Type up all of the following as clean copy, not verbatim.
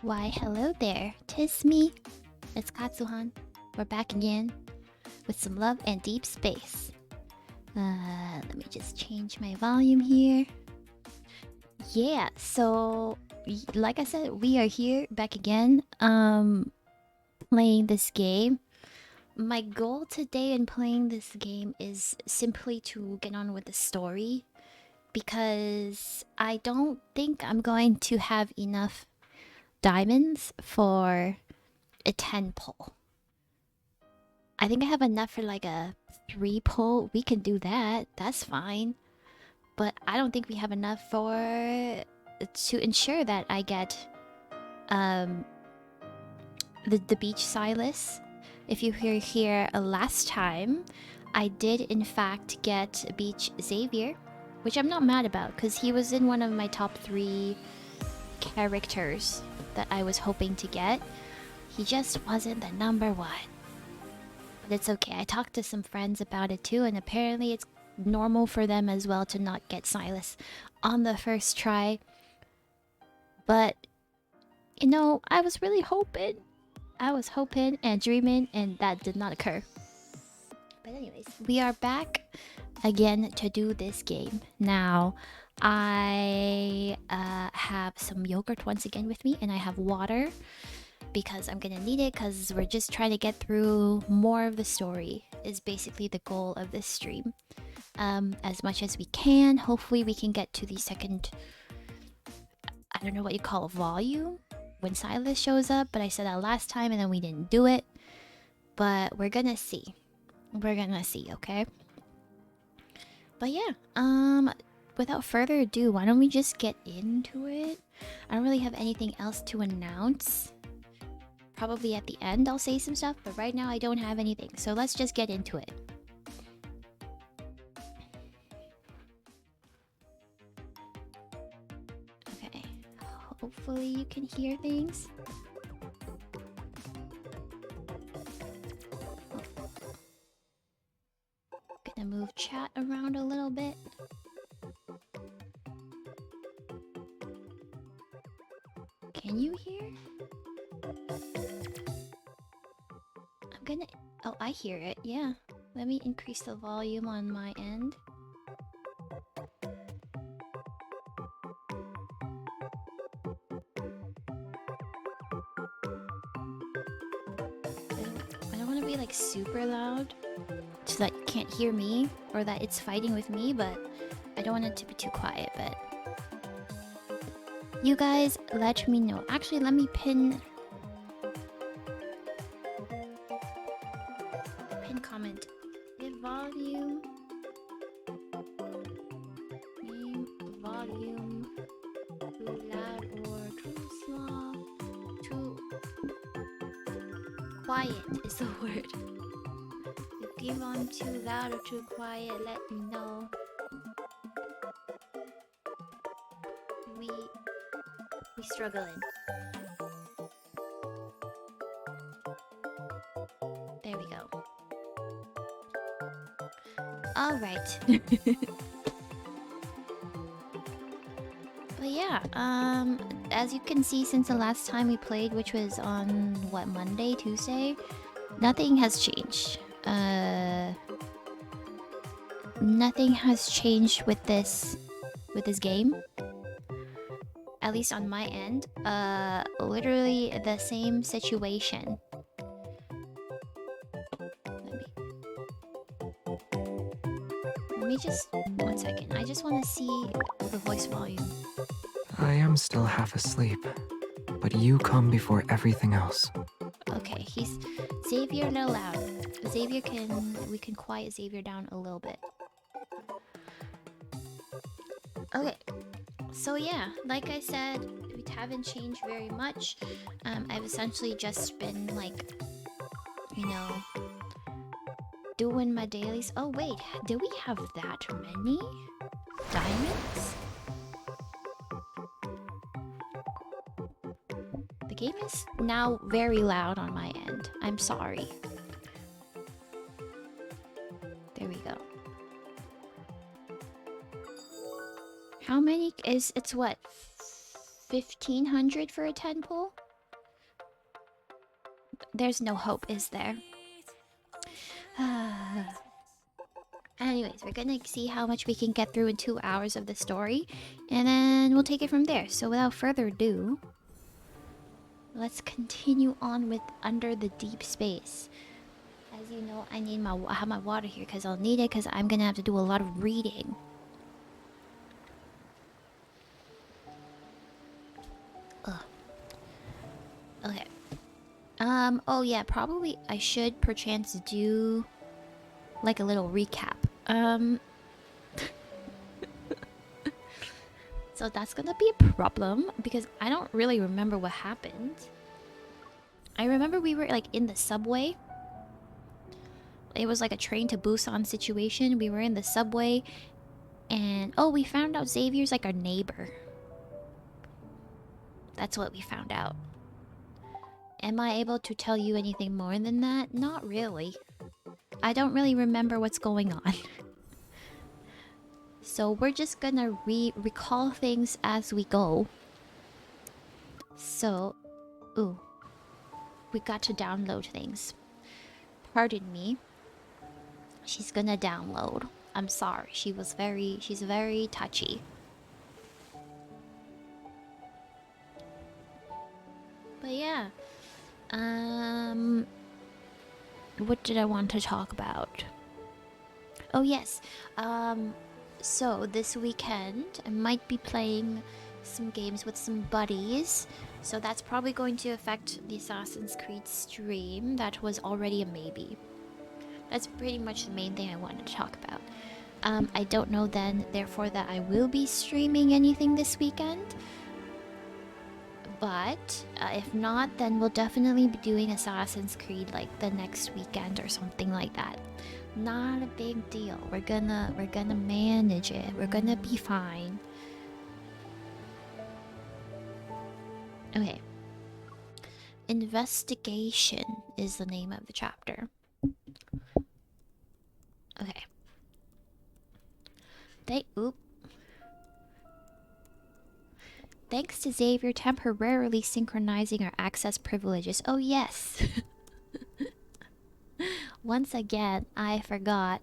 Why, hello there. 'Tis me. It's Katsuhan. We're back again with some love and deep space. Let me just change my volume here. Yeah, so like I said, we are here back again playing this game. My goal today in playing this game is simply to get on with the story, because I don't think I'm going to have enough diamonds for a 10 pull. I think I have enough for like a 3 pull. We can do that. That's fine. But I don't think we have enough to ensure that I get the beach Silas. If you were here last time, I did in fact get beach Xavier, which I'm not mad about because he was in one of my top 3 characters that I was hoping to get. He just wasn't the number 1. But it's okay. I talked to some friends about it too, and apparently it's normal for them as well to not get Silas on the first try. But, you know, I was really hoping. I was hoping and dreaming, and that did not occur. But anyways, we are back again to do this game. Now, I have some yogurt once again with me, and I have water because I'm gonna need it because we're just trying to get through more of the story is basically the goal of this stream. As much as we can. Hopefully we can get to the second, I don't know what you call a volume, when Silas shows up, but I said that last time and then we didn't do it. But we're gonna see. We're gonna see, okay? But yeah, without further ado, why don't we just get into it? I don't really have anything else to announce. Probably at the end I'll say some stuff, but right now I don't have anything. So let's just get into it. Okay, hopefully you can hear things. Gonna move chat around a little bit. Can you hear? I'm gonna... Oh, I hear it, yeah. Let me increase the volume on my end. I don't want to be like super loud so that you can't hear me or that it's fighting with me, but I don't want it to be too quiet. But you guys let me know. Actually, let me pin comment. Get volume. Name volume. Too loud or too small. Too quiet is the word. If game on too loud or too quiet, let me know. We struggling. There we go. All right. But yeah, as you can see, since the last time we played, which was on what, Monday, Tuesday, nothing has changed. Nothing has changed with this game. At least on my end. Literally the same situation. Let me just... 1 second. I just want to see the voice volume. I am still half asleep, but you come before everything else. Okay, he's... Xavier, a little loud. Xavier we can quiet Xavier down a little bit. Okay. So yeah, like I said, we haven't changed very much. I've essentially just been like, you know, doing my dailies. Oh wait, do we have that many diamonds? The game is now very loud on my end. I'm sorry. There we go. How many is... It's what? 1500 for a 10 pull? There's no hope, is there? Anyways, we're gonna see how much we can get through in 2 hours of the story, and then we'll take it from there. So without further ado, let's continue on with Under the Deep Space. As you know, I have my water here because I'll need it because I'm gonna have to do a lot of reading. Ugh. Okay. Oh yeah, probably I should perchance do like a little recap. So that's gonna be a problem because I don't really remember what happened. I remember we were like in the subway. It was like a train to Busan situation. We were in the subway and oh, we found out Xavier's like our neighbor. That's what we found out. Am I able to tell you anything more than that? Not really. I don't really remember what's going on. So we're just gonna recall things as we go. So, ooh, we got to download things. Pardon me. She's gonna download. I'm sorry. She's very touchy. But yeah. What did I want to talk about? Oh yes. So this weekend I might be playing some games with some buddies. So that's probably going to affect the Assassin's Creed stream. That was already a maybe. That's pretty much the main thing I wanted to talk about. I don't know then, therefore, that I will be streaming anything this weekend. But if not, then we'll definitely be doing Assassin's Creed like the next weekend or something like that. Not a big deal. We're gonna manage it. We're gonna be fine. Okay. Investigation is the name of the chapter. Okay. Thanks to Xavier temporarily synchronizing our access privileges. Oh yes. Once again, I forgot.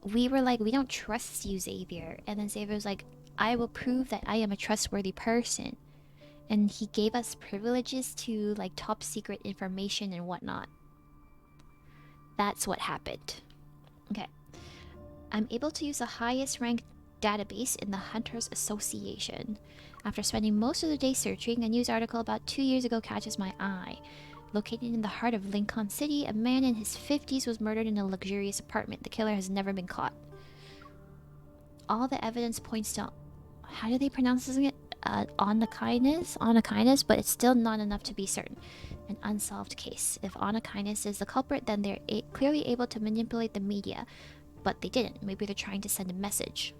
We were like, we don't trust you, Xavier. And then Xavier was like, I will prove that I am a trustworthy person. And he gave us privileges to like top secret information and whatnot. That's what happened. Okay. I'm able to use the highest ranked database in the Hunters Association. After spending most of the day searching, a news article about 2 years ago catches my eye. Located in the heart of Lincoln City, a man in his 50s was murdered in a luxurious apartment. The killer has never been caught. All the evidence points to... How do they pronounce it? Onakainis, but it's still not enough to be certain. An unsolved case. If Onakainis is the culprit, then they're clearly able to manipulate the media. But they didn't. Maybe they're trying to send a message.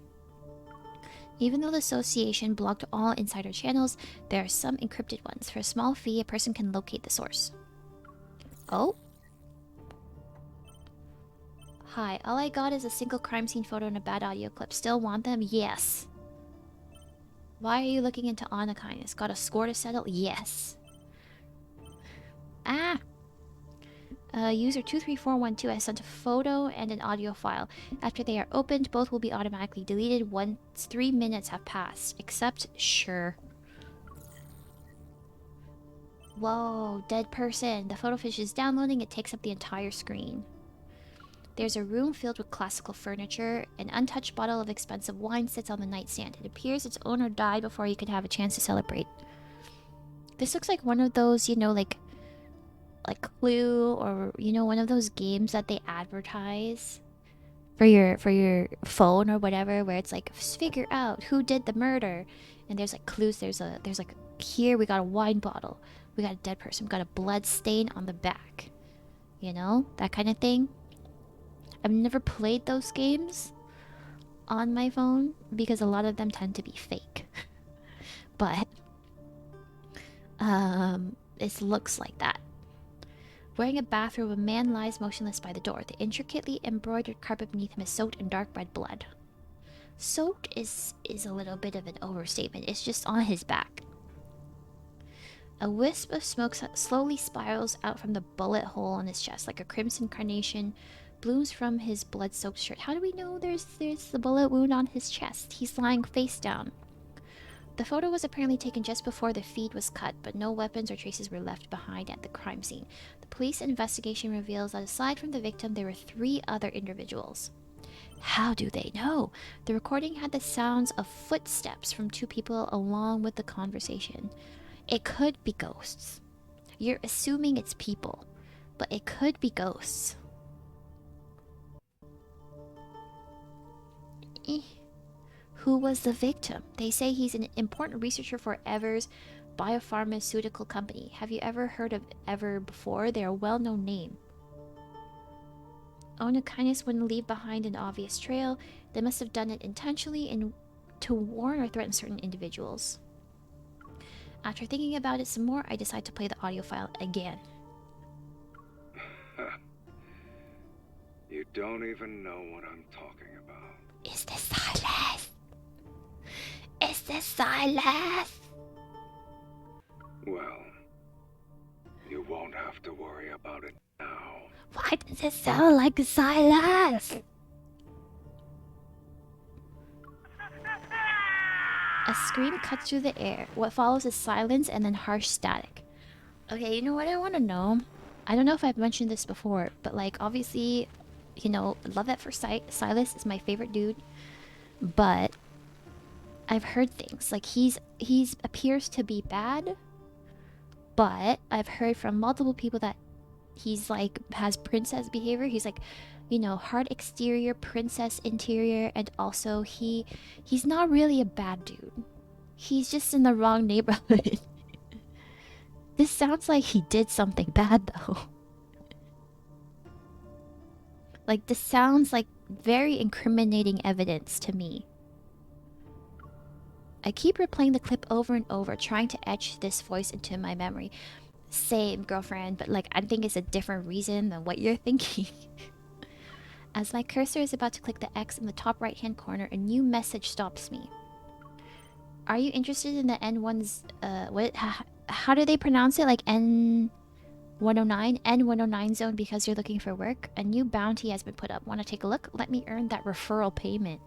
Even though the association blocked all insider channels, there are some encrypted ones. For a small fee, a person can locate the source. Oh? Hi, all I got is a single crime scene photo and a bad audio clip. Still want them? Yes. Why are you looking into Onakainis? Got a score to settle? Yes. Ah! User 23412 has sent a photo and an audio file. After they are opened, both will be automatically deleted once 3 minutes have passed. Except, sure. Whoa, dead person. The photo fish is downloading. It takes up the entire screen. There's a room filled with classical furniture. An untouched bottle of expensive wine sits on the nightstand. It appears its owner died before you could have a chance to celebrate. This looks like one of those, you know, like Clue, or you know, one of those games that they advertise for your phone or whatever, where it's like figure out who did the murder, and there's like clues. There's like, here we got a wine bottle, we got a dead person, we got a blood stain on the back, you know, that kind of thing. I've never played those games on my phone because a lot of them tend to be fake. But it looks like that. Wearing a bathrobe, a man lies motionless by the door. The intricately embroidered carpet beneath him is soaked in dark red blood. Soaked is a little bit of an overstatement. It's just on his back. A wisp of smoke slowly spirals out from the bullet hole on his chest, like a crimson carnation blooms from his blood-soaked shirt. How do we know there's the bullet wound on his chest? He's lying face down. The photo was apparently taken just before the feed was cut, but no weapons or traces were left behind at the crime scene. The police investigation reveals that aside from the victim, there were 3 other individuals. How do they know? The recording had the sounds of footsteps from 2 people along with the conversation. It could be ghosts. You're assuming it's people, but it could be ghosts. Who was the victim? They say he's an important researcher for Ever's biopharmaceutical company. Have you ever heard of Ever before? They're a well-known name. Owner Kindness wouldn't leave behind an obvious trail. They must have done it intentionally and to warn or threaten certain individuals. After thinking about it some more, I decide to play the audio file again. You don't even know what I'm talking about. Is this Silas? Is this Silas? Well, you won't have to worry about it now. Why does it sound like Silas? A scream cuts through the air. What follows is silence and then harsh static. Okay, you know what I want to know? I don't know if I've mentioned this before, but like obviously, you know, love at first sight. Silas is my favorite dude, but I've heard things like he's appears to be bad, but I've heard from multiple people that he's like has princess behavior. He's like, you know, hard exterior, princess interior, and also he's not really a bad dude. He's just in the wrong neighborhood. This sounds like he did something bad though. Like this sounds like very incriminating evidence to me. I keep replaying the clip over and over, trying to etch this voice into my memory. Same, girlfriend, but like I think it's a different reason than what you're thinking. As my cursor is about to click the X in the top right hand corner, a new message stops me. Are you interested in the N1's how do they pronounce it? Like N109? N109 zone because you're looking for work? A new bounty has been put up. Want to take a look? Let me earn that referral payment.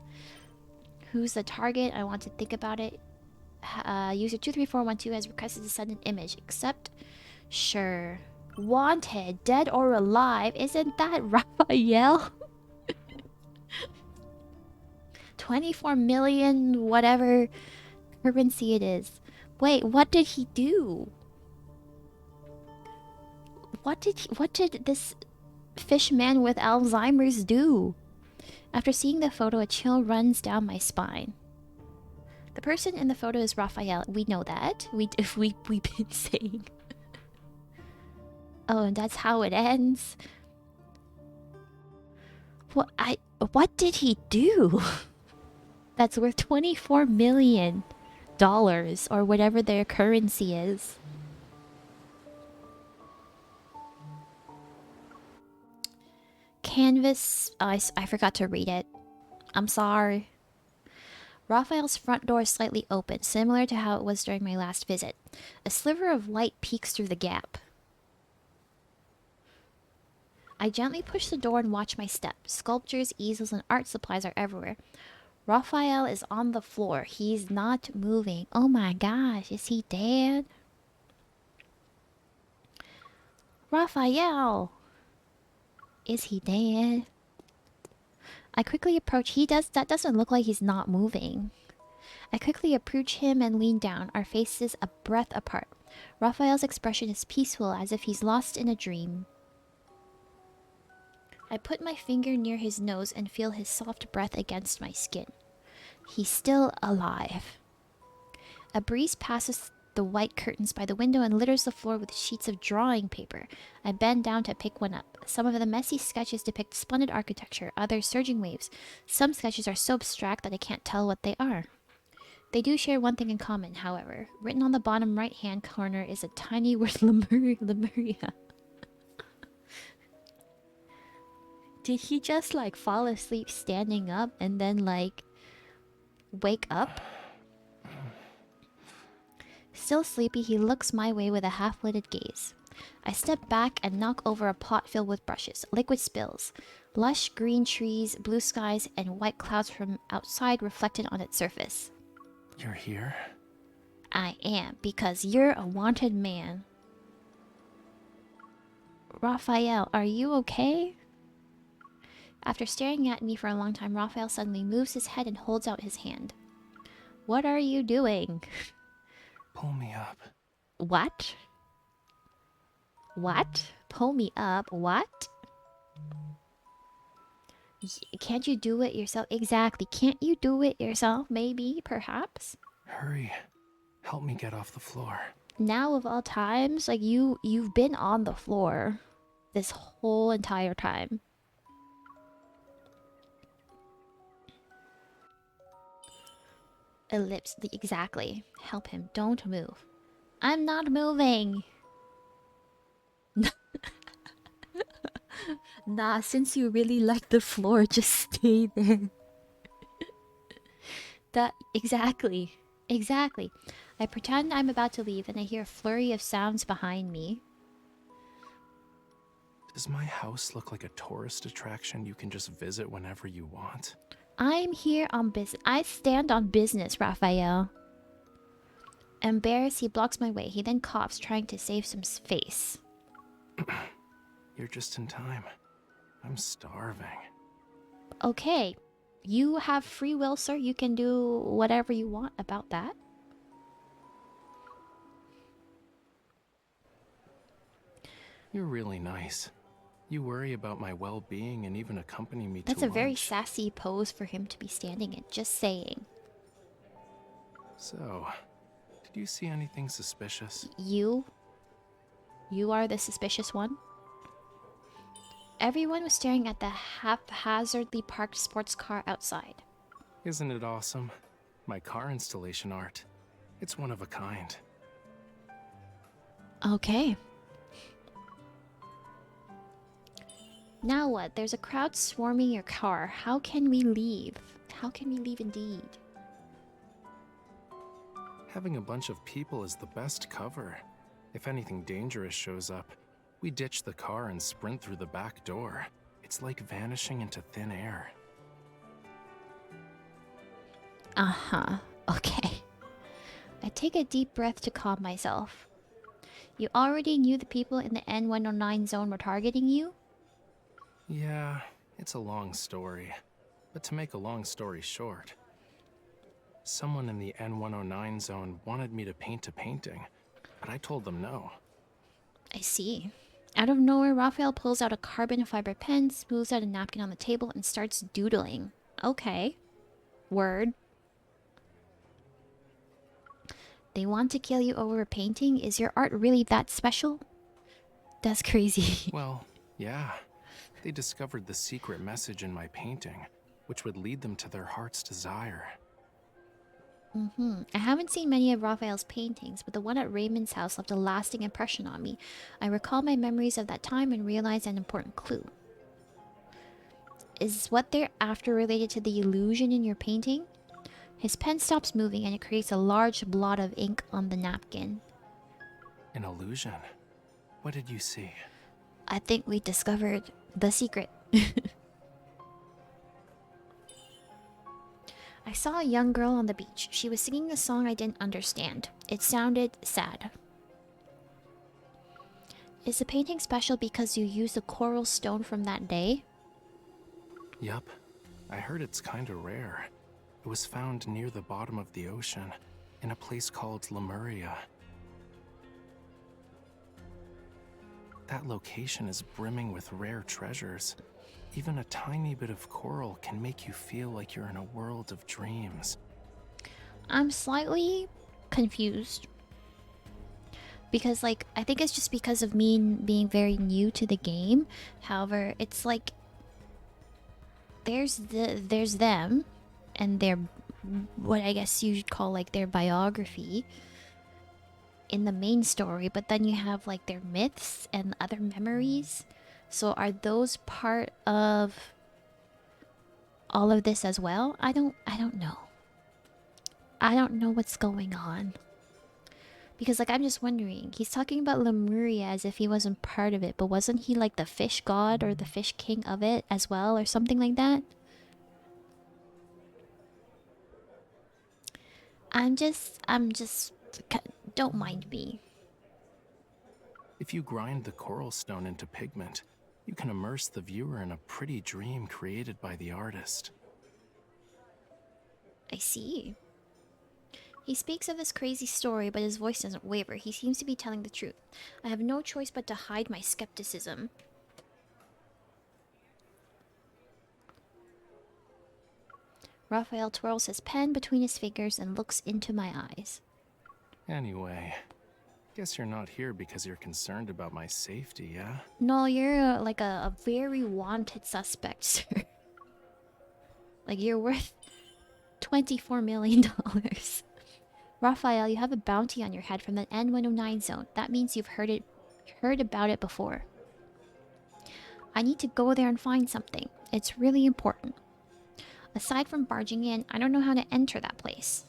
Who's the target? I want to think about it. User 23412 has requested to send an image. Accept? Sure. Wanted, dead or alive. Isn't that Raphael? 24 million whatever currency it is. Wait, what did he do? What did this fish man with Alzheimer's do? After seeing the photo, a chill runs down my spine. The person in the photo is Raphael. We know that. We've been saying. Oh, and that's how it ends. What did he do? That's worth $24 million or whatever their currency is. Canvas. Oh, I forgot to read it. I'm sorry. Raphael's front door is slightly open, similar to how it was during my last visit. A sliver of light peeks through the gap. I gently push the door and watch my step. Sculptures, easels, and art supplies are everywhere. Raphael is on the floor. He's not moving. Oh my gosh, is he dead? Raphael! Is he dead? I quickly approach. That doesn't look like he's not moving. I quickly approach him and lean down, our faces a breath apart. Raphael's expression is peaceful, as if he's lost in a dream. I put my finger near his nose and feel his soft breath against my skin. He's still alive. A breeze passes the white curtains by the window and litters the floor with sheets of drawing paper. I bend down to pick one up. Some of the messy sketches depict splendid architecture, others surging waves. Some sketches are so abstract that I can't tell what they are. They do share one thing in common, however. Written on the bottom right-hand corner is a tiny word, Lemuria. Did he just, like, fall asleep standing up and then, like, wake up? Still sleepy, he looks my way with a half-lidded gaze. I step back and knock over a pot filled with brushes. Liquid spills. Lush green trees, blue skies, and white clouds from outside reflected on its surface. You're here? I am, because you're a wanted man. Raphael, are you okay? After staring at me for a long time, Raphael suddenly moves his head and holds out his hand. What are you doing? Pull me up. What? What? Pull me up? What? Can't you do it yourself? Exactly. Can't you do it yourself? Maybe, perhaps? Hurry. Help me get off the floor. Now of all times, like you've been on the floor this whole entire time. Ellipse, exactly. Help him. Don't move. I'm not moving. Nah, since you really like the floor, just stay there. Exactly. Exactly. I pretend I'm about to leave and I hear a flurry of sounds behind me. Does my house look like a tourist attraction you can just visit whenever you want? I'm here on business. I stand on business, Raphael. Embarrassed, he blocks my way. He then coughs, trying to save some space. You're just in time. I'm starving. Okay. You have free will, sir. You can do whatever you want about that. You're really nice. You worry about my well-being and even accompany me to lunch. That's a very sassy pose for him to be standing in. Just saying. So, did you see anything suspicious? You are the suspicious one? Everyone was staring at the haphazardly parked sports car outside. Isn't it awesome? My car installation art. It's one of a kind. Okay. Now what? There's a crowd swarming your car. How can we leave? How can we leave indeed? Having a bunch of people is the best cover. If anything dangerous shows up, we ditch the car and sprint through the back door. It's like vanishing into thin air. Uh-huh. Okay. I take a deep breath to calm myself. You already knew the people in the N109 zone were targeting you? Yeah, it's a long story. But to make a long story short, someone in the N109 zone wanted me to paint a painting, but I told them no. I see. Out of nowhere, Raphael pulls out a carbon fiber pen, smooths out a napkin on the table, and starts doodling. Okay. Word. They want to kill you over a painting? Is your art really that special? That's crazy. Well, yeah. They discovered the secret message in my painting, which would lead them to their heart's desire. I haven't seen many of Raphael's paintings, but the one at Raymond's house left a lasting impression on me. I recall my memories of that time and realize an important clue. Is what they're after related to the illusion in your painting? His pen stops moving and it creates a large blot of ink on the napkin. An illusion? What did you see? I think we discovered the secret. I saw a young girl on the beach. She was singing a song I didn't understand. It sounded sad. Is the painting special because you used a coral stone from that day? Yup. I heard it's kinda rare. It was found near the bottom of the ocean, in a place called Lemuria. That location is brimming with rare treasures. Even a tiny bit of coral can make you feel like you're in a world of dreams. I'm slightly confused. Because, like, I think it's just because of me being very new to the game. However, it's like... There's them. And their... What I guess you'd call, like, their biography. In the main story. But then you have, like, their myths and other memories. So are those part of all of this as well? I don't know. I don't know what's going on. Because, like, I'm just wondering, he's talking about Lemuria as if he wasn't part of it, but wasn't he, like, the fish god or the fish king of it as well, or something like that? Don't mind me. If you grind the coral stone into pigment, you can immerse the viewer in a pretty dream created by the artist. I see. He speaks of this crazy story, but his voice doesn't waver. He seems to be telling the truth. I have no choice but to hide my skepticism. Raphael twirls his pen between his fingers and looks into my eyes. Anyway, guess you're not here because you're concerned about my safety, yeah? No, you're like a very wanted suspect, sir. Like, you're worth $24 million. Raphael, you have a bounty on your head from the N109 zone. That means you've heard about it before. I need to go there and find something. It's really important. Aside from barging in, I don't know how to enter that place.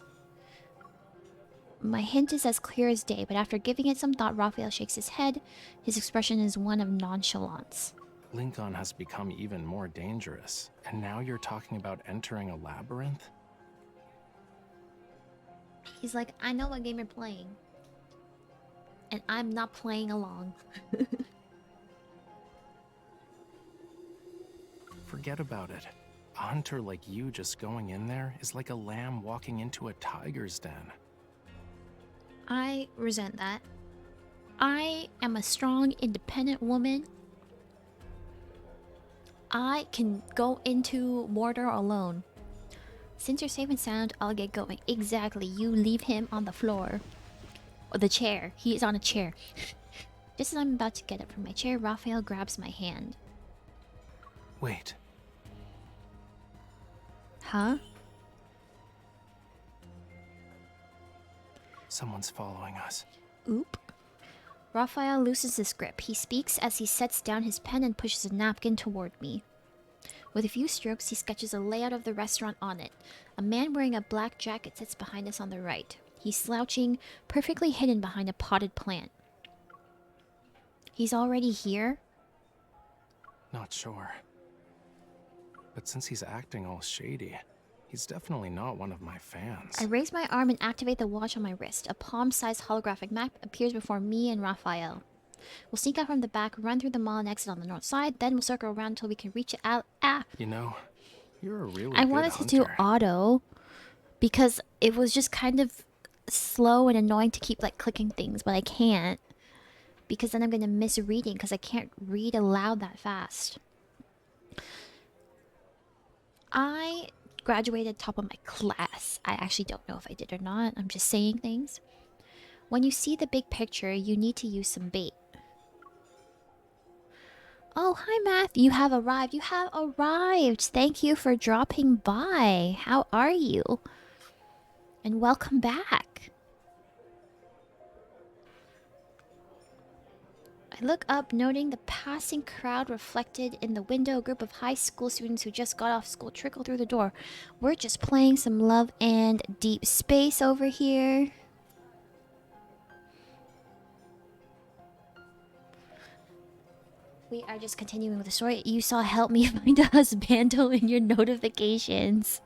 My hint is as clear as day, but after giving it some thought, Raphael shakes his head. His expression is one of nonchalance. Lincoln has become even more dangerous, and now you're talking about entering a labyrinth? He's like, I know what game you're playing. And I'm not playing along. Forget about it. A hunter like you just going in there is like a lamb walking into a tiger's den. I resent that. I am a strong, independent woman. I can go into Mordor alone. Since you're safe and sound, I'll get going. Exactly, you leave him on the floor. Or the chair. He is on a chair. Just as I'm about to get up from my chair, Raphael grabs my hand. Wait. Huh? Someone's following us. Oop. Raphael loosens his grip. He speaks as he sets down his pen and pushes a napkin toward me. With a few strokes, he sketches a layout of the restaurant on it. A man wearing a black jacket sits behind us on the right. He's slouching, perfectly hidden behind a potted plant. He's already here? Not sure. But since he's acting all shady, he's definitely not one of my fans. I raise my arm and activate the watch on my wrist. A palm-sized holographic map appears before me and Raphael. We'll sneak out from the back, run through the mall and exit on the north side, then we'll circle around until we can reach it out. Ah! You know, you're a really I good wanted hunter. to do auto because it was just kind of slow and annoying to keep like clicking things, but I can't because then I'm gonna miss reading because I can't read aloud that fast. I graduated top of my class. I actually don't know if I did or not. I'm just saying things. When you see the big picture, you need to use some bait. Oh, hi, Math. You have arrived. You have arrived. Thank you for dropping by. How are you? And welcome back. I look up, noting the passing crowd reflected in the window. A group of high school students who just got off school trickle through the door. We're just playing some Love and Deepspace over here. We are just continuing with the story. You saw help me find a husbando in your notifications.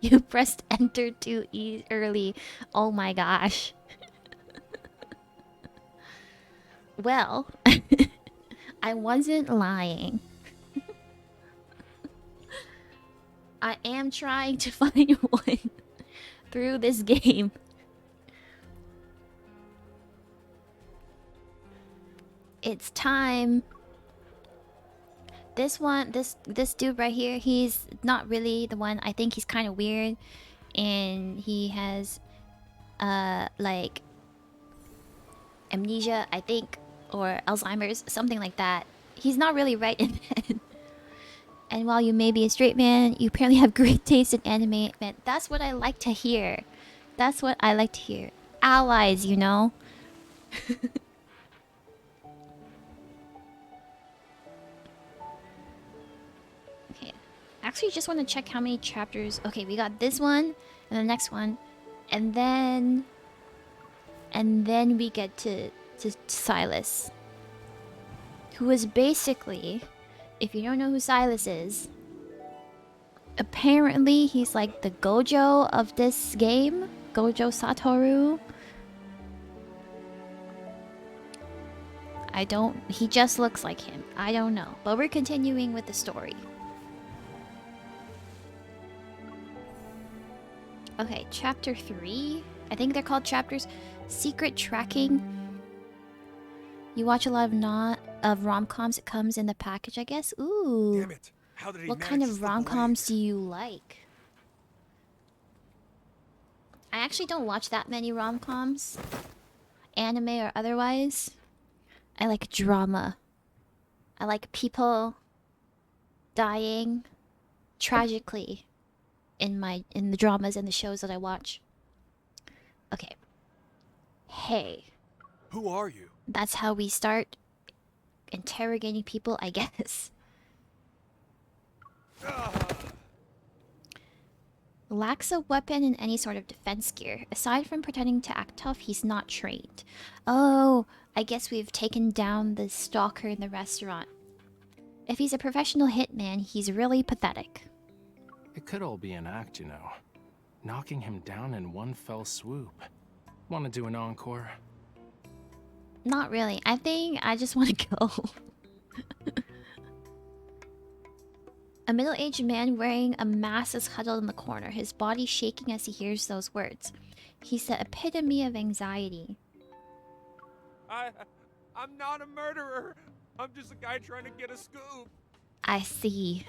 You pressed enter too early. Oh my gosh. Well, I wasn't lying. I am trying to find one through this game. It's time. This one, this dude right here, he's not really the one. I think he's kind of weird, and he has, like, amnesia, I think, or Alzheimer's, something like that. He's not really right in that. And while you may be a straight man, you apparently have great taste in anime. Man, that's what I like to hear. That's what I like to hear. Allies, you know. Okay, actually just want to check how many chapters. Okay, we got this one and the next one, and then And then we get to Silas, who is basically, if you don't know who Silas is, apparently he's like the Gojo of this game. Gojo Satoru. He just looks like him. I don't know. But we're continuing with the story. Okay, chapter 3. I think they're called chapters. Secret tracking. You watch a lot of rom-coms. It comes in the package, I guess. Ooh. Damn it. How did he What manage kind to of slip away rom-coms again? do you like? I actually don't watch that many rom-coms. Anime or otherwise. I like drama. I like people dying tragically in the dramas and the shows that I watch. Okay. Hey. Who are you? That's how we start interrogating people, I guess. Lacks a weapon and any sort of defense gear. Aside from pretending to act tough, he's not trained. Oh, I guess we've taken down the stalker in the restaurant. If he's a professional hitman, he's really pathetic. It could all be an act, you know. Knocking him down in one fell swoop. Want to do an encore? Not really. I think I just want to go. A middle-aged man wearing a mask is huddled in the corner, his body shaking as he hears those words. He's the epitome of anxiety. I'm not a murderer. I'm just a guy trying to get a scoop. I see.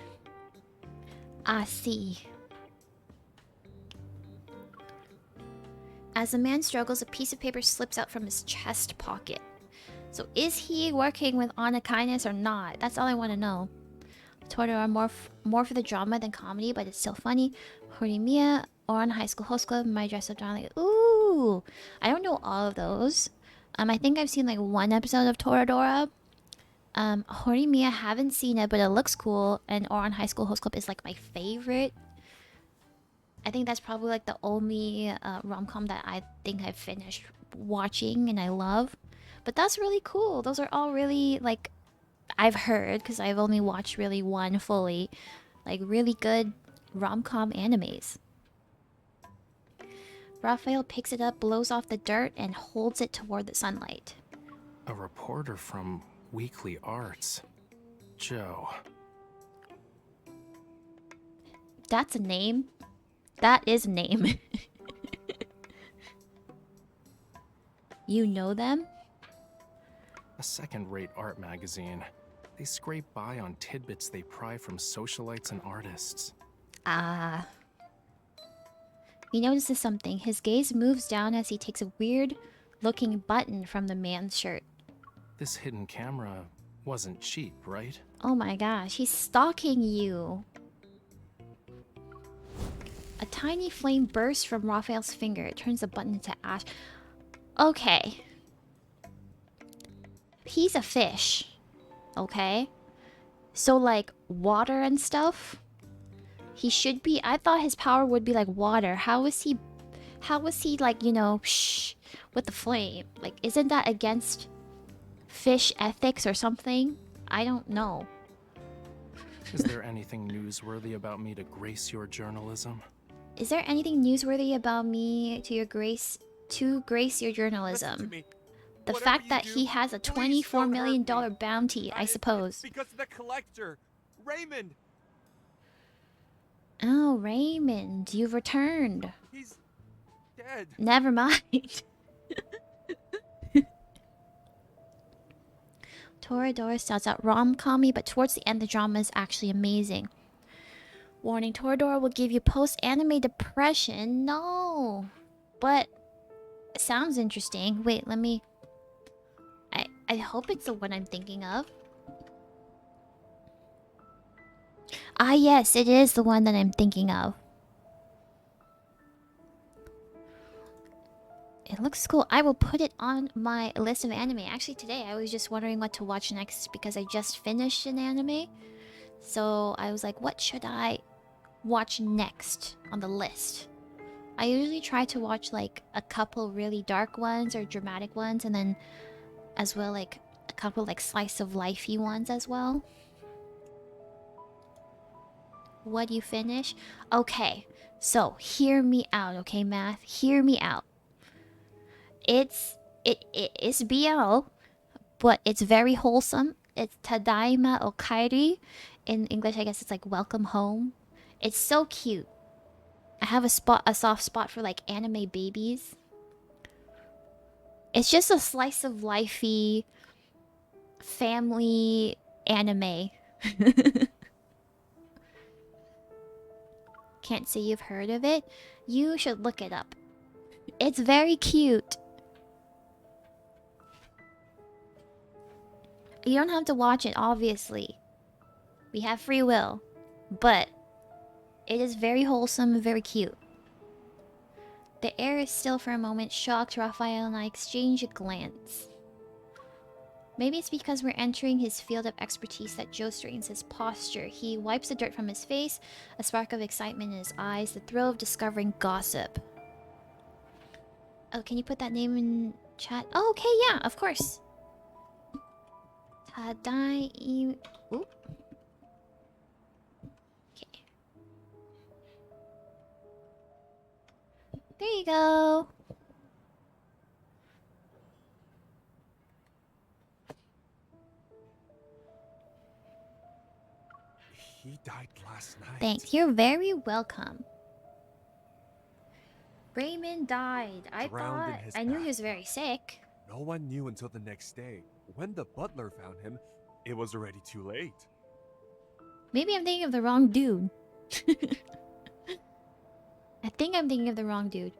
I see. As the man struggles, a piece of paper slips out from his chest pocket. So is he working with honest kindness or not? That's all I want to know. Totoro more for the drama than comedy, but it's still funny. Horimiya or on High School Host Club, My Dress Up Darling. Ooh, I don't know all of those. I think I've seen like one episode of Toradora. Horimiya, haven't seen it, but it looks cool. And or on High School Host Club is like my favorite. I think that's probably like the only rom-com that I think I've finished watching and I love. But that's really cool. Those are all really like, I've heard, because I've only watched really one fully, like really good rom-com animes. Raphael picks it up, blows off the dirt, and holds it toward the sunlight. A reporter from Weekly Arts. Joe. That's a name. That is a name. You know them? A second-rate art magazine. They scrape by on tidbits they pry from socialites and artists. Ah. He notices something. His gaze moves down as he takes a weird-looking button from the man's shirt. This hidden camera wasn't cheap, right? Oh my gosh, he's stalking you. A tiny flame bursts from Raphael's finger. It turns the button into ash. Okay. He's a fish. Okay? So, like, water and stuff? He should be... I thought his power would be like water. How was he, like, you know, with the flame? Like, isn't that against fish ethics or something? I don't know. Is there anything newsworthy about me to grace your journalism? Is there anything newsworthy about me to grace your journalism? Listen to me. The Whatever fact you that do, he has a please $24 don't million hurt me. bounty, I suppose. It's because of the collector, Raymond. Oh, Raymond, you've returned. He's dead. Never mind. Toradora starts out rom-commy, but towards the end the drama is actually amazing. Warning, Toradora will give you post-anime depression. No. But it sounds interesting. Wait, let me... I hope it's the one I'm thinking of. Ah, yes, it is the one that I'm thinking of. It looks cool. I will put it on my list of anime. Actually, today I was just wondering what to watch next because I just finished an anime. So I was like, what should I watch next on the list? I usually try to watch like a couple really dark ones or dramatic ones, and then as well like a couple like slice of lifey ones as well. What you finish? Okay, so hear me out, okay, math. Hear me out. It is BL, but it's very wholesome. It's Tadaima Okairi. In English, I guess it's like welcome home. It's so cute. I have a soft spot for like anime babies. It's just a slice of lifey family anime. Can't say you've heard of it. You should look it up. It's very cute. You don't have to watch it, obviously. We have free will. But it is very wholesome and very cute. The air is still for a moment. Shocked, Raphael and I exchange a glance. Maybe it's because we're entering his field of expertise that Joe straightens his posture. He wipes the dirt from his face, a spark of excitement in his eyes, the thrill of discovering gossip. Oh, can you put that name in chat? Oh, okay, yeah, of course. Tadai... Oop. Okay. There you go. He died last night. Thanks. You're very welcome. Raymond died. Drowned in his I knew he was bath. very sick. No one knew until the next day. When the butler found him, it was already too late. Maybe I'm thinking of the wrong dude. I think I'm thinking of the wrong dude.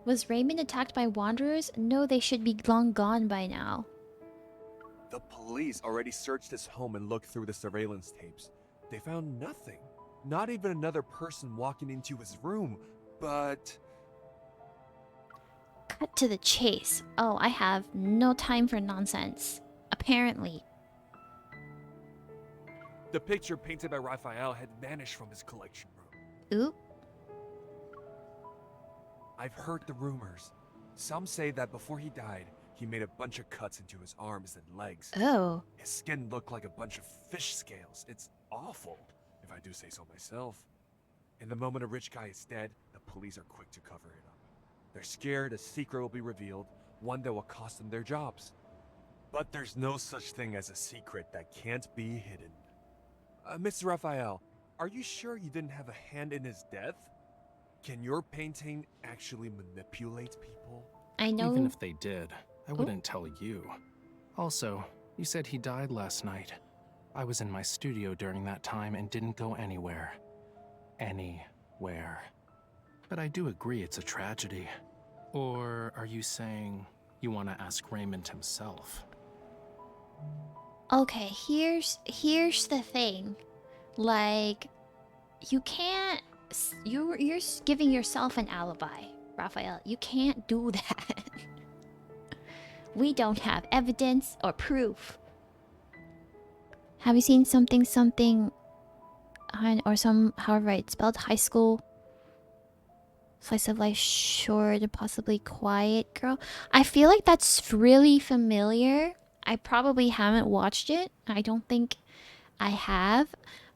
Was Raymond attacked by wanderers? No, they should be long gone by now. The police already searched his home and looked through the surveillance tapes. They found nothing. Not even another person walking into his room. But Cut to the chase. Oh, I have no time for nonsense. Apparently. the picture painted by Raphael had vanished from his collection room. Oop. I've heard the rumors. Some say that before he died, he made a bunch of cuts into his arms and legs. Oh. His skin looked like a bunch of fish scales. It's awful, if I do say so myself. In the moment a rich guy is dead, the police are quick to cover it up. They're scared a secret will be revealed, one that will cost them their jobs. But there's no such thing as a secret that can't be hidden. Mr. Raphael, are you sure you didn't have a hand in his death? Can your painting actually manipulate people? I know. Even if they did, I wouldn't tell you. Also, you said he died last night. I was in my studio during that time and didn't go anywhere. Anywhere. But I do agree it's a tragedy. Or are you saying you want to ask Raymond himself? Okay, here's the thing. Like, you can't. You're giving yourself an alibi, Raphael. You can't do that. We don't have evidence or proof. Have you seen something or some however it's spelled, high school slice of life, short and possibly quiet girl? I feel like that's really familiar. I probably haven't watched it. I don't think I have,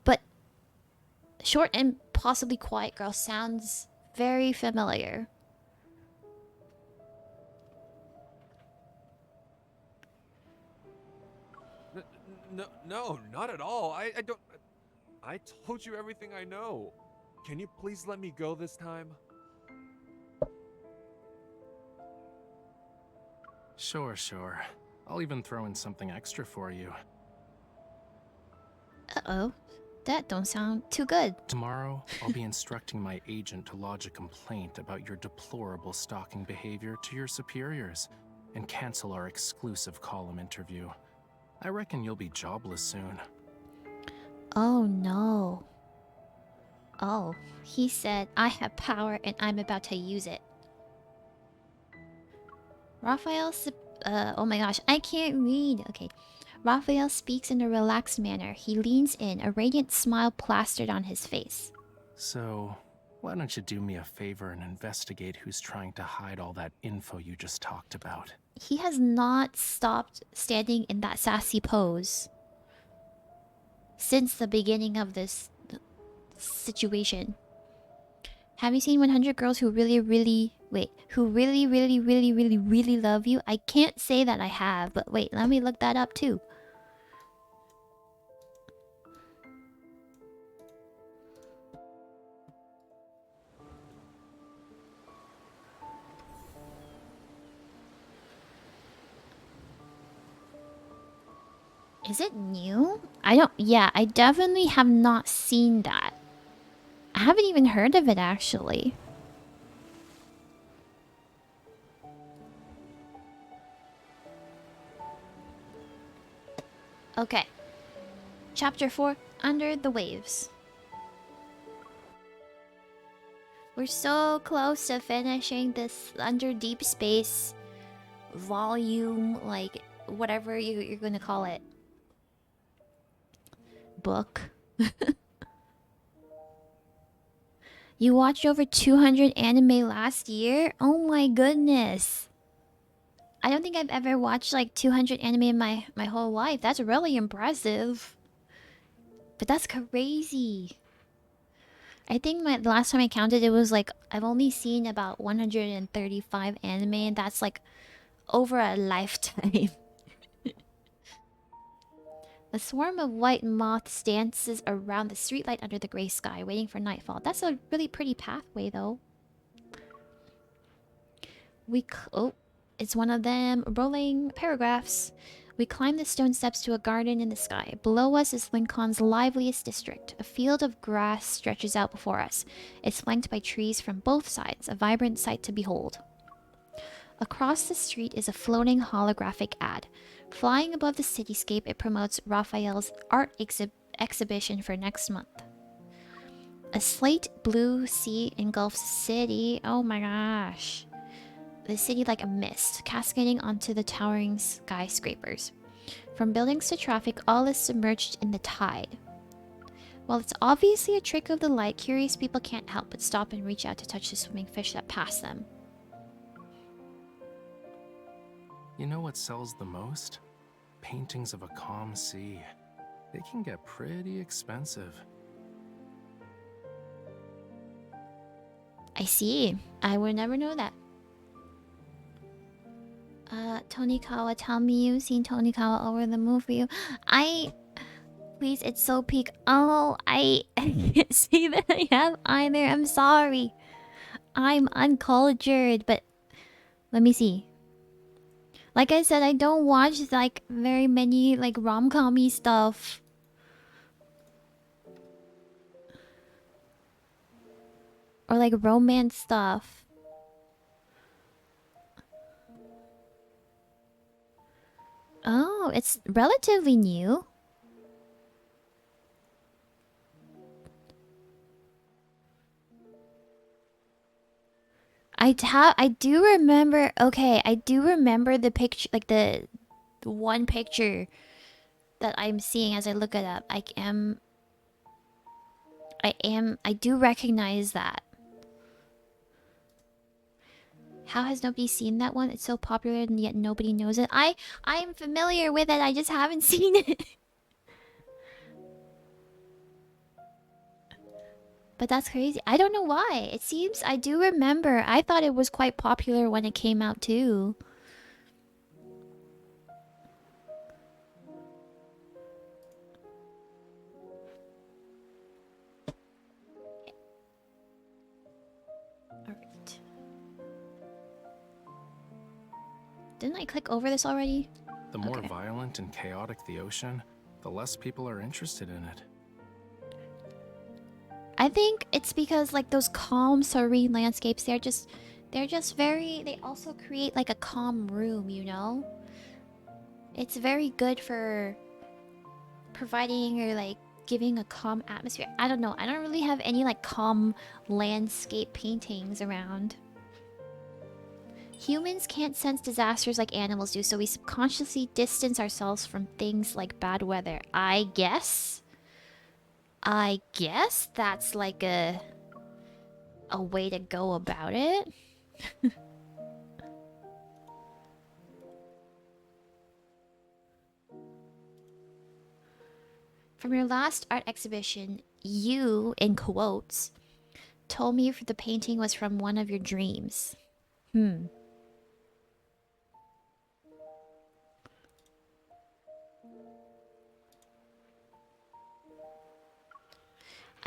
but short and possibly quiet girl sounds very familiar. No, not at all. I don't... I told you everything I know. Can you please let me go this time? Sure. I'll even throw in something extra for you. Uh-oh. That don't sound too good. Tomorrow, I'll be instructing my agent to lodge a complaint about your deplorable stalking behavior to your superiors and cancel our exclusive column interview. I reckon you'll be jobless soon. Oh no. Oh, he said, I have power and I'm about to use it. Raphael, oh my gosh, I can't read. Okay. Raphael speaks in a relaxed manner. He leans in, a radiant smile plastered on his face. So, Why don't you do me a favor and investigate who's trying to hide all that info you just talked about? He has not stopped standing in that sassy pose since the beginning of this situation. Have you seen 100 Girls Who Really, Really... Wait, who really, really, really, really, really love you? I can't say that I have, but wait, let me look that up too. Is it new? I don't... Yeah, I definitely have not seen that. I haven't even heard of it, actually. Okay. Chapter 4, Under the Waves. We're so close to finishing this Under Deepspace volume, like, whatever you're gonna call it. Book. You watched over 200 anime last year? Oh my goodness. I don't think I've ever watched like 200 anime in my whole life. That's really impressive. But that's crazy. I think the last time I counted, it was like I've only seen about 135 anime, and that's like over a lifetime. A swarm of white moths dances around the streetlight under the gray sky, waiting for nightfall. That's a really pretty pathway, though. Oh, it's one of them rolling paragraphs. We climb the stone steps to a garden in the sky. Below us is Lincoln's liveliest district. A field of grass stretches out before us. It's flanked by trees from both sides, a vibrant sight to behold. Across the street is a floating holographic ad. Flying above the cityscape, it promotes Raphael's art exhibition for next month. A slate blue sea engulfs the city. Oh my gosh. The city like a mist, cascading onto the towering skyscrapers. From buildings to traffic, all is submerged in the tide. While it's obviously a trick of the light, curious people can't help but stop and reach out to touch the swimming fish that pass them. You know what sells the most? Paintings of a calm sea. They can get pretty expensive. I see. I would never know that. Tonikawa, tell me you've seen Tonikawa over the moon for you. Please, it's so peak. Oh, I can't say that I have either. I'm sorry. I'm uncultured, but let me see. Like I said, I don't watch like very many like rom-com-y stuff. Or like romance stuff. Oh, it's relatively new. I do remember. Okay, I do remember the picture, like the one picture that I'm seeing as I look it up. I do recognize that. How has nobody seen that one? It's so popular and yet nobody knows it. I'm familiar with it. I just haven't seen it. But that's crazy. I don't know why. It seems I do remember. I thought it was quite popular when it came out too. Alright. Didn't I click over this already? The more Okay. violent and chaotic the ocean, the less people are interested in it. I think it's because like those calm, serene landscapes, they're just very, they also create like a calm room, you know? It's very good for providing or like giving a calm atmosphere. I don't know. I don't really have any like calm landscape paintings around. Humans can't sense disasters like animals do, so we subconsciously distance ourselves from things like bad weather. I guess that's like a a way to go about it. From your last art exhibition, you, in quotes, told me the painting was from one of your dreams.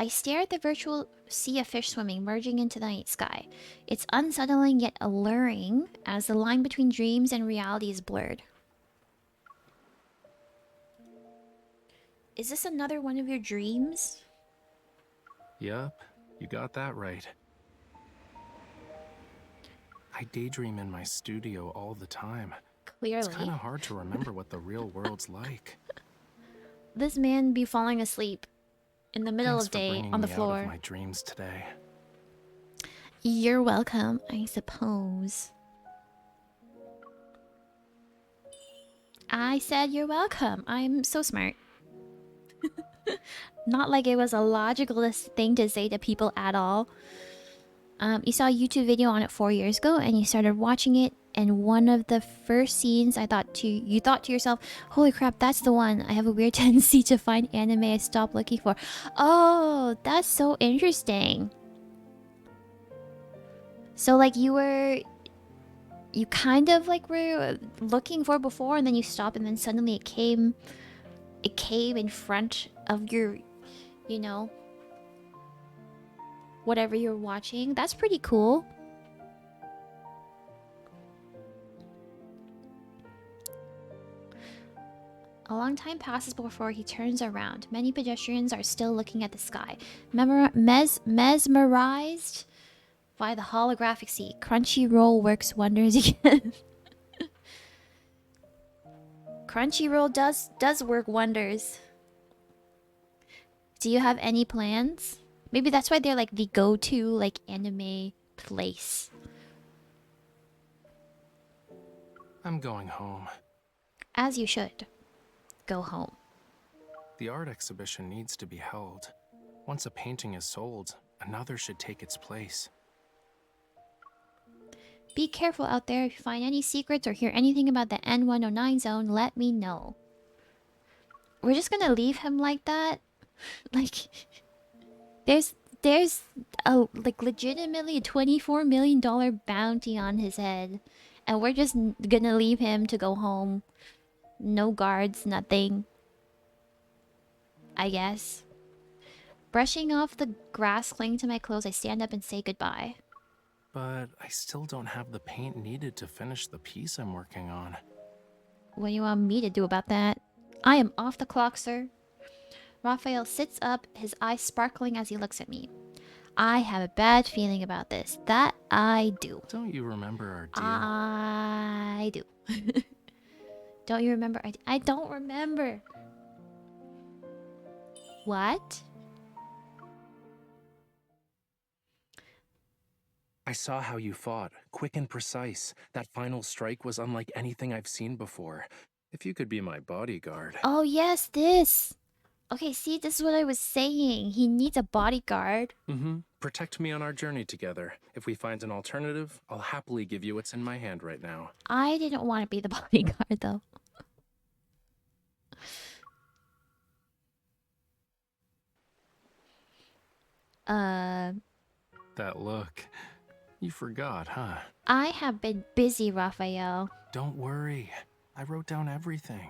I stare at the virtual sea of fish swimming, merging into the night sky. It's unsettling yet alluring, as the line between dreams and reality is blurred. Is this another one of your dreams? Yup, you got that right. I daydream in my studio all the time. Clearly. It's kind of hard to remember what the real world's like. This man be falling asleep in the middle Thanks of for day bringing on the me floor. out of my dreams today. You're welcome, I suppose. I said you're welcome. I'm so smart. Not like it was a logical thing to say to people at all. You saw a YouTube video on it 4 years ago, and you started watching it. And one of the first scenes, you thought to yourself, "Holy crap, that's the one! I have a weird tendency to find anime I stop looking for." Oh, that's so interesting. So like you kind of like were looking for before, and then you stopped, and then suddenly it came in front of your, you know, whatever you're watching. That's pretty cool. A long time passes before he turns around. Many pedestrians are still looking at the sky, mesmerized by the holographic sea. Crunchyroll works wonders again. Crunchyroll does work wonders. Do you have any plans? Maybe that's why they're like the go-to like anime place. I'm going home. As you should. Go home. The art exhibition needs to be held. Once a painting is sold, another should take its place. Be careful out there. If you find any secrets or hear anything about the N109 zone, let me know. We're just gonna leave him like that? Like, there's a like legitimately a $24 million bounty on his head, and we're just gonna leave him to go home. No guards, nothing. I guess. Brushing off the grass clinging to my clothes, I stand up and say goodbye. But I still don't have the paint needed to finish the piece I'm working on. What do you want me to do about that? I am off the clock, sir. Raphael sits up, his eyes sparkling as he looks at me. I have a bad feeling about this. That I do. Don't you remember our deal? I do. Don't you remember? I don't remember. What? I saw how you fought, quick and precise. That final strike was unlike anything I've seen before. If you could be my bodyguard. Oh, yes, this. Okay, see, this is what I was saying. He needs a bodyguard. Protect me on our journey together. If we find an alternative, I'll happily give you what's in my hand right now. I didn't want to be the bodyguard, though. That look. You forgot, huh? I have been busy, Raphael. Don't worry. I wrote down everything.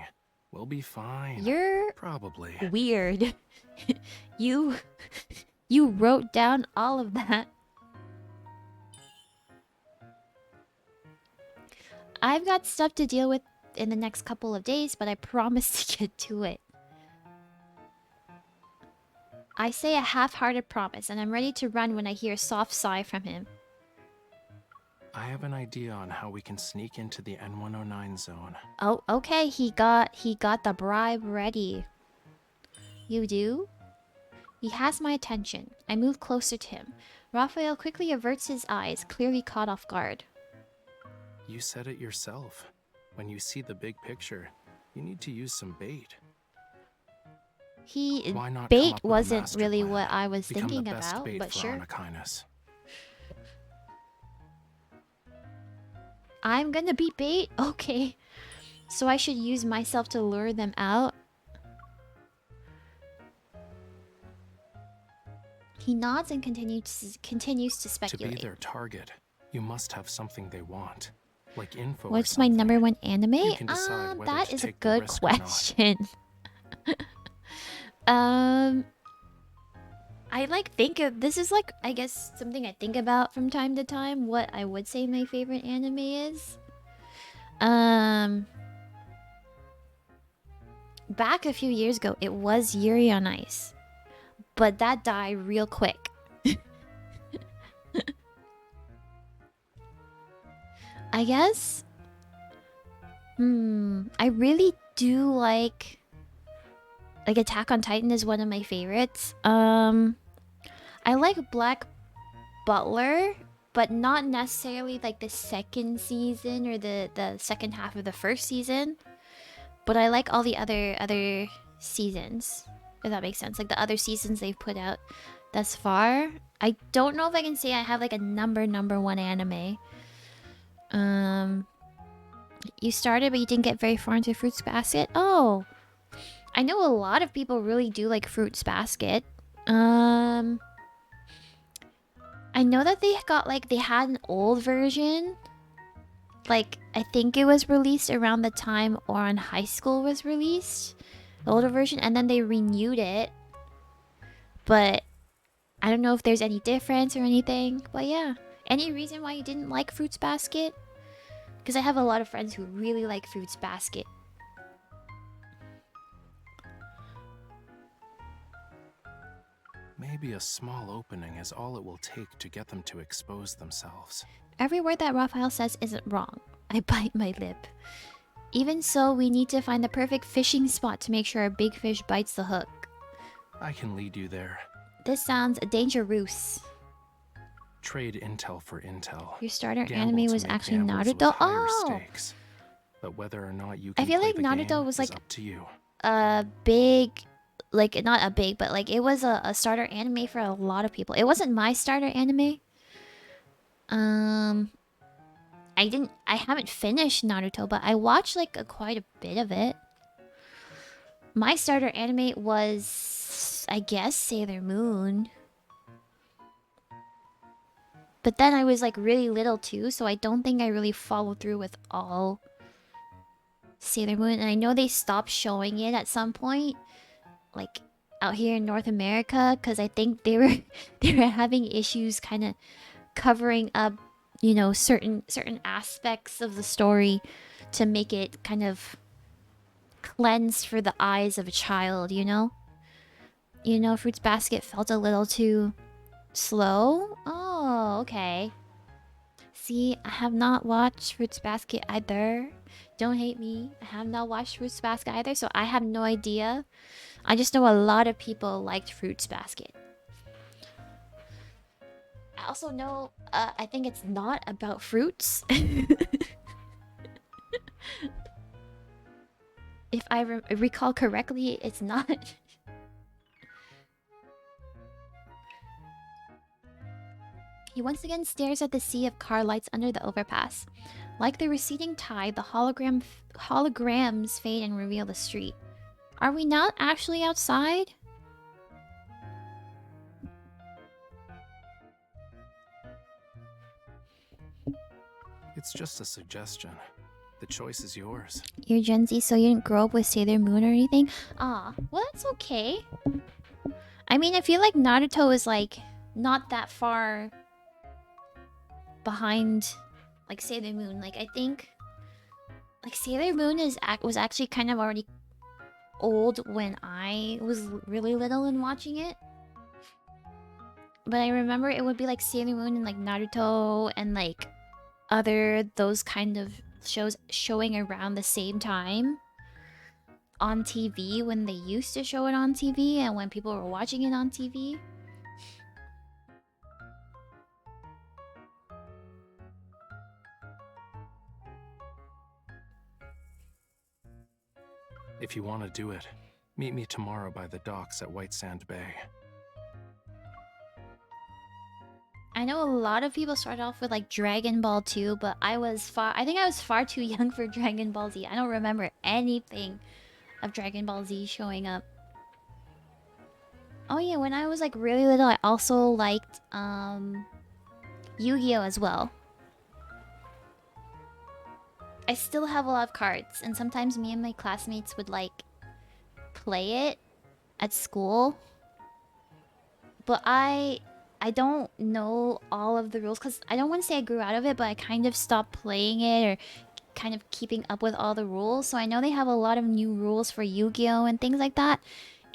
We'll be fine. You're probably weird. You wrote down all of that. I've got stuff to deal with in the next couple of days, but I promise to get to it. I say a half-hearted promise, and I'm ready to run when I hear a soft sigh from him. I have an idea on how we can sneak into the N109 zone. Oh, okay. He got the bribe ready. You do? He has my attention. I move closer to him. Raphael quickly averts his eyes, clearly caught off guard. You said it yourself. When you see the big picture, you need to use some bait. Why not come Bait up with a wasn't master really plan? what I was Become thinking the best about, bait but for sure. Arnikainis. I'm gonna be bait? Okay. So I should use myself to lure them out? He nods and continues to To speculate. be their target, you must have something they want. Like info or What's my something. #1 anime? You can decide whether That to is a take the good risk or not. question. I like think of this is like I guess something I think about from time to time. What I would say my favorite anime is. Back a few years ago, it was Yuri on Ice, but that died real quick. I guess. I really do like Attack on Titan is one of my favorites. I like Black Butler, but not necessarily like the second season or the second half of the first season. But I like all the other seasons, if that makes sense. Like the other seasons they've put out thus far. I don't know if I can say I have like a #1 anime. You started, but you didn't get very far into Fruits Basket. Oh, I know a lot of people really do like Fruits Basket. I know that they had an old version. Like, I think it was released around the time Ouran High School was released. The older version, and then they renewed it. But I don't know if there's any difference or anything. But yeah. Any reason why you didn't like Fruits Basket? Because I have a lot of friends who really like Fruits Basket. Maybe a small opening is all it will take to get them to expose themselves. Every word that Raphael says isn't wrong. I bite my lip. Even so, we need to find the perfect fishing spot to make sure a big fish bites the hook. I can lead you there. This sounds dangerous. Trade intel for intel. Your starter Gamble anime to was make actually gambles with Naruto. higher Oh! stakes. But whether or not you I can feel play like the Naruto game was is like up to you. a big, like not a big, but like it was a starter anime for a lot of people. It wasn't my starter anime. I haven't finished Naruto, but I watched like quite a bit of it. My starter anime was, I guess, Sailor Moon. But then I was like really little too, so I don't think I really followed through with all Sailor Moon. And I know they stopped showing it at some point, like out here in North America, because I think they were having issues kind of covering up, you know, certain aspects of the story to make it kind of cleansed for the eyes of a child, you know? You know, Fruits Basket felt a little too slow. Oh, okay. See, I have not watched Fruits Basket either. Don't hate me. I have not watched Fruits Basket either, so I have no idea. I just know a lot of people liked Fruits Basket. I also know, I think it's not about fruits. If I recall correctly, it's not. He once again stares at the sea of car lights under the overpass. Like the receding tide, the holograms fade and reveal the street. Are we not actually outside? It's just a suggestion. The choice is yours. You're Gen Z, so you didn't grow up with Sailor Moon or anything? Ah, well, that's okay. I mean, I feel like Naruto is like not that far behind like Sailor Moon. Like I think like Sailor Moon was actually kind of already old when I was really little and watching it. But I remember it would be like Sailor Moon and like Naruto and like other those kind of shows showing around the same time on TV when they used to show it on TV and when people were watching it on TV. If you want to do it, meet me tomorrow by the docks at White Sand Bay. I know a lot of people start off with like Dragon Ball 2, but I think I was far too young for Dragon Ball Z. I don't remember anything of Dragon Ball Z showing up. Oh yeah, when I was like really little, I also liked Yu-Gi-Oh as well. I still have a lot of cards, and sometimes me and my classmates would like play it at school. But I don't know all of the rules because I don't want to say I grew out of it, but I kind of stopped playing it or kind of keeping up with all the rules. So I know they have a lot of new rules for Yu-Gi-Oh and things like that.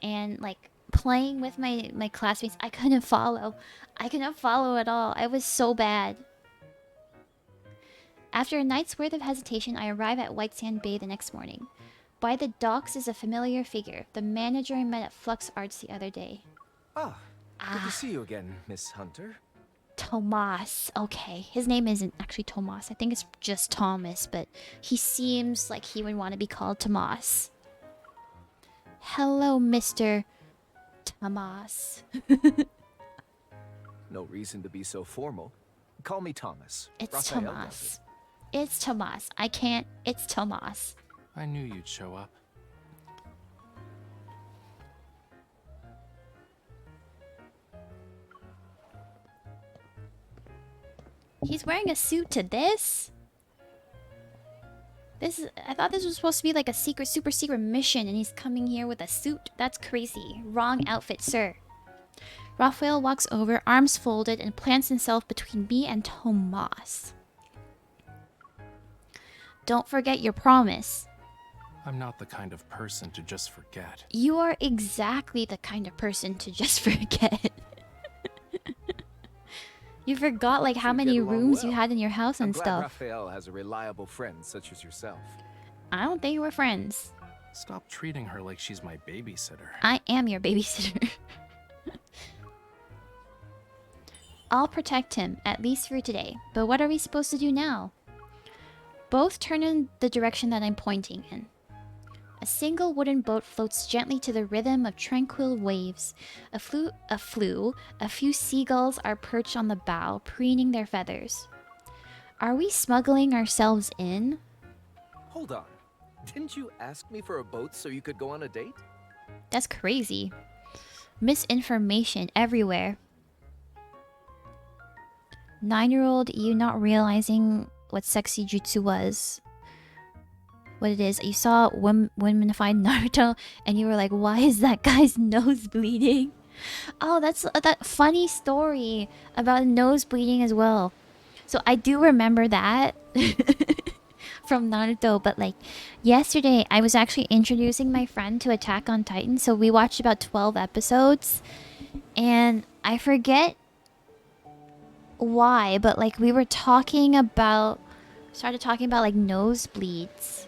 And like playing with my classmates, I couldn't follow. I couldn't follow at all. I was so bad. After a night's worth of hesitation, I arrive at White Sand Bay the next morning. By the docks is a familiar figure, the manager I met at Flux Arts the other day. Ah, good to see you again, Miss Hunter. Tomas. Okay, his name isn't actually Tomas. I think it's just Thomas, but he seems like he would want to be called Tomas. Hello, Mr. Tomas. No reason to be so formal. Call me Thomas. It's Raphael does Tomas. It's Tomas. I can't. It's Tomas. I knew you'd show up. He's wearing a suit to this? I thought this was supposed to be like a secret, super secret mission, and he's coming here with a suit. That's crazy. Wrong outfit, sir. Raphael walks over, arms folded, and plants himself between me and Tomas. Don't forget your promise. I'm not the kind of person to just forget. You are exactly the kind of person to just forget. You forgot like how We many get along rooms you well. had in your house and I'm glad stuff. Raphael has a reliable friend such as yourself. I don't think we're friends. Stop treating her like she's my babysitter. I am your babysitter. I'll protect him, at least for today. But what are we supposed to do now? Both turn in the direction that I'm pointing in. A single wooden boat floats gently to the rhythm of tranquil waves. A few seagulls are perched on the bow, preening their feathers. Are we smuggling ourselves in? Hold on. Didn't you ask me for a boat so you could go on a date? That's crazy. Misinformation everywhere. 9-year-old you not realizing what sexy jutsu was. What it is. You saw womanified Naruto and you were like, why is that guy's nose bleeding? Oh, that's that funny story about nose bleeding as well. So I do remember that from Naruto, but like yesterday I was actually introducing my friend to Attack on Titan, so we watched about 12 episodes and I forget why, but like we were started talking about like nosebleeds.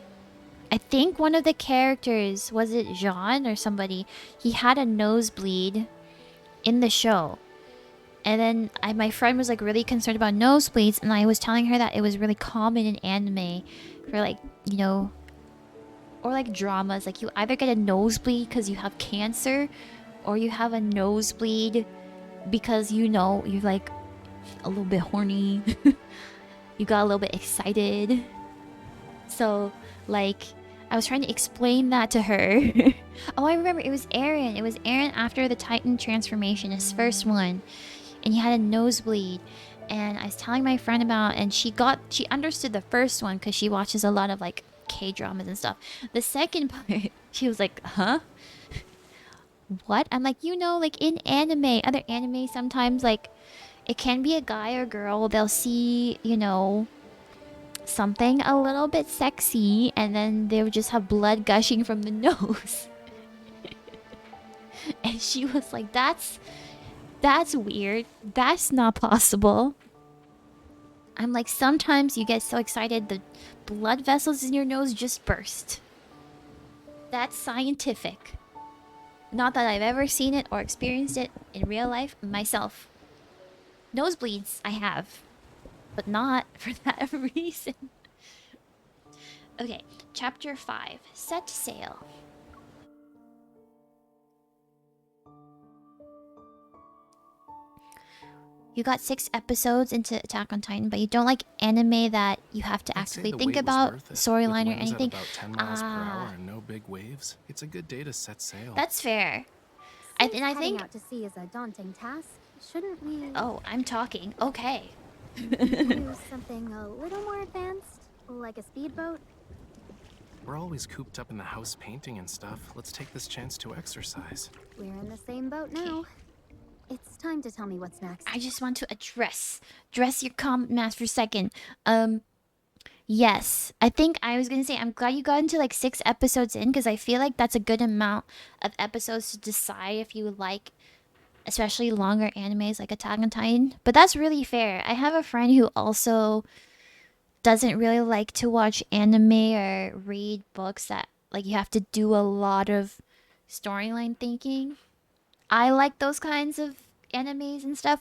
I think one of the characters, was it Jean or somebody, he had a nosebleed in the show. And then my friend was like really concerned about nosebleeds, and I was telling her that it was really common in anime for like, you know, or like dramas, like you either get a nosebleed because you have cancer, or you have a nosebleed because, you know, you're like a little bit horny. You got a little bit excited. So like I was trying to explain that to her. Oh, I remember, it was Aaron. It was Aaron after the Titan transformation, his first one, and he had a nosebleed. And I was telling my friend about, and she understood the first one because she watches a lot of like K-dramas and stuff. The second part, she was like, huh? What? I'm like, you know, like in anime, other anime, sometimes like it can be a guy or girl, they'll see, you know, something a little bit sexy, and then they would just have blood gushing from the nose. And she was like, that's weird. That's not possible. I'm like, sometimes you get so excited the blood vessels in your nose just burst. That's scientific. Not that I've ever seen it or experienced it in real life myself. Nosebleeds I have, but not for that reason. Okay, chapter 5. Set sail. You got 6 episodes into Attack on Titan, but you don't like anime that you have to I'd say actively the think wait was about worth it. storyline or With winds at anything. about 10 miles per hour Ah, and no big waves, it's a good day to set sail. that's fair. Since And I heading think... out to sea is a daunting task, shouldn't we Oh, I'm talking. Okay. do something a little more advanced, like a speedboat? We're always cooped up in the house painting and stuff. Let's take this chance to exercise. We're in the same boat now. It's time to tell me what's next. I just want to address your comment mass for a second. Yes, I think I was gonna say I'm glad you got into like 6 episodes in, because I feel like that's a good amount of episodes to decide if you like, especially longer animes like Attack on Titan. But that's really fair. I have a friend who also doesn't really like to watch anime or read books that like you have to do a lot of storyline thinking. I like those kinds of animes and stuff.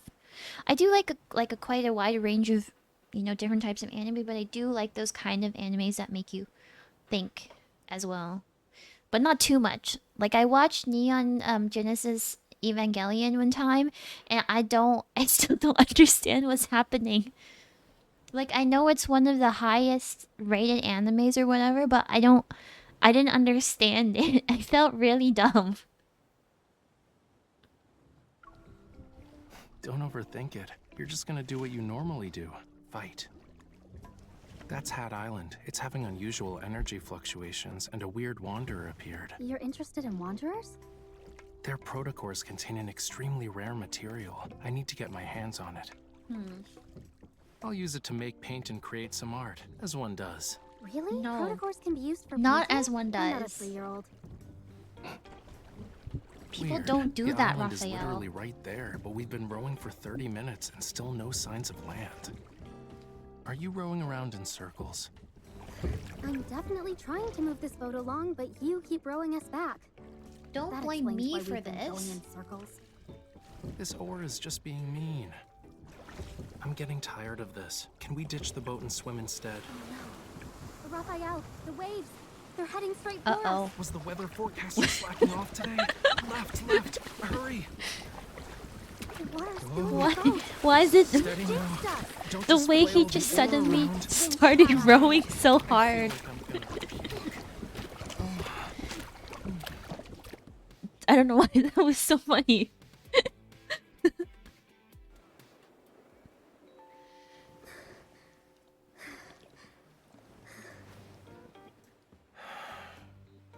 I do like a quite a wide range of, you know, different types of anime, but I do like those kind of animes that make you think as well. But not too much. Like I watched Neon Genesis Evangelion one time, and I still don't understand what's happening. Like I know it's one of the highest rated animes or whatever, but I didn't understand it. I felt really dumb. Don't overthink it. You're just gonna do what you normally do. Fight. That's Hat Island. It's having unusual energy fluctuations, and a weird wanderer appeared. You're interested in wanderers? Their protocores contain an extremely rare material. I need to get my hands on it. I'll use it to make paint and create some art, as one does. Really? No. Protocores can be used for Not painting? as one I'm not a does. 3-year-old. People Weird. don't do the that, island is Raphael. literally right there, but we've been rowing for 30 minutes and still no signs of land. Are you rowing around in circles? I'm definitely trying to move this boat along, but you keep rowing us back. Don't That blame explains me why for we've been going this. in circles. This oar is just being mean. I'm getting tired of this. Can we ditch the boat and swim instead? Raphael, the waves! They're heading straight for Uh-oh. us! Was the weather forecaster slacking off today? Left, hurry! We're still in What? the boat. Why is it Steady now. Jinxed us. Don't the just way flail he the just oar suddenly around. started rowing so hard? I'm gonna puke. I don't know why that was so funny.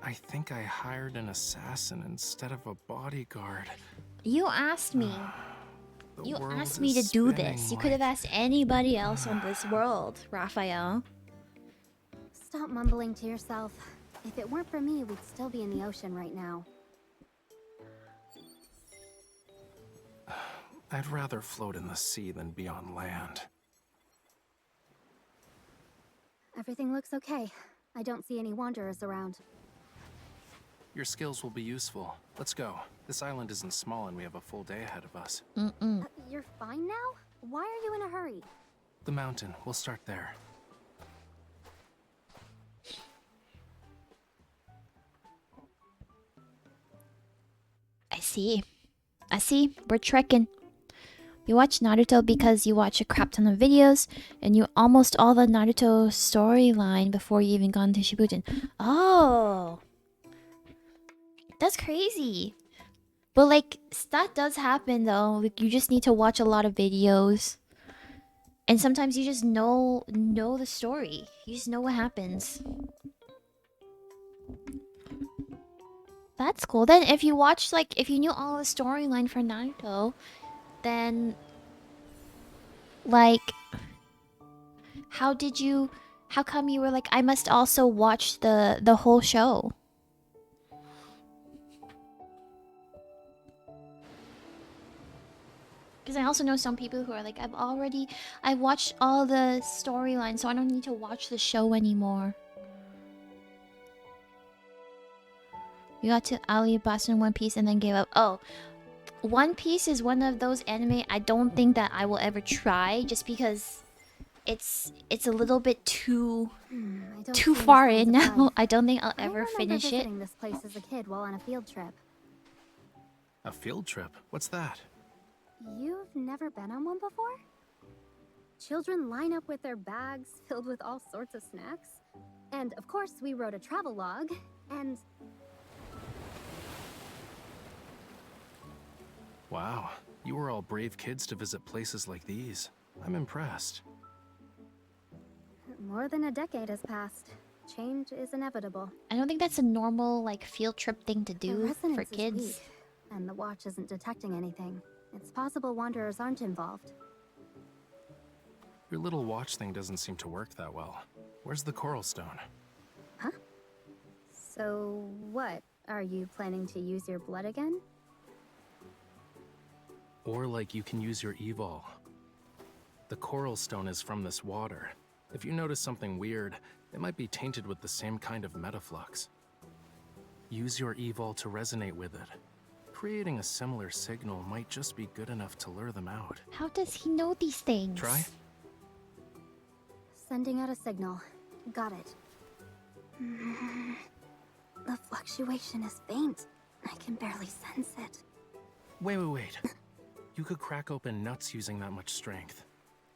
I think I hired an assassin instead of a bodyguard. You asked me. The You world asked me to is do spinning this. You could have like- asked anybody else on this world, Raphael. Stop mumbling to yourself. If it weren't for me, we'd still be in the ocean right now. I'd rather float in the sea than be on land. Everything looks okay. I don't see any wanderers around. Your skills will be useful. Let's go. This island isn't small and we have a full day ahead of us. You're fine now? Why are you in a hurry? The mountain. We'll start there. I see. We're trekking. You watch Naruto because you watch a crap ton of videos, and you almost all the Naruto storyline before you even got into Shippuden. Oh, that's crazy. But like, that does happen though. Like, you just need to watch a lot of videos, and sometimes you just know the story. You just know what happens. That's cool. Then if you watched, like, if you knew all the storyline for Naruto, then, like, how come you were like, I must also watch the whole show? Because I also know some people who are like, I've watched all the storyline, so I don't need to watch the show anymore. You got to Alibaba in One Piece and then gave up. Oh, One Piece is one of those anime I don't think that I will ever try, just because it's a little bit too I don't too see any far signs in of now. life. I don't think I'll I ever remember finish it. visiting this place as a kid while on a field trip. A field trip? What's that? You've never been on one before? Children line up with their bags filled with all sorts of snacks. And of course, we wrote a travel log, and Wow, you were all brave kids to visit places like these. I'm impressed. more than a decade has passed. Change is inevitable. I don't think that's a normal like field trip thing to The do resonance for is kids. weak, and the watch isn't detecting anything. It's possible wanderers aren't involved. Your little watch thing doesn't seem to work that well. Where's the coral stone? Huh? So what? Are you planning to use your blood again? Or like you can use your evol. The coral stone is from this water. If you notice something weird, it might be tainted with the same kind of metaflux. Use your evol to resonate with it. Creating a similar signal might just be good enough to lure them out. How does he know these things? Try? Sending out a signal. Got it. The fluctuation is faint. I can barely sense it. Wait. You could crack open nuts using that much strength.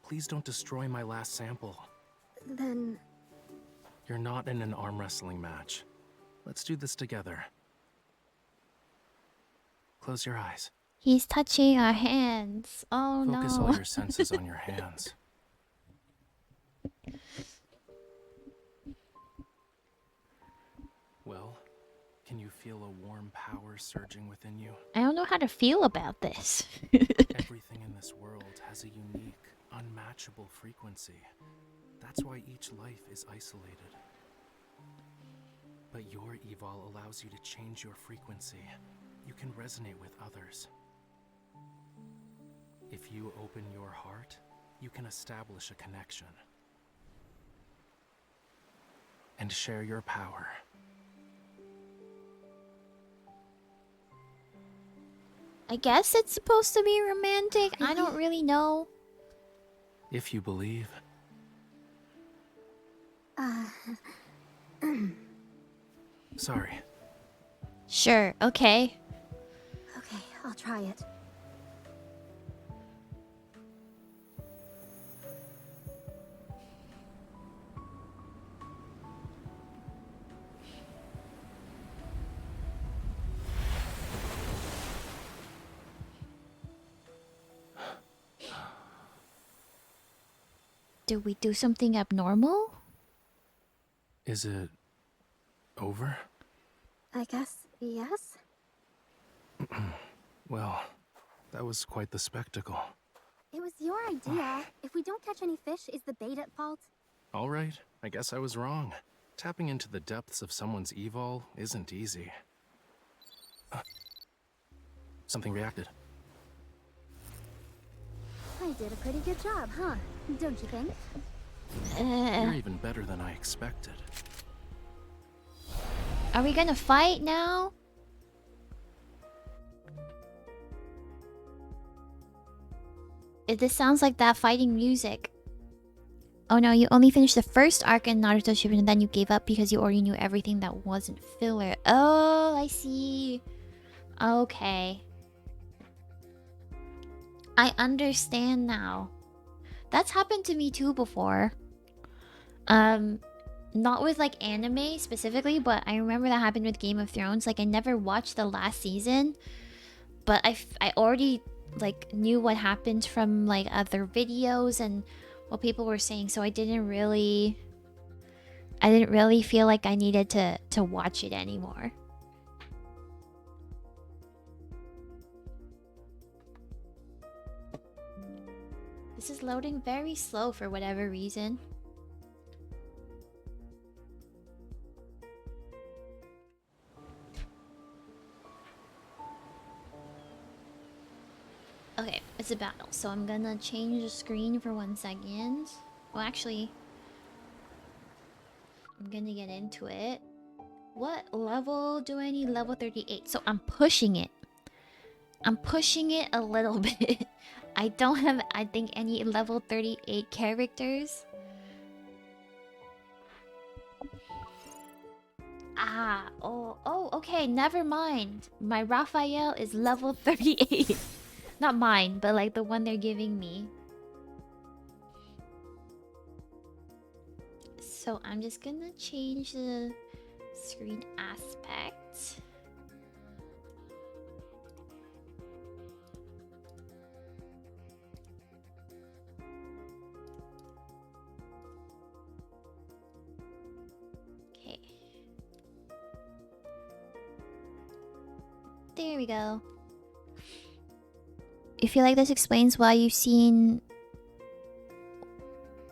Please don't destroy my last sample. Then You're not in an arm wrestling match. Let's do this together. Close your eyes. He's touching our hands. Oh Focus no. all your senses on your hands. Well, can you feel a warm power surging within you? I don't know how to feel about this. Everything in this world has a unique, unmatchable frequency. That's why each life is isolated. But your evol allows you to change your frequency. You can resonate with others. If you open your heart, you can establish a connection. And share your power. I guess it's supposed to be romantic. I don't really know. If you believe. Sorry. Sure, okay. okay, I'll try it. Did we do something abnormal? Is it over? I guess yes. Well, that was quite the spectacle. It was your idea. If we don't catch any fish, is the bait at fault? All right, I guess I was wrong. Tapping into the depths of someone's evol isn't easy. Something reacted. I did a pretty good job, huh? Don't you think? You're even better than I expected. Are we gonna fight now? This sounds like that fighting music. Oh no, you only finished the first arc in Naruto Shippuden and then you gave up because you already knew everything that wasn't filler. Oh, I see. Okay. I understand now. That's happened to me too before. Not with like anime specifically, but I remember that happened with Game of Thrones. Like I never watched the last season, but I already like knew what happened from like other videos and what people were saying, so I didn't really feel like I needed to watch it anymore. This is loading very slow for whatever reason. Okay, it's a battle, so I'm gonna change the screen for 1 second. Well, actually, I'm gonna get into it. What level do I need? Level 38. So I'm pushing it. I'm pushing it a little bit. I don't have, I think, any level 38 characters. Oh, okay, never mind. My Raphael is level 38. Not mine, but like the one they're giving me. So I'm just gonna change the screen aspect. Okay. There we go. I feel like this explains why you've seen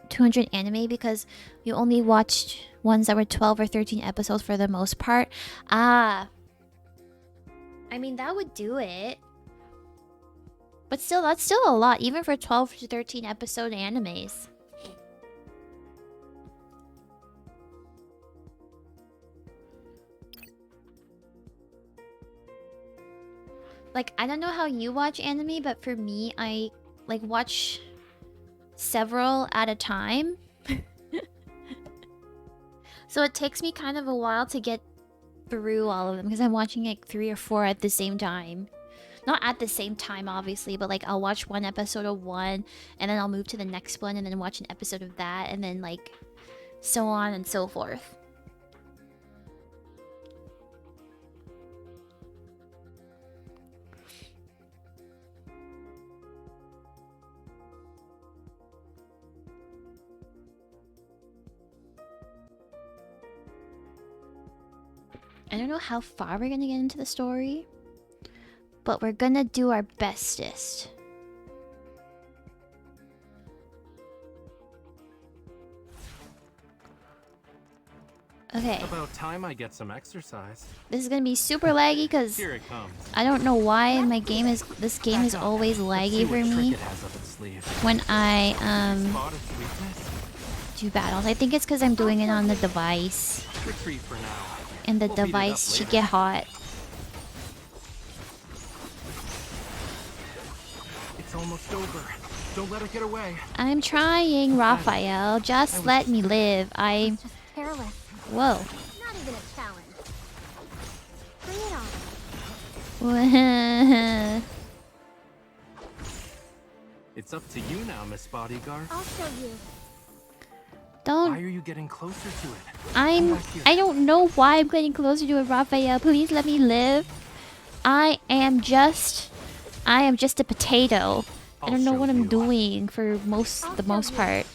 200 anime, because you only watched ones that were 12 or 13 episodes for the most part. Ah. I mean, that would do it. But still, that's still a lot, even for 12 to 13 episode animes. Like, I don't know how you watch anime, but for me, I like watch several at a time. So it takes me kind of a while to get through all of them, because I'm watching like 3 or 4 at the same time. Not at the same time, obviously, but like I'll watch one episode of one, and then I'll move to the next one, and then watch an episode of that, and then like so on and so forth. I don't know how far we're gonna get into the story, but we're gonna do our bestest. Okay. About time I get some exercise. This is gonna be super laggy because Here it comes. I don't know why this game is always laggy for me when I do battles. I think it's because I'm doing it on the device. Retreat for now. And the We'll beat it up device should later. get hot. It's almost over. Don't let it get away. I'm trying, Raphael. Just let me live. It's just careless. Whoa. Not even a challenge. Bring it on. It's up to you now, Miss Bodyguard. I'll show you. Don't. Why are you getting closer to it? I don't know why I'm getting closer to it, Raphael. Please let me live. I am just a potato. I don't know what I'm doing for the most part.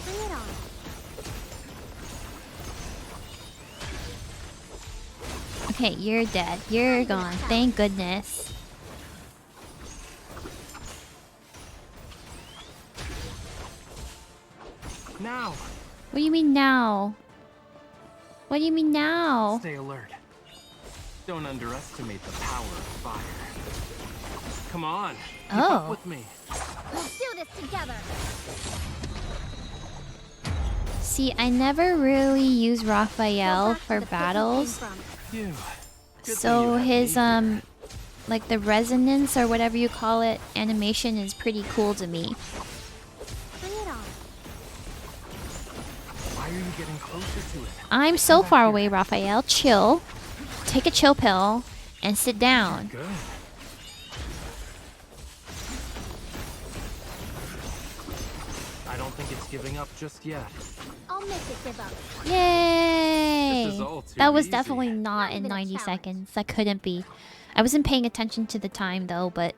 Bring it on. Okay, you're dead. You're gone. Thank goodness. Now. What do you mean now? What do you mean now? Stay alert. Don't underestimate the power of fire. Come on. Keep up Oh. with me. Let's do this together. See, I never really use Raphael Go back to for the pit we battles. came from. Phew. Good So thing you his had me here. like the resonance or whatever you call it animation is pretty cool to me. Bring it on. Why are you getting closer to it? I'm so far away, Raphael. Chill. Take a chill pill and sit down. Good. I don't think it's giving up just yet. I'll make it give up. Yay! This is all too That was easy. definitely not Not in even a 90 challenge. seconds. That couldn't be. I wasn't paying attention to the time though, but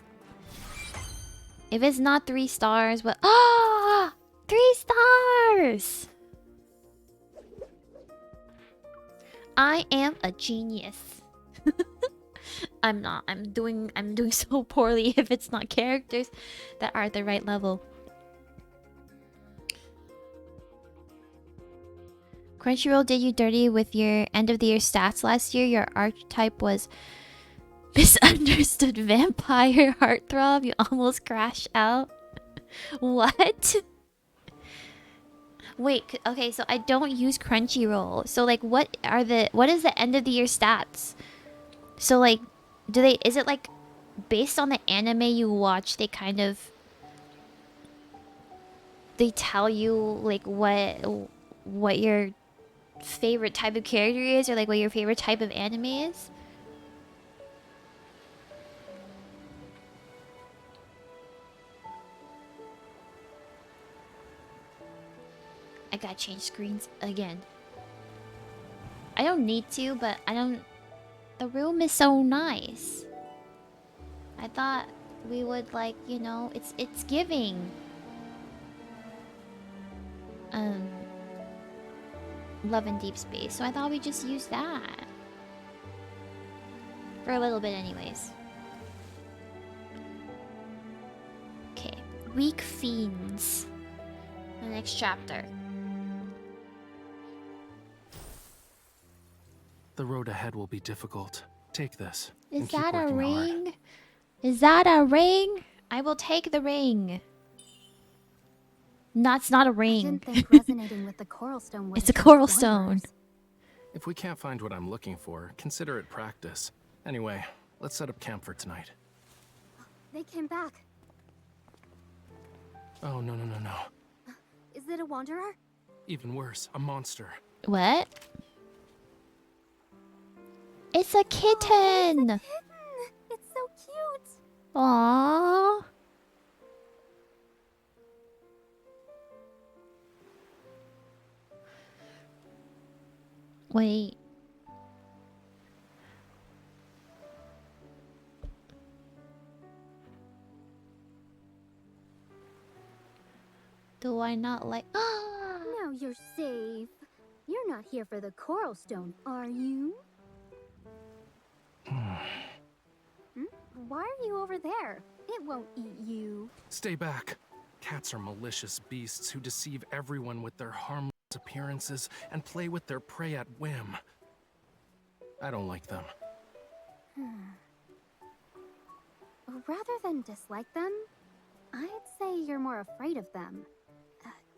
if it's not 3 stars, but 3 stars! I am a genius. I'm not. I'm doing so poorly if it's not characters that are at the right level. Crunchyroll did you dirty with your end of the year stats last year. Your archetype was misunderstood vampire heartthrob. You almost crashed out. What? Wait, okay, so I don't use Crunchyroll. So like what is the end of the year stats? So like is it like based on the anime you watch, they tell you like what your favorite type of character is, or like what your favorite type of anime is. I gotta change screens again. I don't need to, but I don't... The room is so nice. I thought we would, like, you know, it's giving. Love and Deepspace. So I thought we'd just use that. For a little bit anyways. Okay. Weak Fiends. The next chapter. The road ahead will be difficult. Take this. Is and keep that a working hard. ring? Is that a ring? I will take the ring. No, it's not a I ring. didn't think resonating with the coral stone would It's a attract coral wanderers. stone. If we can't find what I'm looking for, consider it practice. Anyway, let's set up camp for tonight. They came back. Oh, no. Is it a wanderer? Even worse, a monster. What? It's a kitten. Kitten! It's so cute. Aww. Wait. Do I not like... Now you're safe. You're not here for the coral stone, are you? Why are you over there? It won't eat you. Stay back. Cats are malicious beasts who deceive everyone with their harmless appearances and play with their prey at whim. I don't like them. Rather than dislike them, I'd say you're more afraid of them.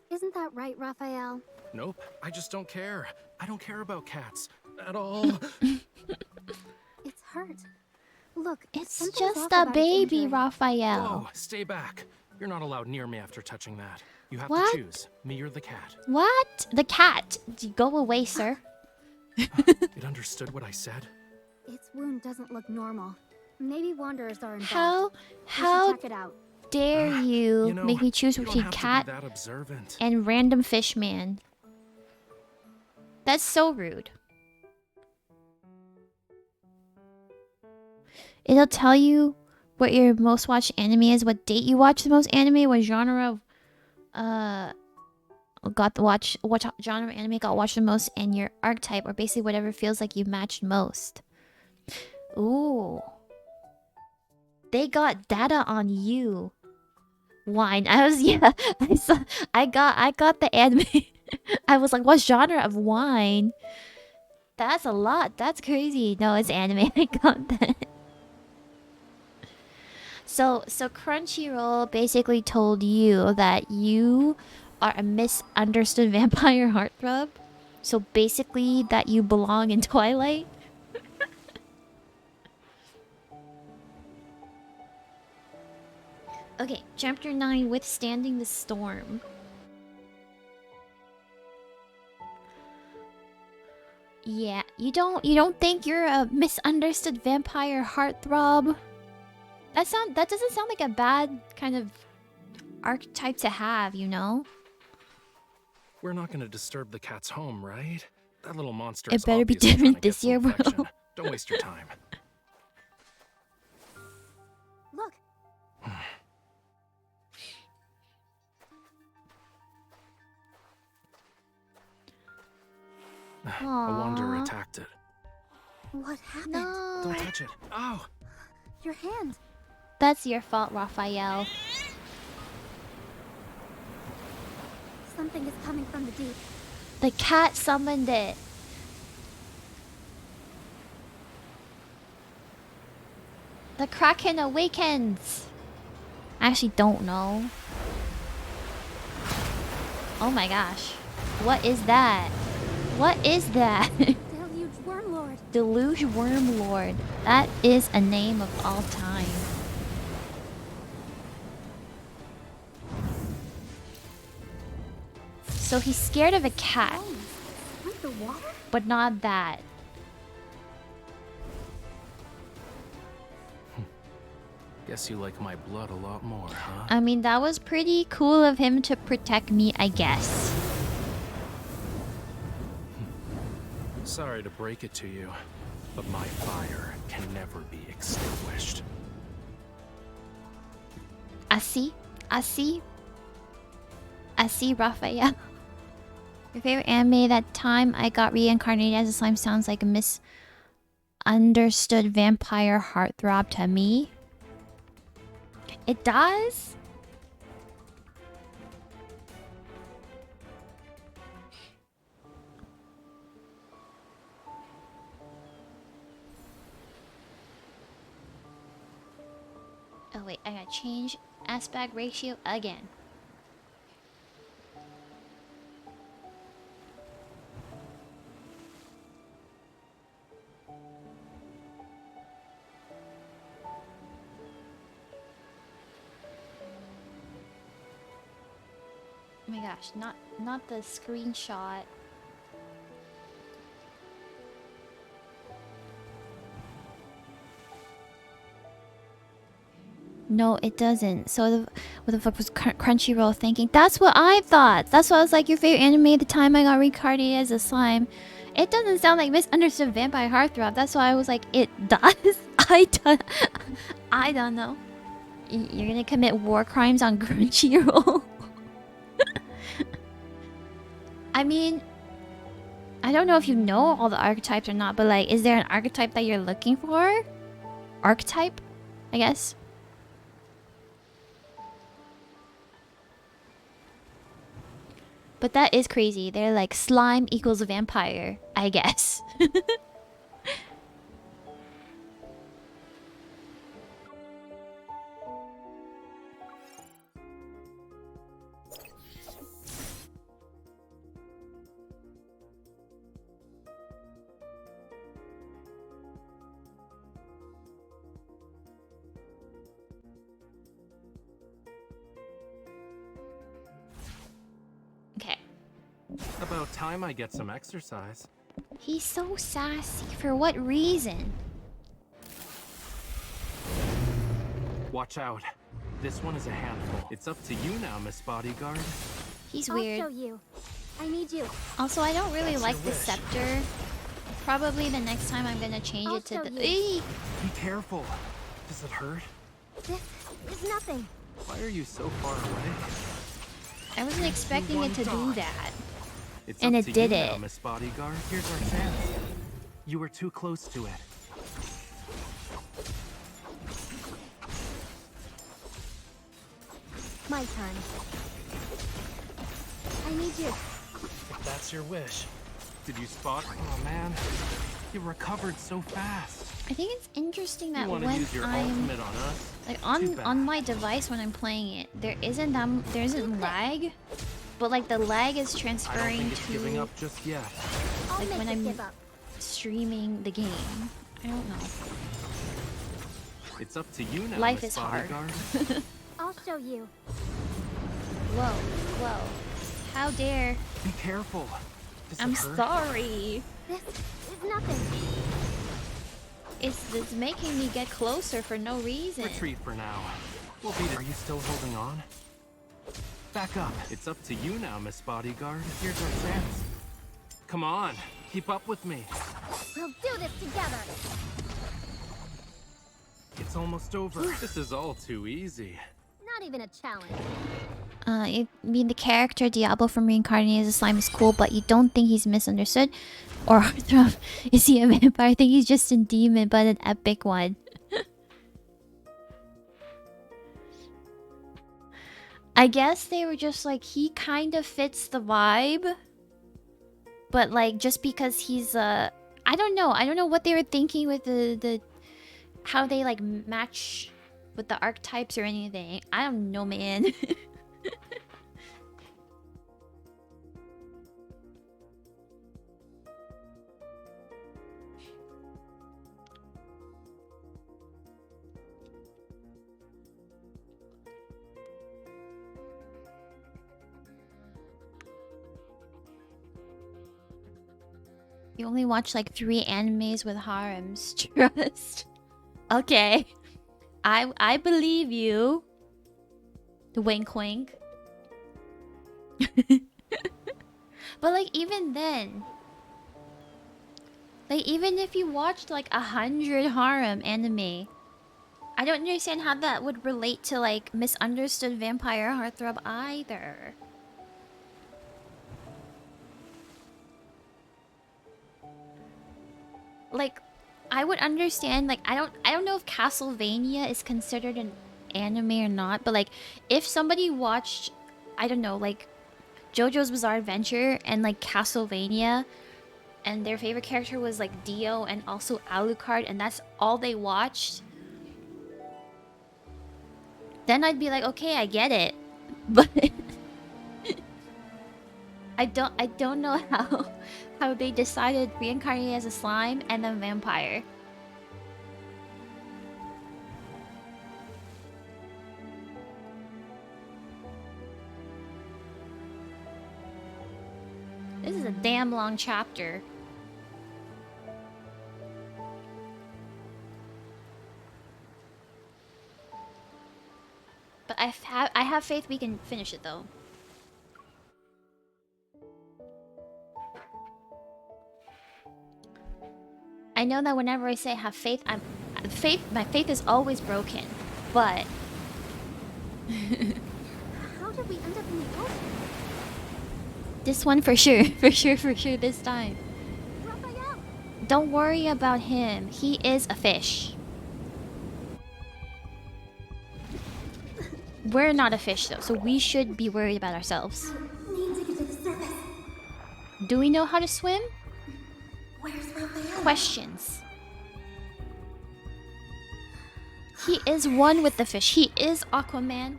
Isn't that right, Raphael? Nope, I just don't care. I don't care about cats. At all. It's hurt. Look, It's something's just off a about its baby, injury. Raphael. Whoa, stay back. You're not allowed near me after touching that. You have What? to choose, me or the cat. What? The cat. Go away, sir. It understood what I said? Its wound doesn't look normal. Maybe wanderers are involved. How We should how check it out. dare you, You know, make me choose you don't between have to be cat that observant. and random fish man? That's so rude. It'll tell you what your most watched anime is, what date you watch the most anime, what genre of what genre of anime got watched the most, and your archetype, or basically whatever feels like you've matched most. Ooh. They got data on you. Wine. I got the anime. I was like, what genre of wine? That's a lot. That's crazy. No, it's anime. I got that. So Crunchyroll basically told you that you are a misunderstood vampire heartthrob. So basically that you belong in Twilight. Okay, chapter 9, Withstanding the Storm. Yeah, you don't think you're a misunderstood vampire heartthrob? That doesn't sound like a bad kind of archetype to have, you know? We're not going to disturb the cat's home, right? That little monster It is better be obviously trying different to get this some year, bro. affection. Don't waste your time. Look, A wanderer Aww. attacked it. what happened? No. Don't touch it. Ow! Your hand. That's your fault, Raphael. Something is coming from the deep. The cat summoned it. The Kraken awakens. I actually don't know. Oh my gosh. What is that? What is that? Deluge Wormlord. Deluge Wormlord. That is a name of all time. So he's scared of a cat. Oh, like the the water? but not that. Guess you like my blood a lot more, huh? I mean, that was pretty cool of him to protect me, I guess. Sorry to break it to you, but my fire can never be extinguished. I see, Raphael. Your favorite anime that time I got reincarnated as a slime sounds like a misunderstood vampire heartthrob to me. It does? Oh wait, I gotta change aspect ratio again. Oh my gosh, not the screenshot. No, it doesn't. So what the fuck was Crunchyroll thinking? That's what I thought. That's why I was like, your favorite anime at the time I got reincarnated as a slime. It doesn't sound like misunderstood vampire heartthrob. That's why I was like, it does. I don't know. You're gonna commit war crimes on Crunchyroll. I mean, I don't know if you know all the archetypes or not, but like, is there an archetype that you're looking for? Archetype, I guess. But that is crazy. They're like slime equals vampire, I guess. Okay. About time I get some exercise. He's so sassy. For what reason? Watch out. This one is a handful. It's up to you now, Miss Bodyguard. He's I'll weird. show you. I need you. Also, I don't really That's like your the wish. scepter. Probably the next time I'm gonna change I'll it to show the. you. Eee! Be careful. Does it hurt? This is nothing. Why are you so far away? I wasn't expecting it to do that. It's And up it to did you now, it. Miss Bodyguard. Here's our chance. You were too close to it. My turn. I need you. If that's your wish. Did you spot? Oh man, you recovered so fast. I think it's interesting that You want to when use your I'm ultimate on us? like Too bad. on my device when I'm playing it, there isn't lag, but like the lag is I don't transferring think it's giving to up just yet. I'll like make when it I'm give up. streaming the game. I don't know. It's up to you now, Life Miss is hard. Bodyguard. I'll show you. Whoa. How dare. Be careful. Does I'm it hurt? sorry. This is nothing. It's making me get closer for no reason. Retreat for now. We'll beat it. Are you still holding on? Back up. It's up to you now, Miss Bodyguard. Here's our chance. Come on. Keep up with me. We'll do this together. It's almost over. This is all too easy. Not even a challenge. I mean, the character Diablo from Reincarnated as a Slime is cool, but you don't think he's misunderstood? Or Heartthrob, is he a vampire? I think he's just a demon, but an epic one. I guess they were just like, he kind of fits the vibe. But like, just because he's I don't know what they were thinking with the how they like match with the archetypes or anything. I don't know, man. You only watch like 3 animes with harems. Trust. Okay. I believe you. The wink wink. But like even then, like even if you watched like 100 harem anime, I don't understand how that would relate to like misunderstood vampire heartthrob either. Like I would understand, like I don't know if Castlevania is considered an anime or not, but like if somebody watched, I don't know, like JoJo's Bizarre Adventure and like Castlevania, and their favorite character was like Dio and also Alucard, and that's all they watched, then I'd be like, okay, I get it. But I don't know how they decided reincarnated as a slime and then vampire. This is a damn long chapter. But I have faith we can finish it though. I know that whenever I say have faith, my faith is always broken. But How did we end up in the ocean? this one for sure, for sure this time. Raphael! Don't worry about him. He is a fish. We're not a fish though, so we should be worried about ourselves. Need to get to the surface. Do we know how to swim? Where's Raphael? Questions. He is one with the fish. He is Aquaman.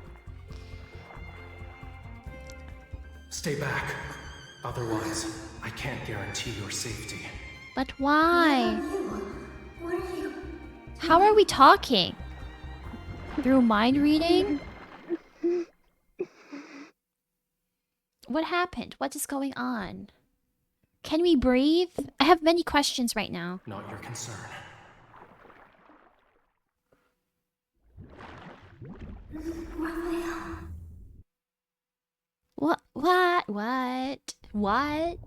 Stay back. Otherwise, I can't guarantee your safety. But why? What are you? How are we talking? Through mind reading? What happened? What is going on? Can we breathe? I have many questions right now. Not your concern. Raphael. What? What?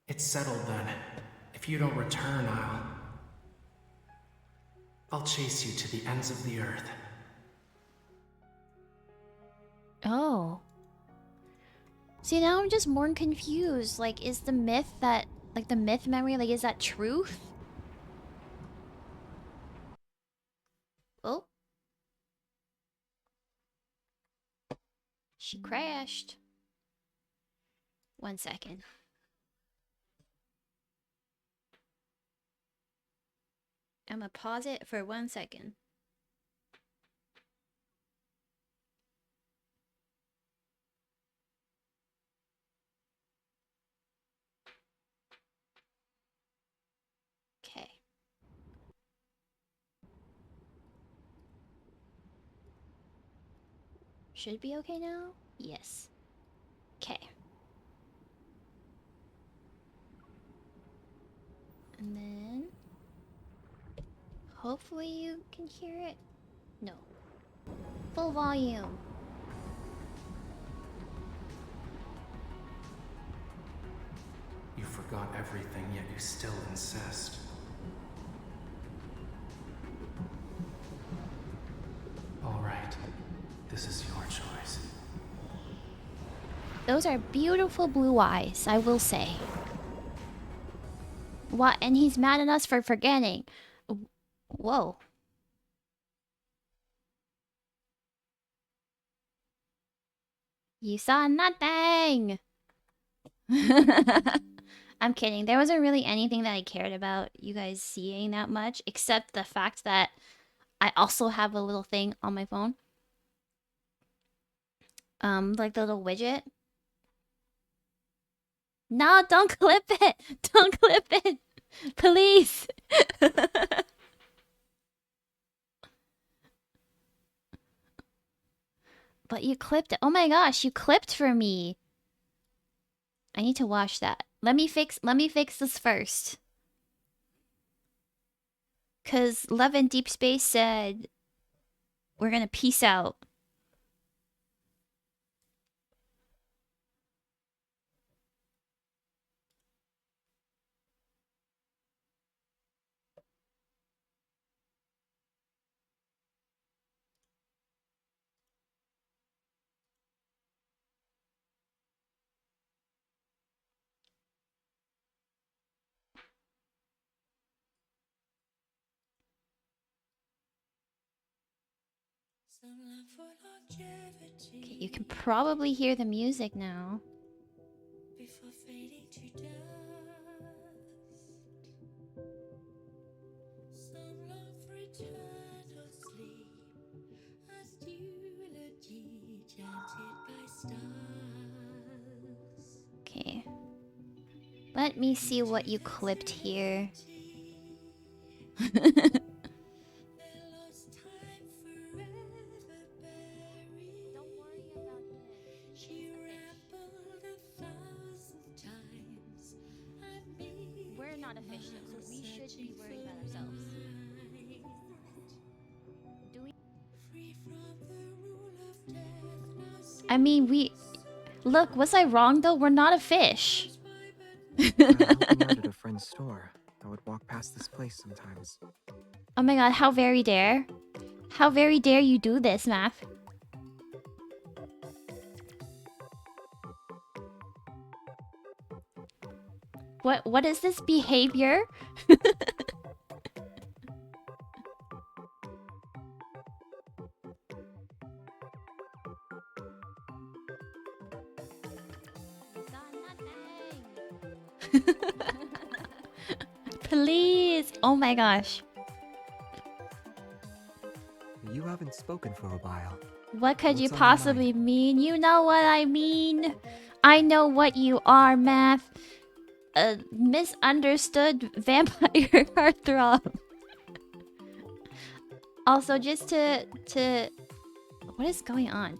It's settled then. If you don't return, I'll chase you to the ends of the earth. Oh. See, now I'm just more confused. Like, is the myth that... Like, the myth memory, like, is that truth? Oh. She crashed. 1 second. I'm gonna pause it for 1 second. Okay. Should be okay now? Yes. Okay. And then... Hopefully you can hear it? No. Full volume. You forgot everything, yet you still insist. All right. This is your choice. Those are beautiful blue eyes, I will say. What? And he's mad at us for forgetting. Whoa. You saw nothing! I'm kidding. There wasn't really anything that I cared about you guys seeing that much, except the fact that I also have a little thing on my phone. Like the little widget. No, don't clip it! Don't clip it! Please! But you clipped it. Oh my gosh, you clipped for me. I need to watch that. Let me fix this first. Cause Love and Deepspace said we're gonna peace out. Okay, you can probably hear the music now. Okay. Let me see what you clipped here. We're not official, so we should be worried about ourselves. Do we? I mean, we... Look, was I wrong though? We're not a fish. When I'm helping out at a friend's store, I would walk past this place sometimes. Oh my god, how very dare. How very dare you do this, Math. What is this behavior? Please. Oh my gosh. You haven't spoken for a while. What could you What's on your possibly mean? You know what I mean. I know what you are, Math. A misunderstood vampire heartthrob. Also, just to what is going on?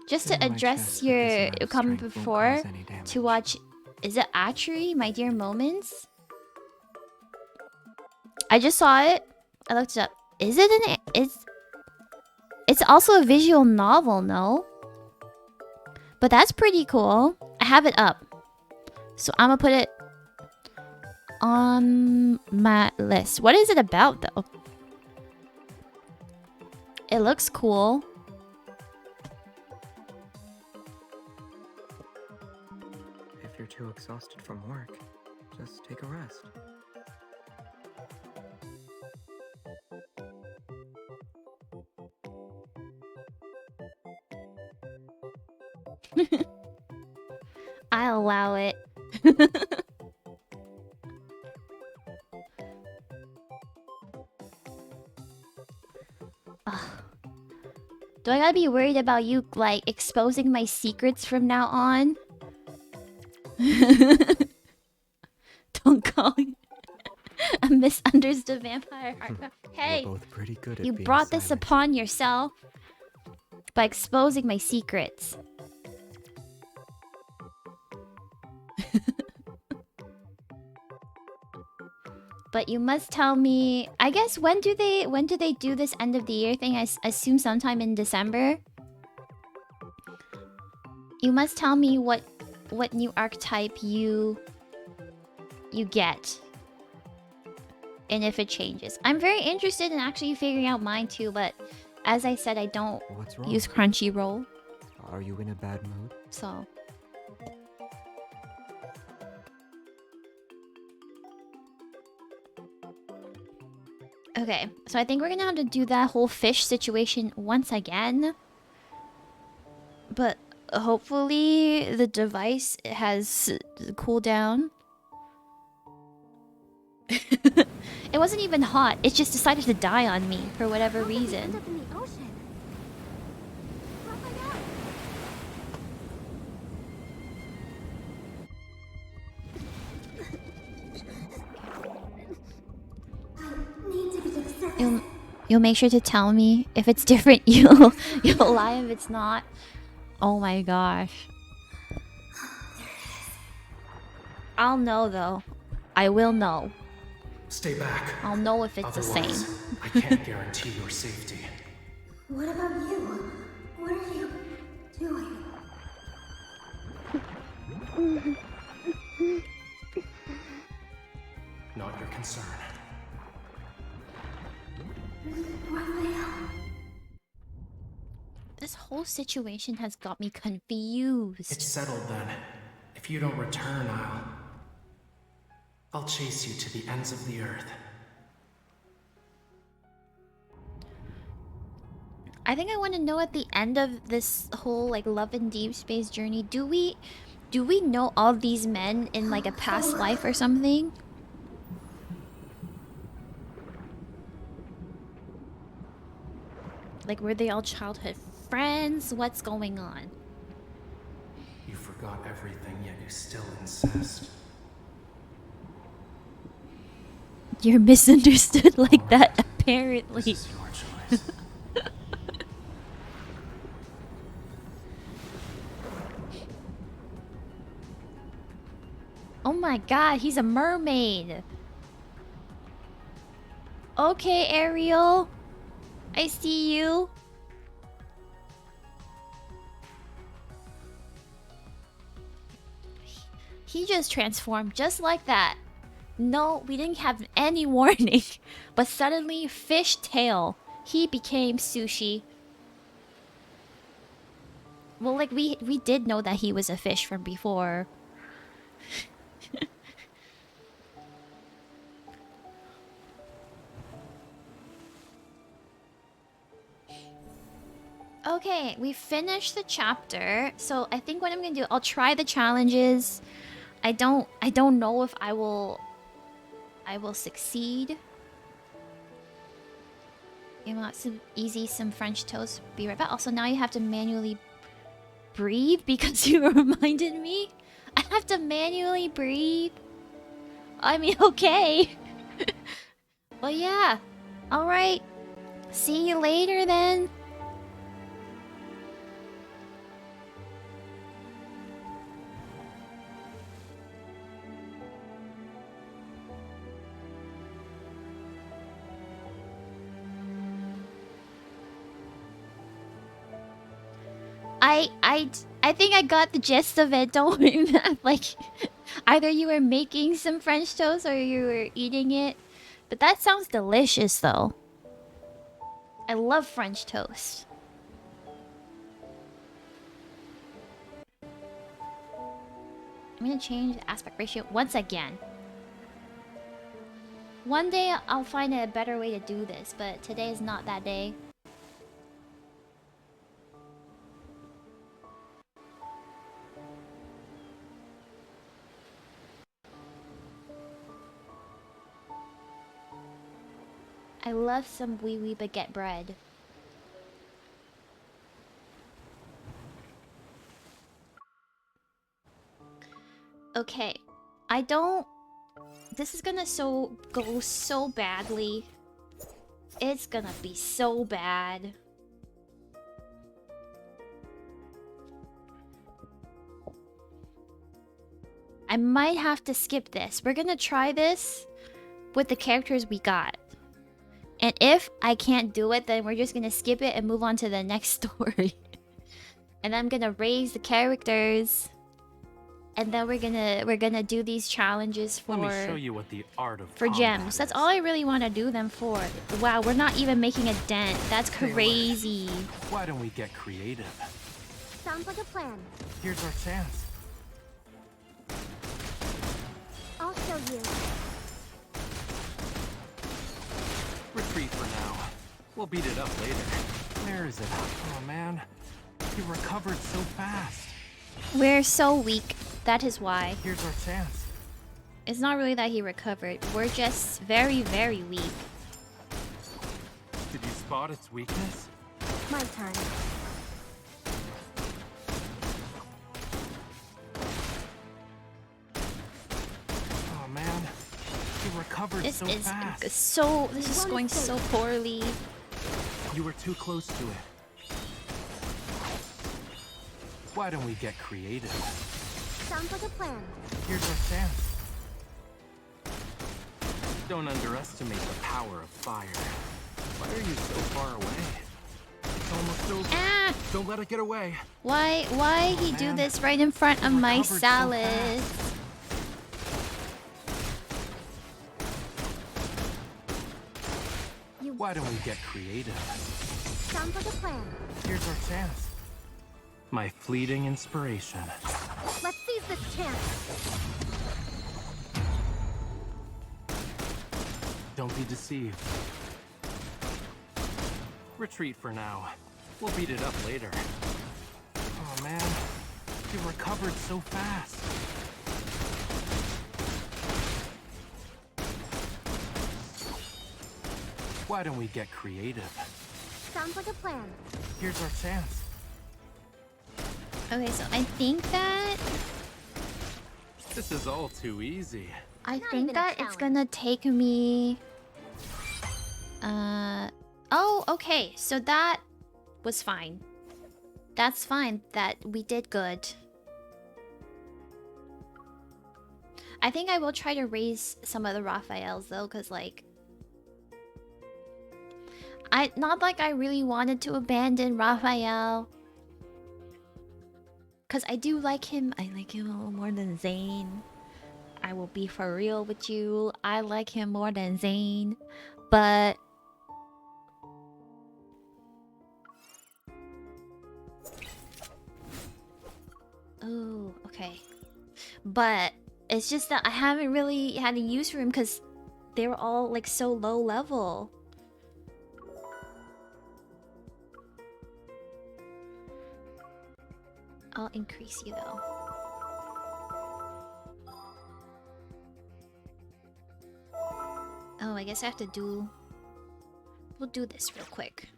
Just to Sit on my address chest your because my comment strength won't before, cause any damage. to watch, is it Atri, My Dear Moments? I just saw it. I looked it up. Is it an? It's also a visual novel, no? But that's pretty cool. I have it up, so I'm gonna put it on my list. What is it about, though? It looks cool. If you're too exhausted from work, just take a rest. I allow it. Ugh. Do I gotta be worried about you, like, exposing my secrets from now on? Don't call me a misunderstood vampire. Hey, We're both pretty good at you being brought this silent. upon yourself by exposing my secrets. But you must tell me, I guess, when do they do this end of the year thing? I assume sometime in December. You must tell me what new archetype you get, and if it changes. I'm very interested in actually figuring out mine too, but as I said, I don't What's wrong? use Crunchyroll, Are you in a bad mood? so. Okay, so I think we're gonna have to do that whole fish situation once again. But hopefully the device has cooled down. It wasn't even hot, it just decided to die on me for whatever How did we end reason. up in the ocean? How'd I know? You'll make sure to tell me if it's different. You'll lie if it's not. Oh my gosh. I'll know though. I will know. Stay back. I'll know if it's the Otherwise, same. I can't guarantee your safety. What about you? What are you doing? Not your concern. Raphael. This whole situation has got me confused. It's settled then. If you don't return, I'll chase you to the ends of the earth. I think I want to know at the end of this whole like love and deep space journey, do we know all these men in like a past life or something? Like were they all childhood friends? What's going on? You forgot everything, yet you still insist. You're misunderstood like All that, right. apparently. This is your choice. Oh my god, he's a mermaid. Okay, Ariel. I see you. He just transformed just like that. No, we didn't have any warning. But suddenly, fish tail. He became sushi. Well, like, we did know that he was a fish from before. Okay, we finished the chapter. So I think what I'm gonna do, I'll try the challenges. I don't know if I will succeed. You want some easy, some French toast. Be right back. Also, now you have to manually breathe because you reminded me. I have to manually breathe. I mean, okay. Well, yeah. All right. See you later then. I think I got the gist of it. Don't worry, man. Like, either you were making some French toast or you were eating it. But that sounds delicious, though. I love French toast. I'm gonna change the aspect ratio once again. One day I'll find a better way to do this, but today is not that day. I love some wee wee baguette bread. Okay, I don't... This is gonna go so badly. It's gonna be so bad. I might have to skip this. We're gonna try this with the characters we got. And if I can't do it, then we're just gonna skip it and move on to the next story. And I'm gonna raise the characters. And then we're gonna do these challenges for Let me show you what the art of for combat gems. That's is. all I really want to do them for. Wow, we're not even making a dent. That's crazy. Why don't we get creative? Sounds like a plan. Here's our chance. I'll show you. Retreat for now. We'll beat it up later. Where is it? Oh man, he recovered so fast. We're so weak. That is why. Here's our chance. It's not really that he recovered. We're just very, very weak. Did you spot its weakness? My turn. Oh man, he recovered This so is fast. this is going so poorly. You were too close to it. Why don't we get creative? Sounds like a plan. Here's our chance. Don't underestimate the power of fire. Why are you so far away? It's almost over. Ah! Don't let it get away. Why he do man. this right in front of You my recovered so salad? Why don't we get creative? Sounds like a plan. Here's our chance. My fleeting inspiration. Let's seize this chance. Don't be deceived. Retreat for now. We'll beat it up later. Oh man, you recovered so fast. Why don't we get creative? Sounds like a plan. Here's our chance. Okay, so I think that This is all too easy. I Not think even a that it's challenge. gonna take me. Oh, okay. So that was fine. That's fine. That we did good. I think I will try to raise some of the Raphaels though, cause like, not like I really wanted to abandon Raphael. Cause I do like him. I like him a little more than Zane. I will be for real with you. I like him more than Zane. But oh, okay. But it's just that I haven't really had a use for him because they were all like so low level. I'll increase you though. Oh, I guess I have to do... We'll do this real quick.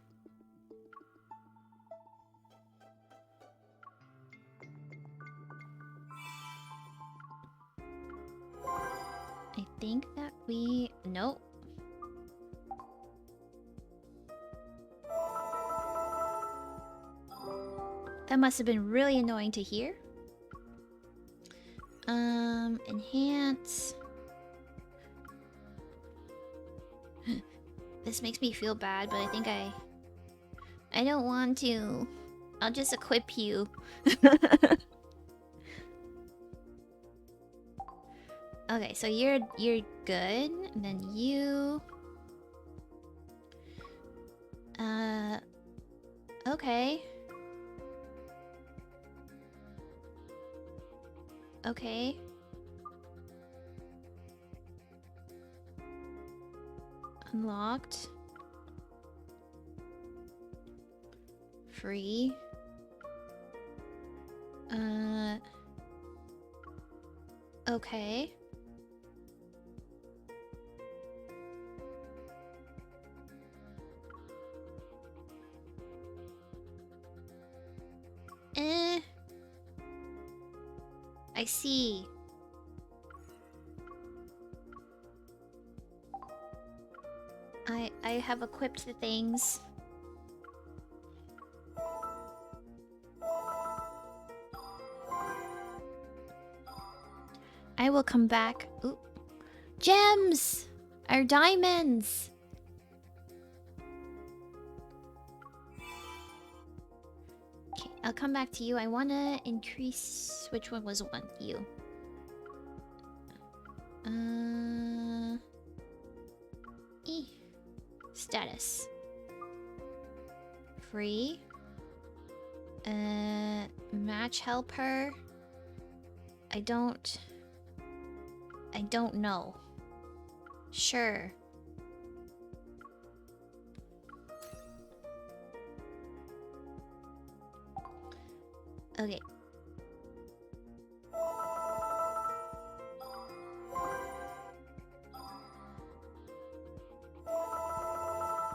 I think that we... Nope. That must have been really annoying to hear. Enhance. This makes me feel bad, but I think I don't want to. I'll just equip you. Okay, so you're good. And then you okay. Okay. Unlocked. Free. Okay. I see. I have equipped the things. I will come back. Ooh. Gems! Our diamonds! Okay, I'll come back to you. I wanna increase... Which one was one? You. Status. Free. Match helper. I don't know. Sure. Okay.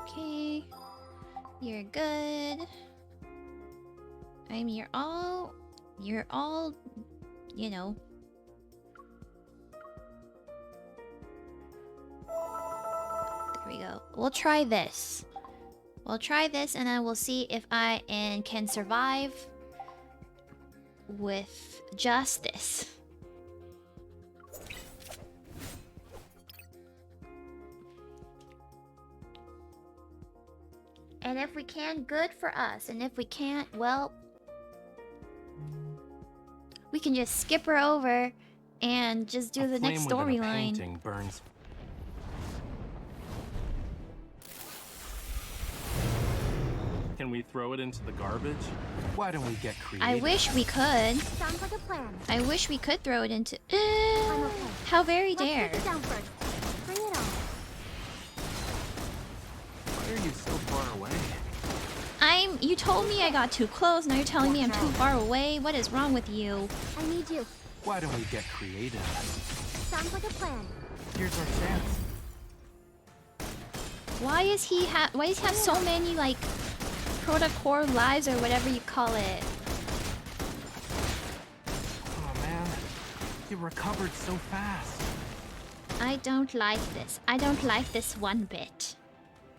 Okay. You're good. You're all, you know. There we go. We'll try this. We'll try this and then we'll see if I can survive with just this. And if we can, good for us. And if we can't, well, we can just skip her over and just do the next storyline. Painting burns. Can we throw it into the garbage? Why don't we get creative? I wish we could. Sounds like a plan. I wish we could throw it into. I'm okay. How very Let's dare. take it down first. Bring it on. Why are you so far away? You told me I got too close. Now you're telling me I'm too far away. What is wrong with you? I need you. Why don't we get creative? Sounds like a plan. Here's our chance. Why does he have so many like core lives or whatever you call it? Oh man, you recovered so fast. I don't like this. I don't like this one bit.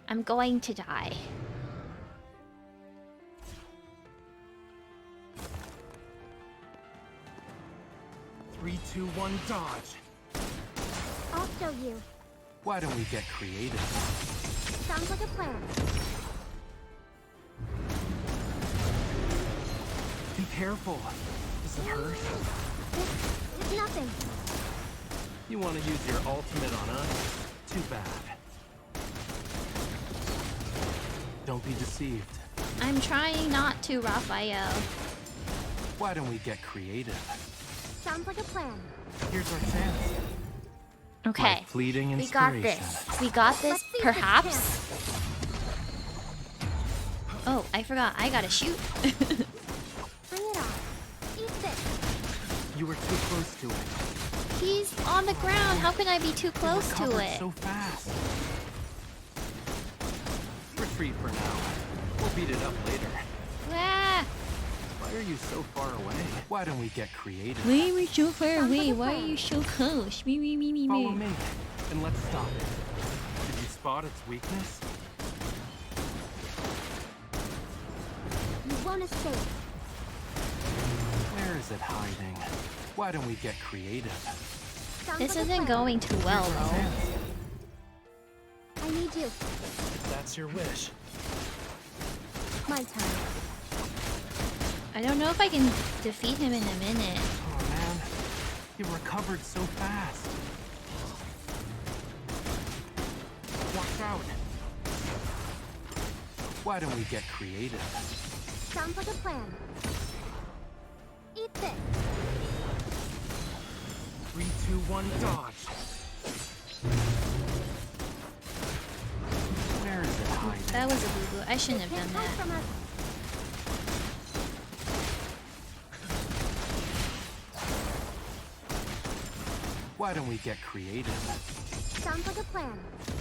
I'm going to die. Three, two, one, dodge. I'll show you. Why don't we get creative? Sounds like a plan. Be careful. Does it hurt? It's nothing. You want to use your ultimate on us? Too bad. Don't be deceived. I'm trying not to, Raphael. Why don't we get creative? Sounds like a plan. Here's our chance. Okay. My fleeting We inspiration. got this. We got this, Let's see if perhaps. Oh, I forgot. I gotta shoot. Bring it on. Eat this. You were too close to it. He's on the ground. How can I be too close to Recovered it? so fast. Retreat for now. We'll beat it up later. Ah, Why are you so far away? Why don't we get creative? why are we so far Sounds like away? a Why are plan. you so close? Me. Follow me, and let's stop it. Did you spot its weakness? You won't escape. Where is it hiding? Why don't we get creative? Sounds This like a isn't plan. going too well, Here's our though. chance. I need you. If that's your wish. My turn. I don't know if I can defeat him in a minute. Oh man, you recovered so fast. Watch out. Why don't we get creative? Sounds like a plan. Eat this. 3, 2, 1, dodge. Where is it hiding? That was a boo-boo. I shouldn't have Can't done hide that. from us. Why don't we get creative? Sounds like a plan.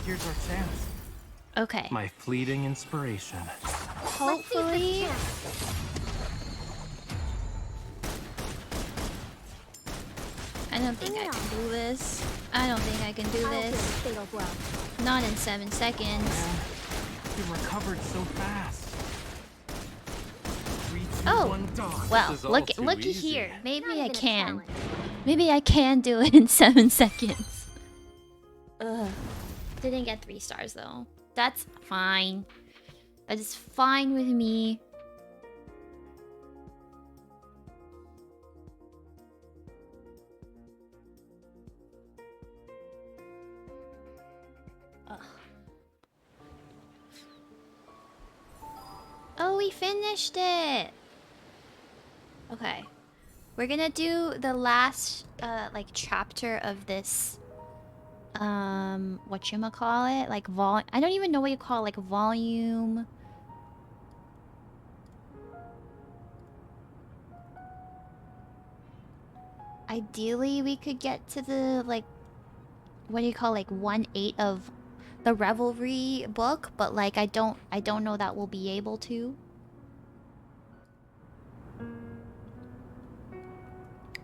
Here's our chance. Okay. My fleeting inspiration. Hopefully. Let's see if it's I don't think I can do this. I don't think I can do I'll deal this. with fatal blow. Not in 7 seconds. Man, you recovered so fast. 3, 2, Oh, 1, dodge. well, This is all looky too easy. here. Not Maybe I even a can. challenge. Maybe I can do it in 7 seconds. Ugh. Didn't get 3 stars though. That's fine. That is fine with me. Ugh. Oh, we finished it. Okay. We're gonna do the last like chapter of this whatchamacallit? Like I don't even know what you call it, like volume. Ideally we could get to the like what do you call like 1/8 of the Revelry book, but like I don't know that we'll be able to.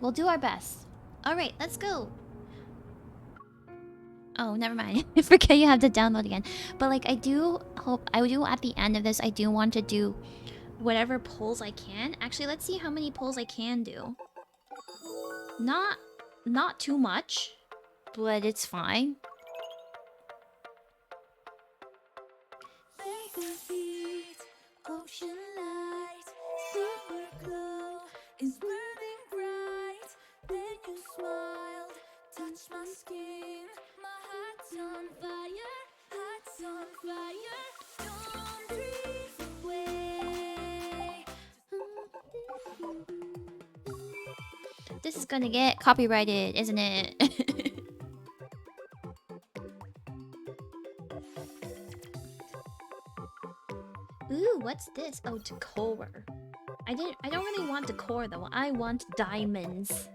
We'll do our best. Alright, let's go. Oh, never mind. I forget you have to download again. But like I do at the end of this, I do want to do whatever polls I can. Actually, let's see how many polls I can do. Not too much, but it's fine. ocean light, silver glow is burning bright. Then you smiled, touched my skin. My heart's on fire, heart's on fire. Don't drift away. This is gonna get copyrighted, isn't it? Ooh, what's this? Oh, decor. I don't really want decor though. I want diamonds.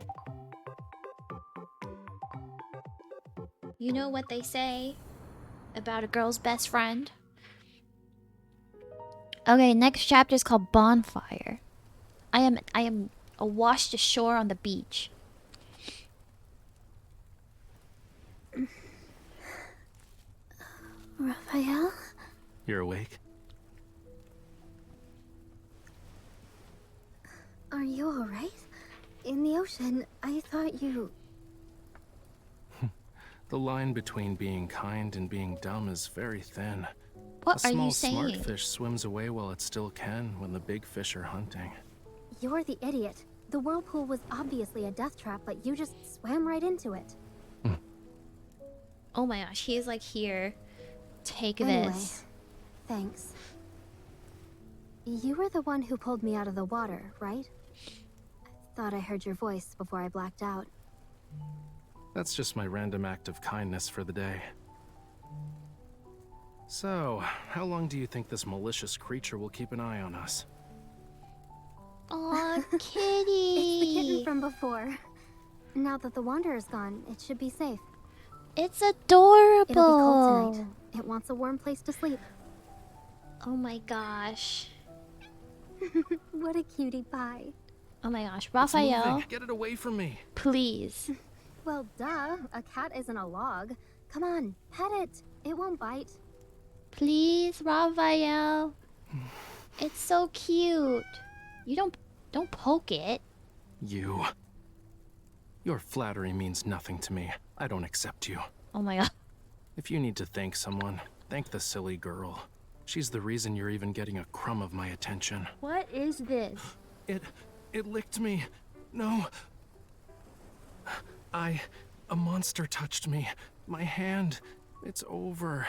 You know what they say about a girl's best friend? Okay, next chapter is called Bonfire. I am washed ashore on the beach. Raphael? You're awake? Are you alright? In the ocean, I thought you... The line between being kind and being dumb is very thin. What A are small you saying? smart fish swims away while it still can when the big fish are hunting. You're the idiot. The whirlpool was obviously a death trap, but you just swam right into it. Oh my gosh, he is like here. Take Anyway, this. thanks. You were the one who pulled me out of the water, right? I thought I heard your voice before I blacked out. That's just my random act of kindness for the day. So, how long do you think this malicious creature will keep an eye on us? Aw, kitty. It's the kitten from before. Now that the Wanderer's gone, it should be safe. It's adorable. It'll be cold tonight. It wants a warm place to sleep. Oh my gosh. What a cutie pie. Oh my gosh, It's Raphael, moving. Get it away from me. please. Well, duh. A cat isn't a log. Come on, pet it. It won't bite. Please, Raphael. It's so cute. You don't poke it. You. Your flattery means nothing to me. I don't accept you. Oh my god. If you need to thank someone, thank the silly girl. She's the reason you're even getting a crumb of my attention. What is this? It licked me. No. A monster touched me. My hand. It's over.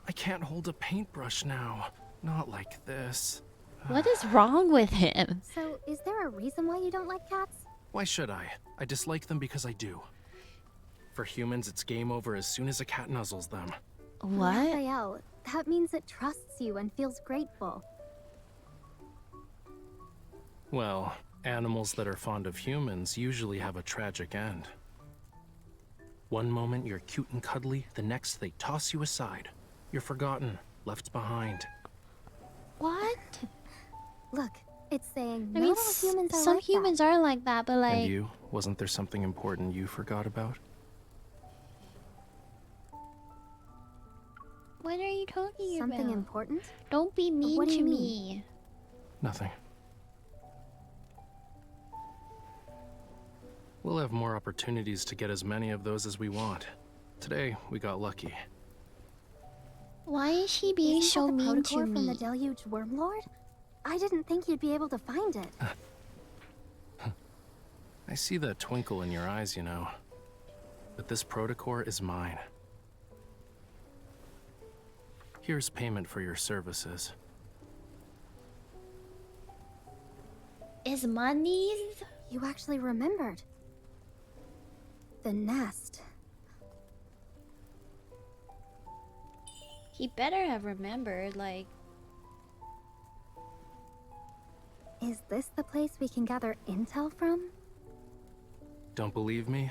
I can't hold a paintbrush now. Not like this. What is wrong with him? So, is there a reason why you don't like cats? Why should I? I dislike them because I do. For humans, it's game over as soon as a cat nuzzles them. What? Raphael, that means it trusts you and feels grateful. Well, animals that are fond of humans usually have a tragic end. One moment you're cute and cuddly, the next they toss you aside. You're forgotten, left behind. What? Look, it's saying I not mean, all humans are some like humans are like that, but like... And you? Wasn't there something important you forgot about? What are you talking Something about? important? Don't be mean What do to you me. Nothing. We'll have more opportunities to get as many of those as we want. Today, we got lucky. Why is she being Isn't so that the mean to protocol from the me? Deluge Wormlord? I didn't think you'd be able to find it. I see that twinkle in your eyes, you know. But this protocore is mine. Here's payment for your services. Is monies? You actually remembered. The nest. He better have remembered, like... Is this the place we can gather intel from? Don't believe me?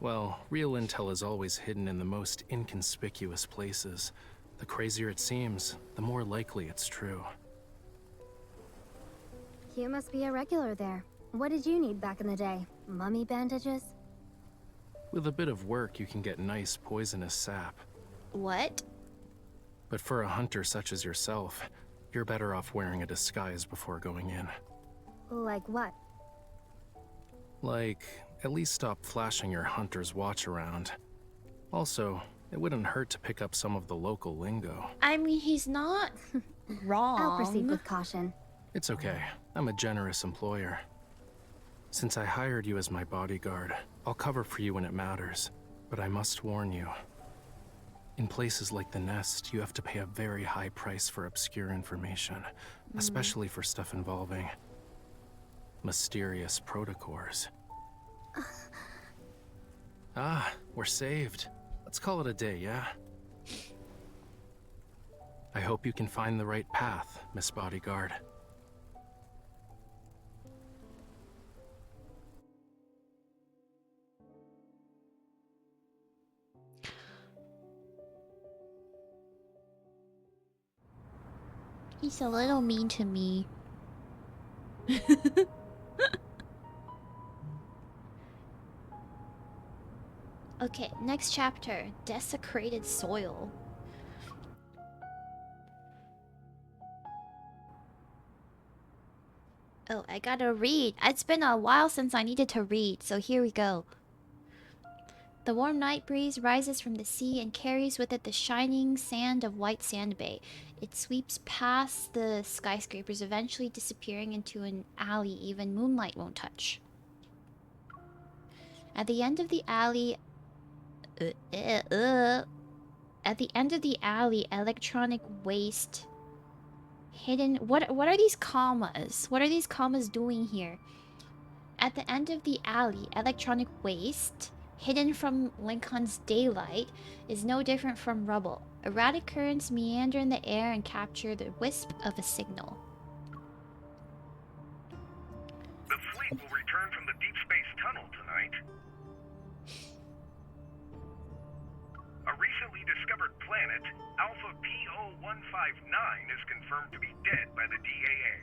Well, real intel is always hidden in the most inconspicuous places. The crazier it seems, the more likely it's true. You must be a regular there. What did you need back in the day? Mummy bandages? With a bit of work, you can get nice poisonous sap. What? But for a hunter such as yourself, you're better off wearing a disguise before going in. Like what? Like, at least stop flashing your hunter's watch around. Also, it wouldn't hurt to pick up some of the local lingo. I mean, he's not wrong. I'll proceed with caution. It's okay. I'm a generous employer. Since I hired you as my bodyguard, I'll cover for you when it matters. But I must warn you. In places like the Nest, you have to pay a very high price for obscure information, especially for stuff involving mysterious protocors. Ah, we're saved. Let's call it a day, yeah? I hope you can find the right path, Miss Bodyguard. He's a little mean to me. Okay, next chapter. Desecrated soil. Oh, I gotta read. It's been a while since I needed to read, so here we go. The warm night breeze rises from the sea and carries with it the shining sand of White Sand Bay. It sweeps past the skyscrapers, eventually disappearing into an alley even moonlight won't touch. At the end of the alley... At the end of the alley, electronic waste... Hidden... What are these commas? What are these commas doing here? At the end of the alley, electronic waste... hidden from Lincoln's daylight, is no different from rubble. Erratic currents meander in the air and capture the wisp of a signal. The fleet will return from the Deepspace tunnel tonight. A recently discovered planet, Alpha PO159, is confirmed to be dead by the DAA.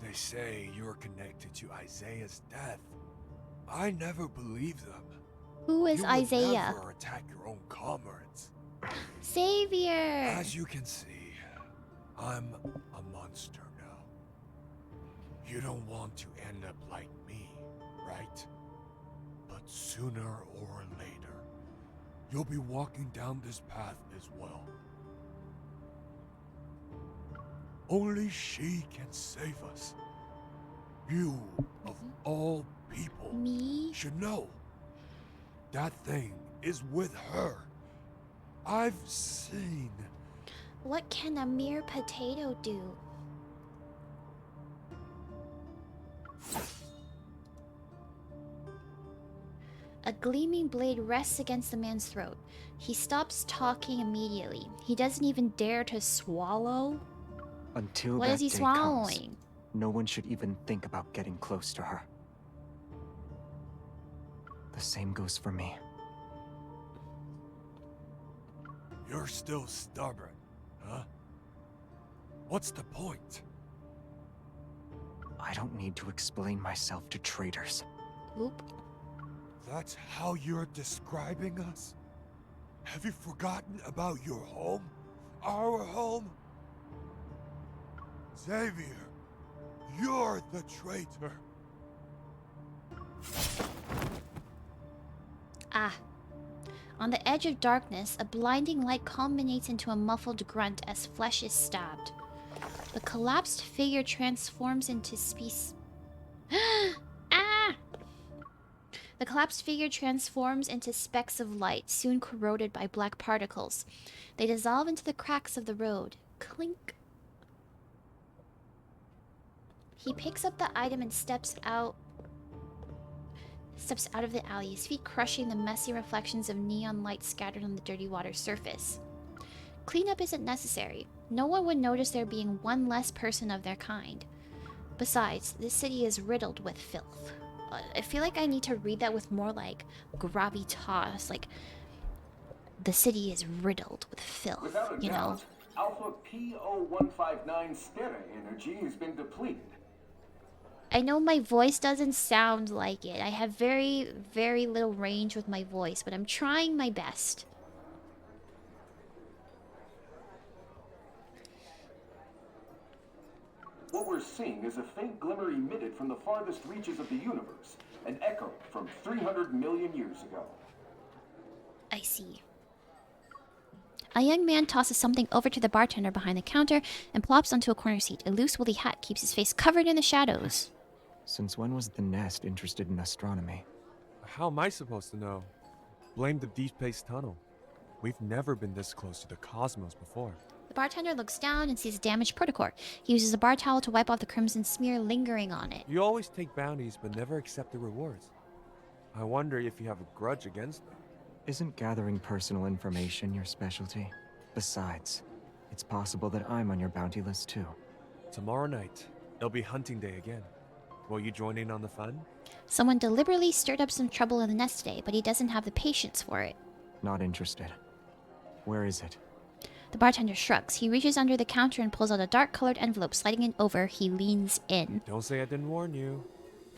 They say you're connected to Isaiah's death. I never believed them. Who is you would Isaiah? never attack your own comrades. Savior! As you can see, I'm a monster now. You don't want to end up like me, right? But sooner or later, you'll be walking down this path as well. Only she can save us. You, of all people, Me? should know. That thing is with her. I've seen. What can a mere potato do? A gleaming blade rests against the man's throat. He stops talking immediately. He doesn't even dare to swallow. Until What that is he day swallowing? comes, no one should even think about getting close to her. The same goes for me. You're still stubborn, huh? What's the point? I don't need to explain myself to traitors. Oop. That's how you're describing us? Have you forgotten about your home? Our home? Xavier, you're the traitor. Ah. On the edge of darkness, a blinding light culminates into a muffled grunt as flesh is stabbed. The collapsed figure transforms into Ah! The collapsed figure transforms into specks of light, soon corroded by black particles. They dissolve into the cracks of the road. Clink. He picks up the item and steps out of the alley, his feet crushing the messy reflections of neon light scattered on the dirty water surface. Cleanup isn't necessary. No one would notice there being one less person of their kind. Besides, this city is riddled with filth. I feel like I need to read that with more like gravitas, like the city is riddled with filth, you know? Alpha PO159 stereo energy has been depleted. I know my voice doesn't sound like it. I have very, very little range with my voice, but I'm trying my best. What we're seeing is a faint glimmer emitted from the farthest reaches of the universe, an echo from 300 million years ago. I see. A young man tosses something over to the bartender behind the counter and plops onto a corner seat. A loose woolly hat keeps his face covered in the shadows. Since when was the nest interested in astronomy? How am I supposed to know? Blame the Deepspace tunnel. We've never been this close to the cosmos before. The bartender looks down and sees a damaged protocore. He uses a bar towel to wipe off the crimson smear lingering on it. You always take bounties but never accept the rewards. I wonder if you have a grudge against them. Isn't gathering personal information your specialty? Besides, it's possible that I'm on your bounty list too. Tomorrow night, it'll be hunting day again. Will you join in on the fun? Someone deliberately stirred up some trouble in the nest today, but he doesn't have the patience for it. Not interested. Where is it? The bartender shrugs. He reaches under the counter and pulls out a dark-colored envelope. Sliding it over, he leans in. Don't say I didn't warn you.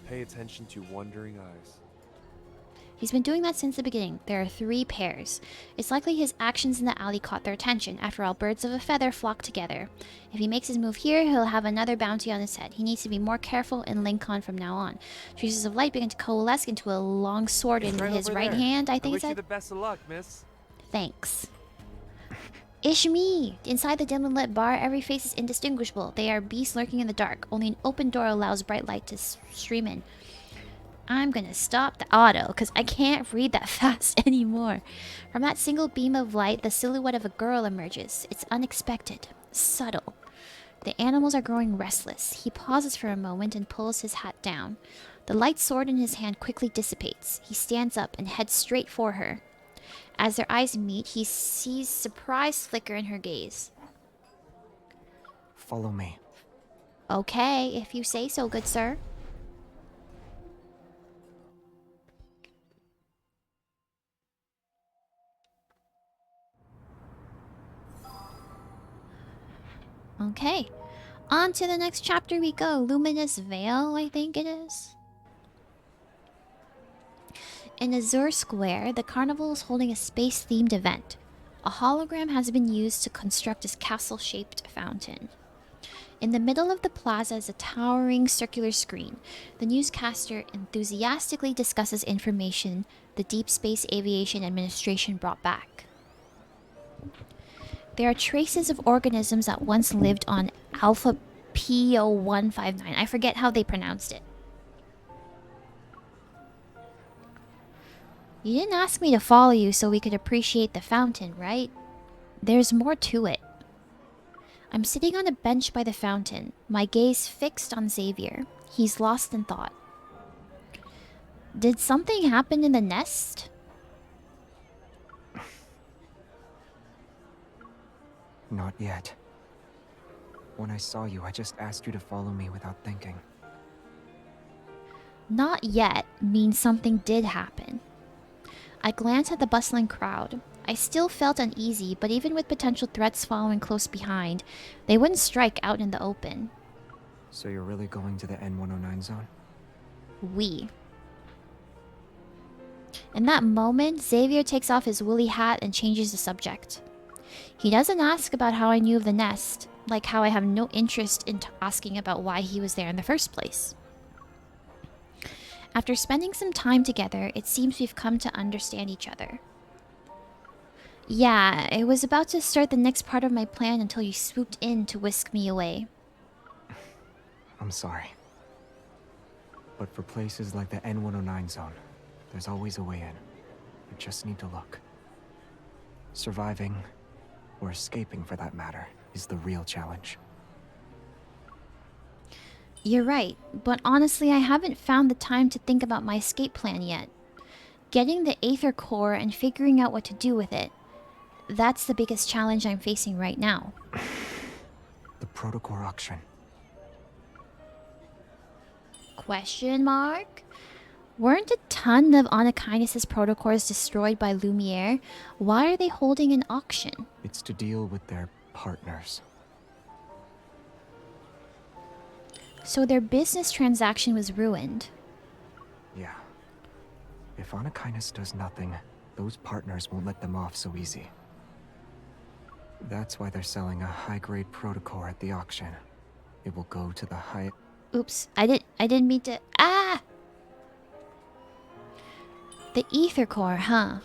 Pay attention to wandering eyes. He's been doing that since the beginning. There are 3 pairs. It's likely his actions in the alley caught their attention. After all, birds of a feather flock together. If he makes his move here, he'll have another bounty on his head. He needs to be more careful and link on from now on. Traces of light begin to coalesce into a long sword in his right hand, I think wish it you said. the best of luck, miss. Thanks. Ish me! Inside the dimly lit bar, every face is indistinguishable. They are beasts lurking in the dark. Only an open door allows bright light to stream in. I'm gonna stop the auto, because I can't read that fast anymore. From that single beam of light, the silhouette of a girl emerges. It's unexpected, subtle. The animals are growing restless. He pauses for a moment and pulls his hat down. The light sword in his hand quickly dissipates. He stands up and heads straight for her. As their eyes meet, he sees surprise flicker in her gaze. Follow me. Okay, if you say so, good sir. Okay, on to the next chapter we go. Luminous Veil, I think it is. In Azure Square, the carnival is holding a space-themed event. A hologram has been used to construct this castle-shaped fountain. In the middle of the plaza is a towering circular screen. The newscaster enthusiastically discusses information the Deep Space Aviation Administration brought back. There are traces of organisms that once lived on Alpha P0159. I forget how they pronounced it. You didn't ask me to follow you so we could appreciate the fountain, right? There's more to it. I'm sitting on a bench by the fountain, my gaze fixed on Xavier. He's lost in thought. Did something happen in the nest? Not yet. When I saw you, I just asked you to follow me without thinking. Not yet means something did happen. I glanced at the bustling crowd. I still felt uneasy, but even with potential threats following close behind, they wouldn't strike out in the open. So you're really going to the N109 zone? We. In that moment, Xavier takes off his woolly hat and changes the subject. He doesn't ask about how I knew of the nest, like how I have no interest in asking about why he was there in the first place. After spending some time together, it seems we've come to understand each other. Yeah, I was about to start the next part of my plan until you swooped in to whisk me away. I'm sorry. But for places like the N109 zone, there's always a way in. You just need to look. Surviving, or escaping for that matter, is the real challenge. You're right, but honestly I haven't found the time to think about my escape plan yet. Getting the Aether Core and figuring out what to do with it. That's the biggest challenge I'm facing right now. The Protocore auction. Question mark? Weren't a ton of Anakinus' protocores destroyed by Lumiere? Why are they holding an auction? It's to deal with their partners. So their business transaction was ruined. Yeah. If Anakinus does nothing, those partners won't let them off so easy. That's why they're selling a high-grade protocore at the auction. It will go to the high... Oops, I didn't mean to... Ah! The Aether Core, huh?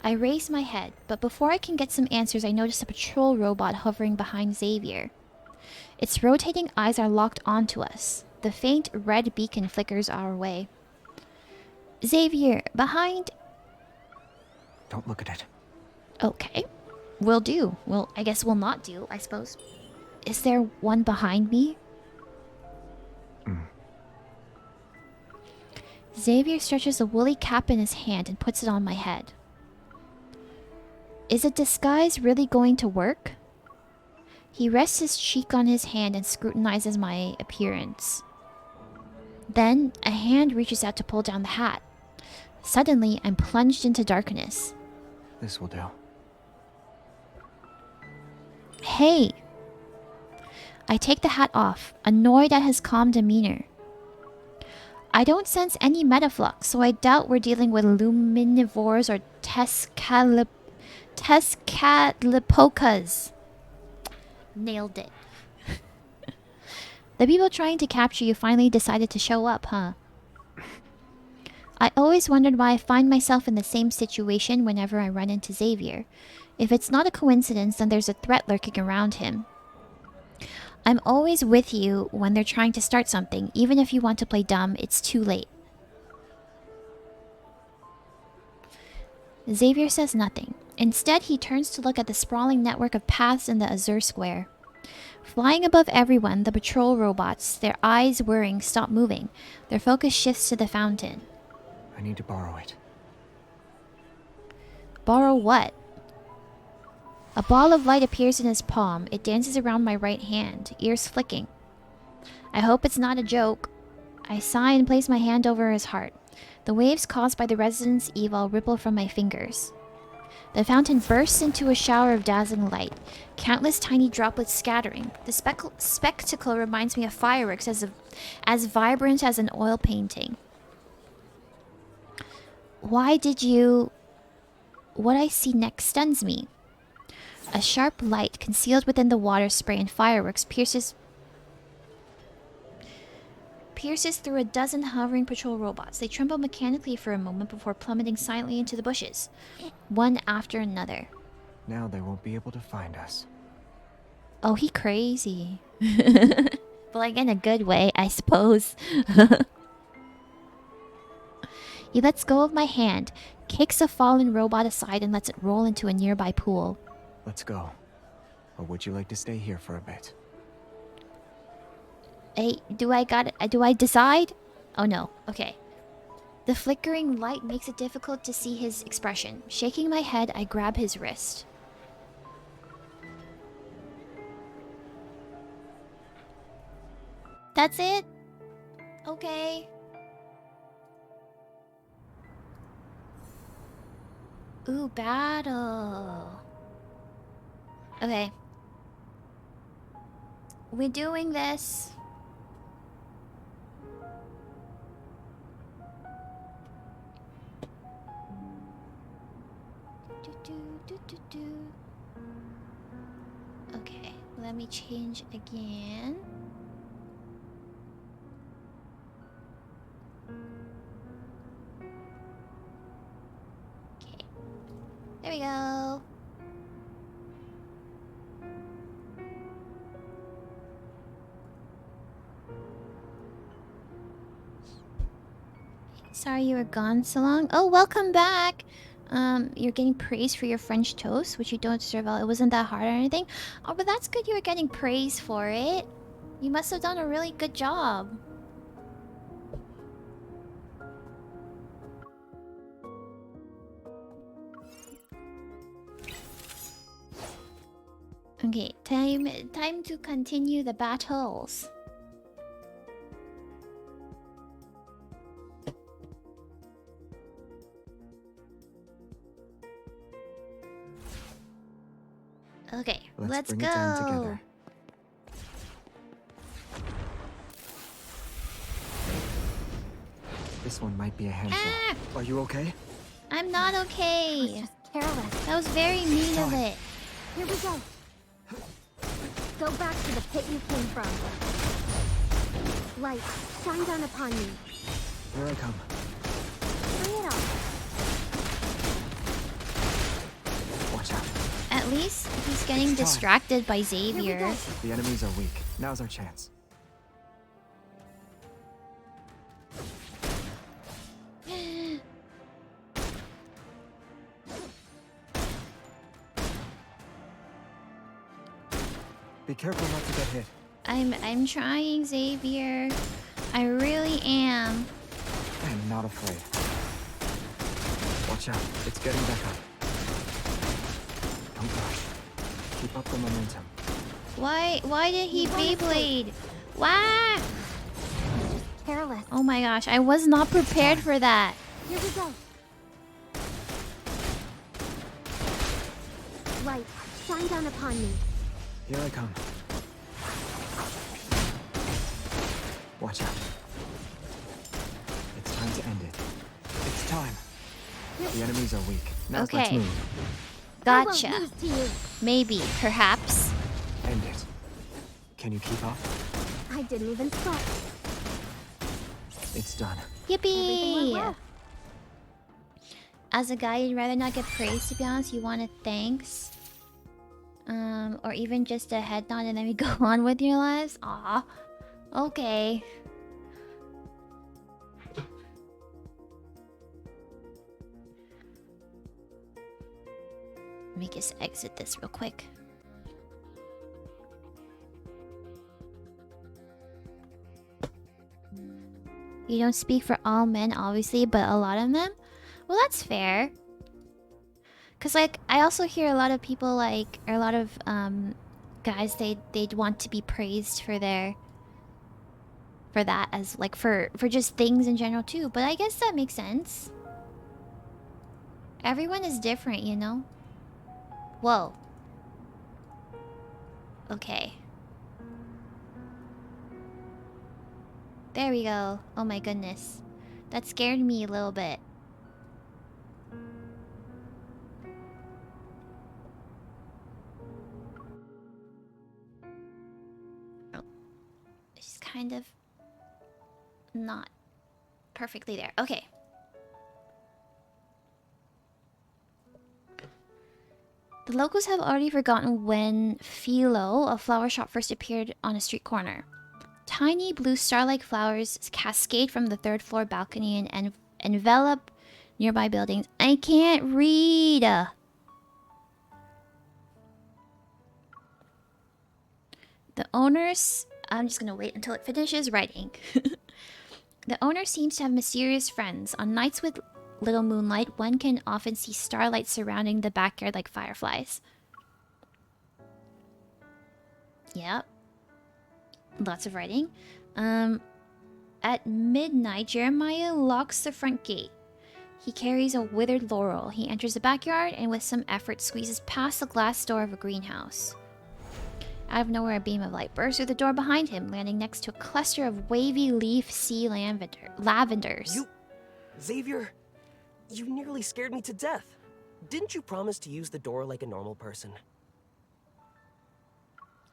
I raise my head, but before I can get some answers, I notice a patrol robot hovering behind Xavier. Its rotating eyes are locked onto us. The faint red beacon flickers our way. Xavier, behind... Don't look at it. Okay. Will do. Well, I guess we'll not do, I suppose. Is there one behind me? Xavier stretches a woolly cap in his hand and puts it on my head. Is a disguise really going to work? He rests his cheek on his hand and scrutinizes my appearance. Then, a hand reaches out to pull down the hat. Suddenly, I'm plunged into darkness. This will do. Hey! I take the hat off, annoyed at his calm demeanor. I don't sense any metaflux, so I doubt we're dealing with luminivores or Tezcatlipoccas. Nailed it. The people trying to capture you finally decided to show up, huh? I always wondered why I find myself in the same situation whenever I run into Xavier. If it's not a coincidence, then there's a threat lurking around him. I'm always with you when they're trying to start something. Even if you want to play dumb, it's too late. Xavier says nothing. Instead, he turns to look at the sprawling network of paths in the Azure Square. Flying above everyone, the patrol robots, their eyes whirring, stop moving. Their focus shifts to the fountain. I need to borrow it. Borrow what? A ball of light appears in his palm. It dances around my right hand, ears flicking. I hope it's not a joke. I sigh and place my hand over his heart. The waves caused by the Residence Evil ripple from my fingers. The fountain bursts into a shower of dazzling light, countless tiny droplets scattering. The spectacle reminds me of fireworks as vibrant as an oil painting. Why did you... What I see next stuns me. A sharp light concealed within the water spray and fireworks pierces through a dozen hovering patrol robots. They tremble mechanically for a moment before plummeting silently into the bushes, one after another. Now they won't be able to find us. Oh, he crazy. But like in a good way, I suppose. He lets go of my hand, kicks a fallen robot aside and lets it roll into a nearby pool. Let's go. Or would you like to stay here for a bit? Hey, do I decide? Oh no, okay. The flickering light makes it difficult to see his expression. Shaking my head, I grab his wrist. That's it? Okay. Ooh, battle. Okay. We're doing this. Okay, let me change again. Okay. There we go. Sorry you were gone so long. Oh, welcome back. You're getting praise for your French toast, which you don't deserve. It wasn't that hard or anything. Oh, but that's good you were getting praise for it. You must have done a really good job. Okay, time to continue the battles. Okay, let's bring go. it down together. This one might be a handful. Ah! Are you okay? I'm not okay. Just careless. That was very mean of it. Here we go. Go back to the pit you came from. Light, shine down upon me. Here I come. Bring it on. least he's getting It's time. distracted by Here we Xavier. go. The enemies are weak. Now's our chance. Be careful not to get hit. I'm trying, Xavier. I really am. I am not afraid. Watch out. It's getting back up. Don't rush. Keep up the momentum. Why did he Beyblade? Why? Careless. Oh my gosh, I was not prepared for that. Here we go. Light, shine down upon me. Here I come. Watch out. It's time to end it. It's time. The enemies are weak. Now let's Okay. move. I Gotcha. won't lose to you. Maybe, perhaps. End it. Can you keep up? I didn't even sweat. It's done. Everything went Yippee! well. As a guy, you'd rather not get praised, to be honest. You want a thanks. Or even just a head nod and then we go on with your lives. Aw. Okay. Let me just exit this real quick. You don't speak for all men, obviously, but a lot of them? Well, that's fair. Cause like I also hear a lot of people like, or a lot of guys they'd want to be praised for their for that as like for just things in general too. But I guess that makes sense. Everyone is different, you know? Whoa. Okay. There we go. Oh my goodness. That scared me a little bit. Oh. It's kind of not perfectly there. Okay. The locals have already forgotten when Philo, a flower shop, first appeared on a street corner. Tiny blue star-like flowers cascade from the third floor balcony and envelop nearby buildings. I can't read. The owners... I'm just gonna wait until it finishes writing. The owner seems to have mysterious friends. On nights with little moonlight, one can often see starlight surrounding the backyard like fireflies. Yep. Lots of writing. At midnight, Jeremiah locks the front gate. He carries a withered laurel. He enters the backyard and with some effort squeezes past the glass door of a greenhouse. Out of nowhere, a beam of light bursts through the door behind him, landing next to a cluster of wavy leaf sea lavenders. Xavier, you nearly scared me to death. Didn't you promise to use the door like a normal person?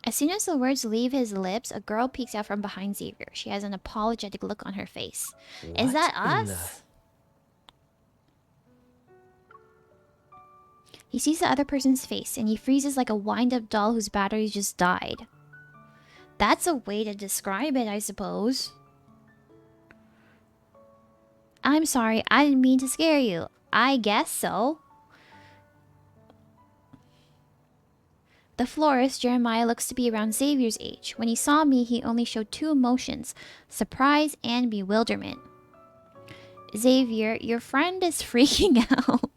As soon as the words leave his lips, a girl peeks out from behind Xavier. She has an apologetic look on her face. Is that us? He sees the other person's face, and he freezes like a wind-up doll whose batteries just died. That's a way to describe it, I suppose. I'm sorry, I didn't mean to scare you. I guess so. The florist, Jeremiah, looks to be around Xavier's age. When he saw me, he only showed two emotions, surprise and bewilderment. Xavier, your friend is freaking out.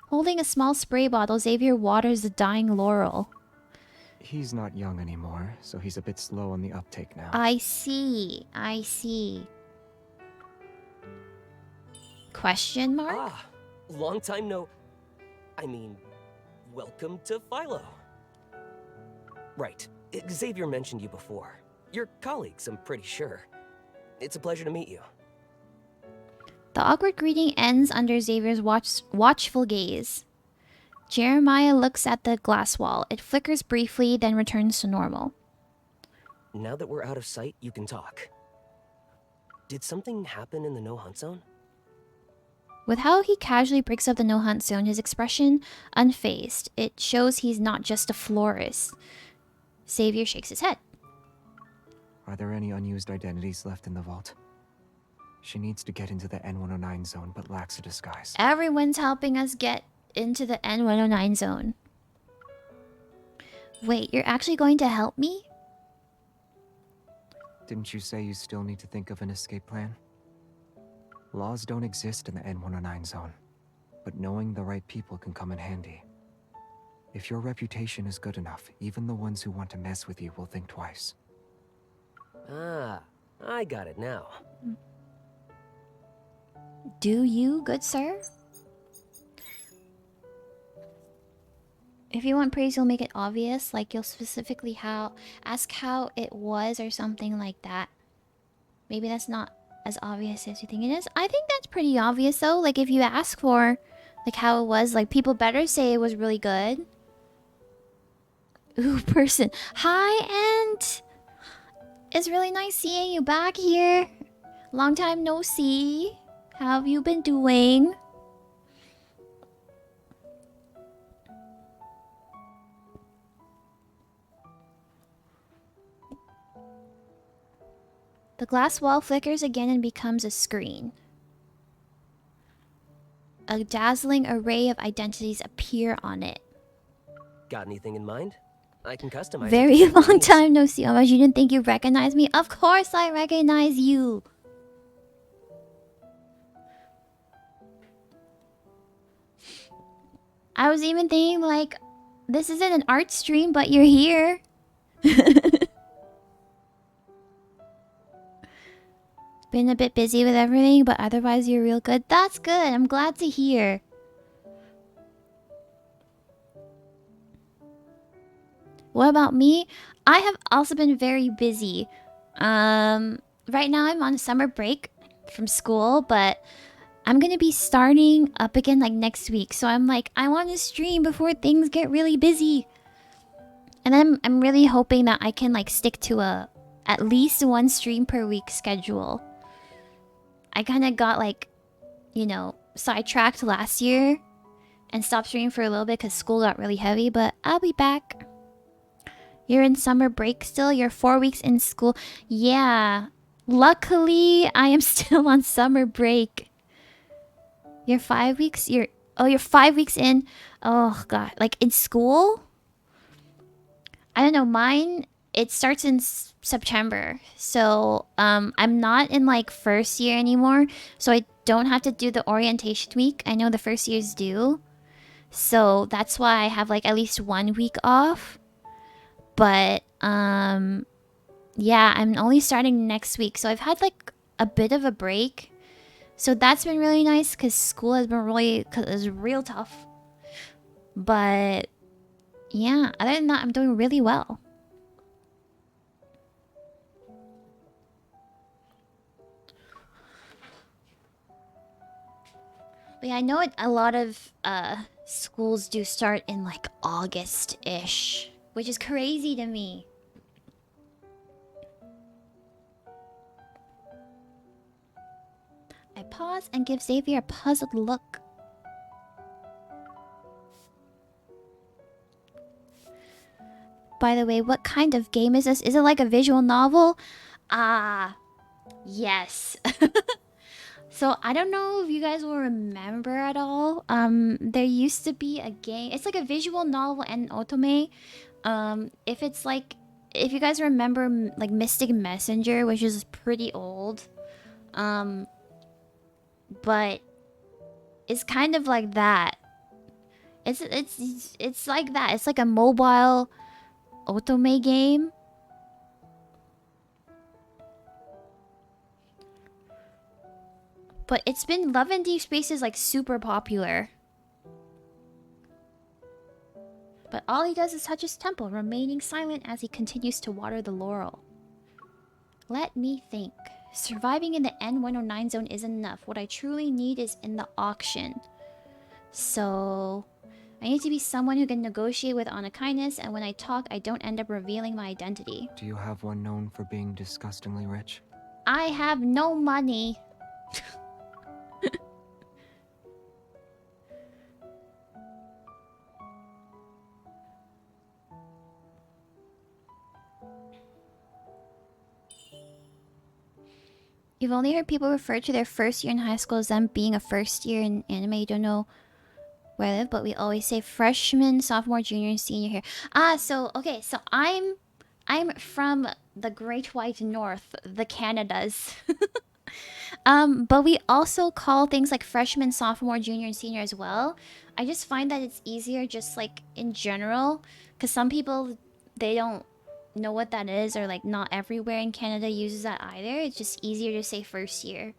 Holding a small spray bottle, Xavier waters the dying laurel. He's not young anymore, so he's a bit slow on the uptake now. I see. I see. Question mark? Ah, long time no... I mean, welcome to Philo. Right, Xavier mentioned you before. You're colleagues, I'm pretty sure. It's a pleasure to meet you. The awkward greeting ends under Xavier's watchful gaze. Jeremiah looks at the glass wall. It flickers briefly, then returns to normal. Now that we're out of sight, you can talk. Did something happen in the no-hunt zone? With how he casually breaks up the no-hunt zone, his expression unfazed. It shows he's not just a florist. Xavier shakes his head. Are there any unused identities left in the vault? She needs to get into the N109 zone, but lacks a disguise. Everyone's helping us get into the N109 zone. Wait, you're actually going to help me? Didn't you say you still need to think of an escape plan? Laws don't exist in the N109 zone, but knowing the right people can come in handy. If your reputation is good enough, even the ones who want to mess with you will think twice. Ah, I got it now. Do you, good sir? If you want praise, you'll make it obvious. Like, you'll specifically ask how it was or something like that. Maybe that's not as obvious as you think it is. I think that's pretty obvious, though. Like, if you ask for, like, how it was, like, people better say it was really good. Ooh, person. Hi, Ant! It's really nice seeing you back here. Long time no see. How have you been doing? The glass wall flickers again and becomes a screen. A dazzling array of identities appear on it. Got anything in mind? I can customize it. Very long time no see. Oh, you didn't think you recognized me? Of course I recognize you. I was even thinking, like, this isn't an art stream, but you're here. Been a bit busy with everything, but otherwise you're real good. That's good. I'm glad to hear. What about me? I have also been very busy. Right now I'm on summer break from school, but I'm gonna be starting up again like next week. So I'm like, I want to stream before things get really busy. And then I'm really hoping that I can like stick to at least one stream per week schedule. I kind of got like, you know, sidetracked last year and stopped streaming for a little bit because school got really heavy, but I'll be back. You're in summer break still? You're 4 weeks in school? Yeah. Luckily, I am still on summer break. You're 5 weeks? You're 5 weeks in? Oh, God. Like, in school? I don't know. Mine, it starts in September. So, I'm not in, like, first year anymore. So, I don't have to do the orientation week. I know the first years do. So, that's why I have, like, at least 1 week off. But, yeah, I'm only starting next week. So, I've had, like, a bit of a break. So, that's been really nice because school has been it's real tough. But, yeah, other than that, I'm doing really well. But yeah, I know a lot of schools do start in like August-ish, which is crazy to me. I pause and give Xavier a puzzled look. By the way, what kind of game is this? Is it like a visual novel? Ah, yes. So, I don't know if you guys will remember at all. There used to be a game. It's like a visual novel and otome. If you guys remember, like, Mystic Messenger, which is pretty old. But it's kind of like that. It's like that. It's like a mobile otome game. But it's been Love and Deepspace is like super popular. But all he does is touch his temple, remaining silent as he continues to water the laurel. Let me think. Surviving in the N109 zone isn't enough. What I truly need is in the auction. So, I need to be someone who can negotiate with honest kindness, and when I talk, I don't end up revealing my identity. Do you have one known for being disgustingly rich? I have no money. You've only heard people refer to their first year in high school as them being a first year in anime. You don't know where I live, but we always say freshman, sophomore, junior, and senior here. So okay, so I'm from the Great White North, the Canadas. But we also call things like freshman, sophomore, junior, and senior as well. I just find that it's easier just like in general, because some people, they don't know what that is, or like not everywhere in Canada uses that either. It's just easier to say first year.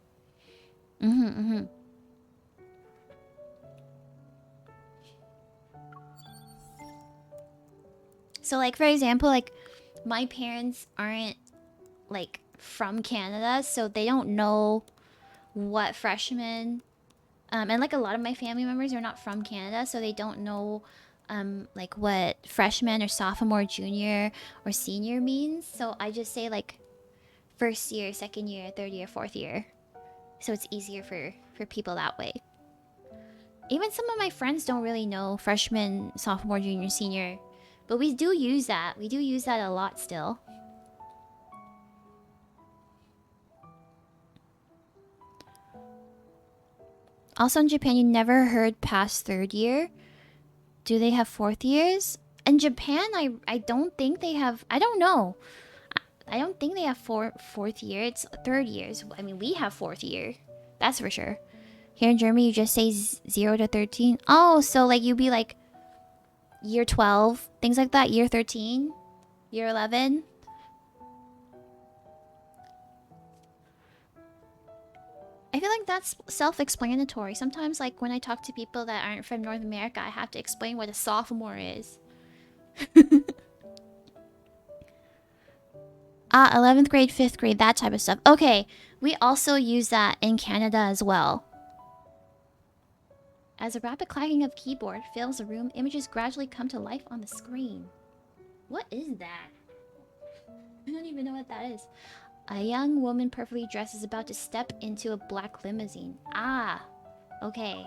So like for example, like my parents aren't like from Canada, so they don't know what freshman, and like a lot of my family members are not from Canada, so they don't know like what freshman or sophomore, junior or senior means. So I just say like first year, second year, third year, fourth year. So it's easier for people that way. Even some of my friends don't really know freshman, sophomore, junior, senior, but we do use that. We do use that a lot still. Also in Japan, you never heard past third year. Do they have fourth years? In Japan, I don't think they have. I don't know. I don't think they have fourth year. It's third years. I mean, we have fourth year. That's for sure. Here in Germany, you just say 0 to 13. Oh, so like you'd be like year 12, things like that. Year 13, year 11. I feel like that's self-explanatory. Sometimes, like, when I talk to people that aren't from North America, I have to explain what a sophomore is. 11th grade, 5th grade, that type of stuff. Okay, we also use that in Canada as well. As a rapid clacking of keyboard fills the room, images gradually come to life on the screen. What is that? I don't even know what that is. A young woman perfectly dressed is about to step into a black limousine. Ah, okay.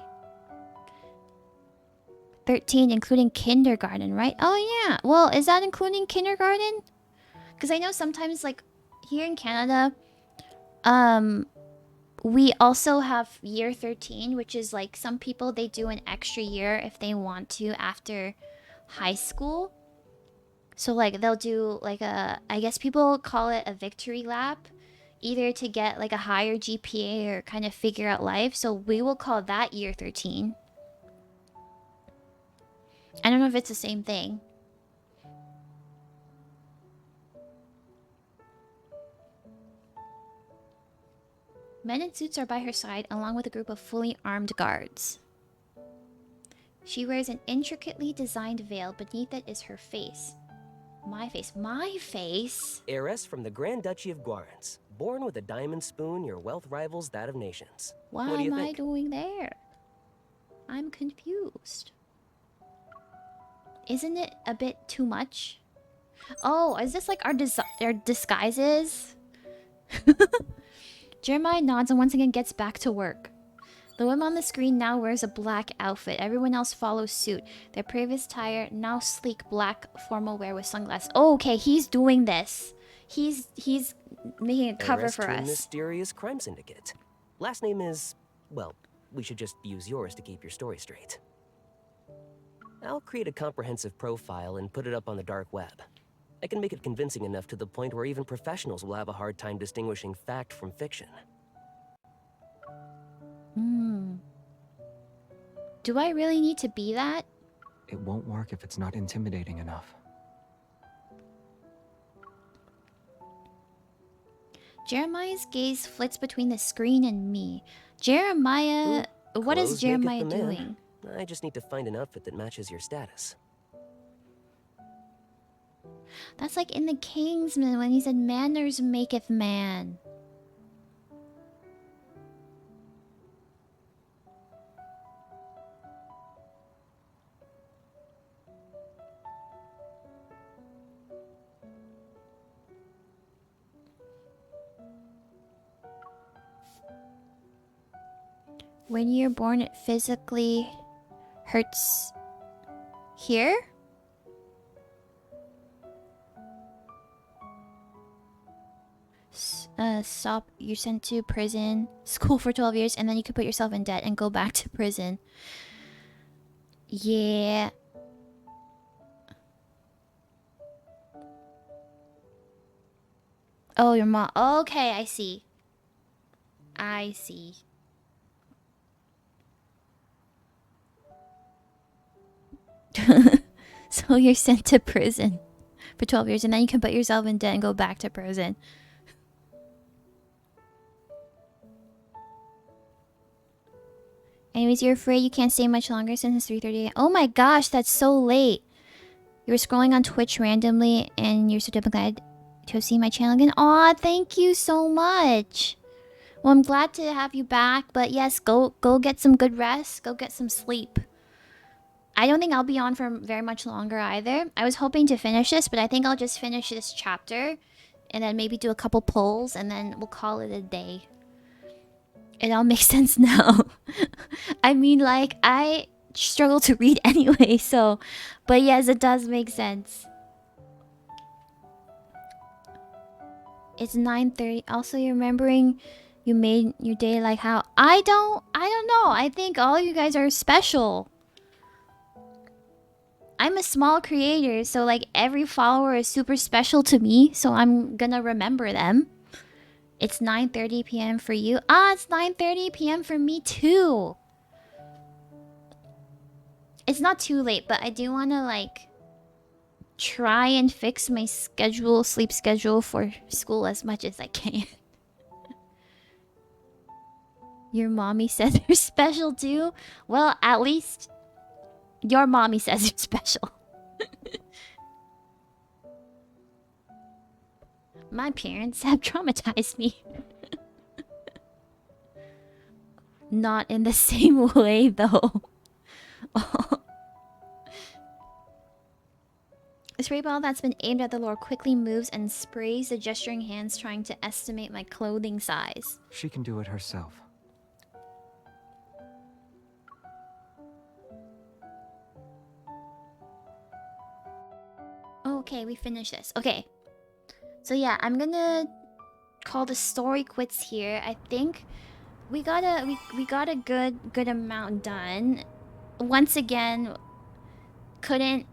13, including kindergarten, right? Oh yeah. Well, is that including kindergarten? Because I know sometimes, like, here in Canada, we also have year 13, which is like some people, they do an extra year if they want to after high school. So like they'll do like a, I guess people call it a victory lap, either to get like a higher GPA or kind of figure out life. So we will call that year 13. I don't know if it's the same thing. Men in suits are by her side, along with a group of fully armed guards. She wears an intricately designed veil. Beneath it is her face. My face. My face? Heiress from the Grand Duchy of Guarans. Born with a diamond spoon, your wealth rivals that of nations. What do you am think? I doing there? I'm confused. Isn't it a bit too much? Oh, is this like our disguises? Jeremiah nods and once again gets back to work. The woman on the screen now wears a black outfit. Everyone else follows suit. Their previous attire, now sleek black formal wear with sunglasses. Oh, okay, he's doing this. He's making a cover Heiress for to a us. mysterious crime syndicate. Last name is, well, we should just use yours to keep your story straight. I'll create a comprehensive profile and put it up on the dark web. I can make it convincing enough to the point where even professionals will have a hard time distinguishing fact from fiction. Do I really need to be that? It won't work if it's not intimidating enough. Jeremiah's gaze flits between the screen and me. Jeremiah... What is Clothes maketh Jeremiah the man. doing? I just need to find an outfit that matches your status. That's like in the Kingsman when he said, manners maketh man. When you're born, it physically hurts here? Stop. You're sent to prison, school for 12 years, and then you could put yourself in debt and go back to prison. Yeah. Oh, your mom. Okay, I see. I see. So you're sent to prison for 12 years, and then you can put yourself in debt and go back to prison. Anyways, you're afraid you can't stay much longer since it's 3:30 a.m. Oh my gosh, that's so late. You were scrolling on Twitch randomly, and you're so glad to have seen my channel again. Aw, thank you so much. Well, I'm glad to have you back, but yes, go get some good rest. Go get some sleep. I don't think I'll be on for very much longer either. I was hoping to finish this, but I think I'll just finish this chapter and then maybe do a couple polls, and then we'll call it a day. It all makes sense now. I mean, like, I struggle to read anyway, so... But yes, it does make sense. It's 9:30. Also, you're remembering you made your day like how... I don't know. I think all you guys are special. I'm a small creator, so like every follower is super special to me, so I'm gonna remember them. It's 9:30 p.m. for you. Ah, it's 9:30 p.m. for me too. It's not too late, but I do want to like try and fix my sleep schedule for school as much as I can. Your mommy says you're special too? Well, at least your mommy says you're special. My parents have traumatized me. Not in the same way, though. A spray ball that's been aimed at the lore quickly moves and sprays the gesturing hands, trying to estimate my clothing size. She can do it herself. Okay, we finished this. Okay. So yeah, I'm gonna call the story quits here. I think we got a good amount done. Once again, couldn't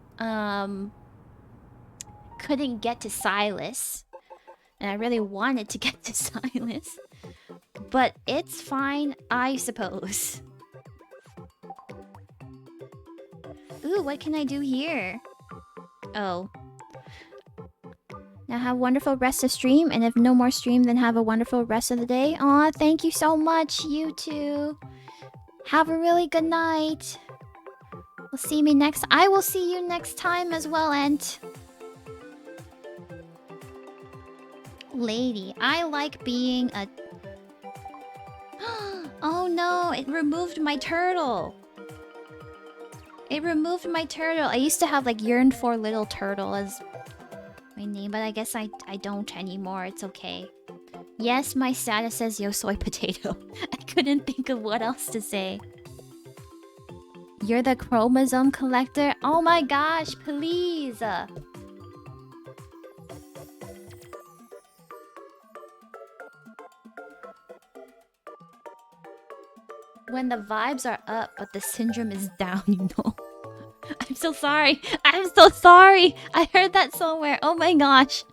get to Silas. And I really wanted to get to Silas. But it's fine, I suppose. Ooh, what can I do here? Oh. Now have a wonderful rest of stream, and if no more stream, then have a wonderful rest of the day. Aw, thank you so much, you two. Have a really good night. We'll see me next. I will see you next time as well, Ent. Lady, I like being a... Oh no, it removed my turtle. It removed my turtle. I used to have like Yearn for Little Turtle as my name, but I guess I don't anymore. It's okay. Yes, my status says yo soy potato. I couldn't think of what else to say. You're the chromosome collector? Oh my gosh, please! When the vibes are up, but the syndrome is down, you know. I'm so sorry. I'm so sorry. I heard that somewhere. Oh my gosh.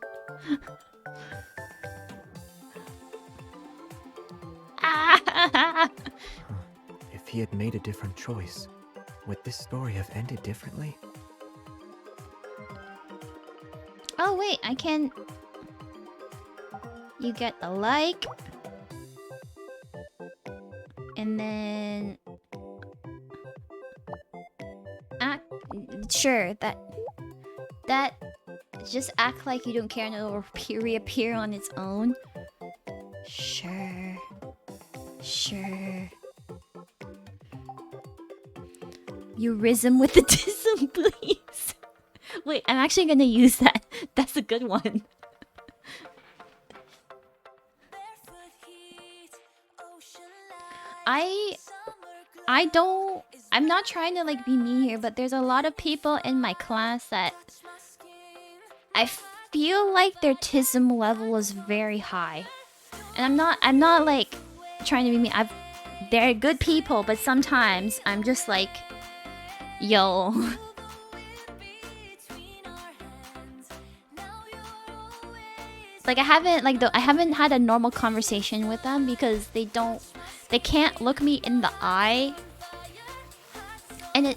If he had made a different choice, would this story have ended differently? Oh wait, I can... You get the like. And then... Sure, that... Just act like you don't care and it'll reappear on its own. Sure. Sure. You rhythm with the tism, please. Wait, I'm actually gonna use that. That's a good one. I'm not trying to like be mean here, but there's a lot of people in my class that I feel like their tism level is very high. And I'm not like trying to be mean. They're good people, but sometimes I'm just like, yo. Like I haven't had a normal conversation with them because they can't look me in the eye. And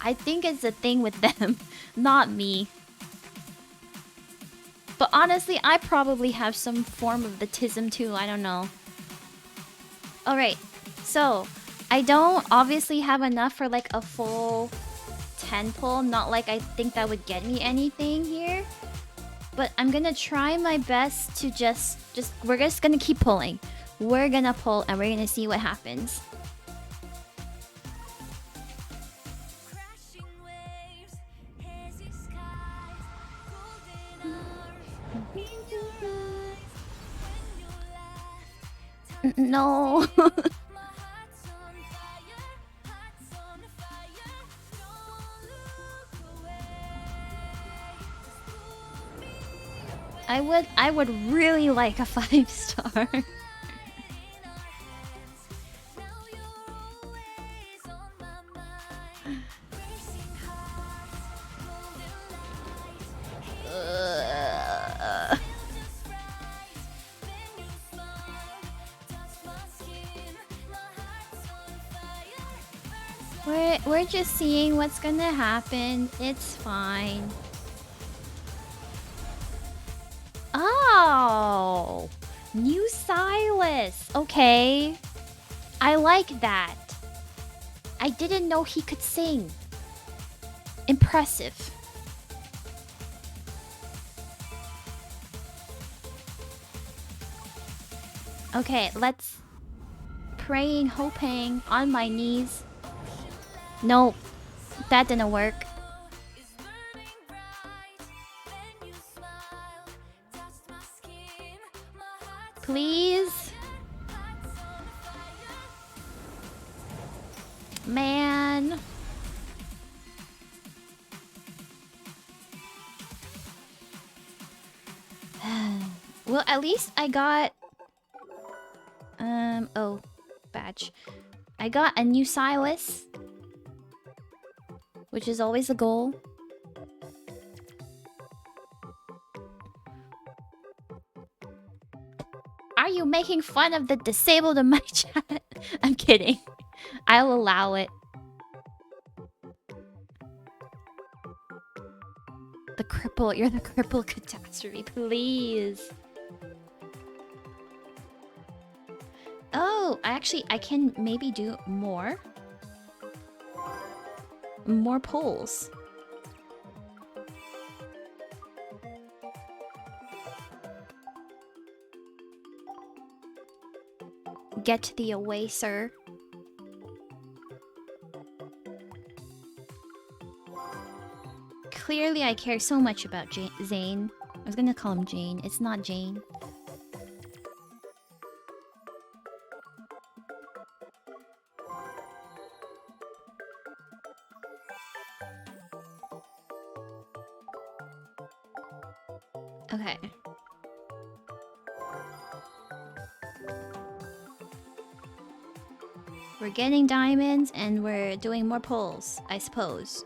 I think it's a thing with them, not me. But honestly, I probably have some form of the tism too, I don't know. Alright, so I don't obviously have enough for like a full 10 pull, not like I think that would get me anything here. But I'm gonna try my best to we're just gonna keep pulling. We're gonna pull and we're gonna see what happens. No. I would really like a 5-star. We're just seeing what's gonna happen. It's fine. Oh, new Silas. Okay, I like that. I didn't know he could sing. Impressive. Okay, let's praying, hoping on my knees. Nope, that didn't work. Please? Man. Well, at least I got... oh, badge. I got a new Silas, which is always a goal. Are you making fun of the disabled in my chat? I'm kidding. I'll allow it. The cripple. You're the cripple catastrophe. Please. Oh, I can maybe do more. More polls. Get thee away, sir. Clearly, I care so much about Zane. I was gonna call him Jane. It's not Jane. Okay. We're getting diamonds and we're doing more pulls, I suppose.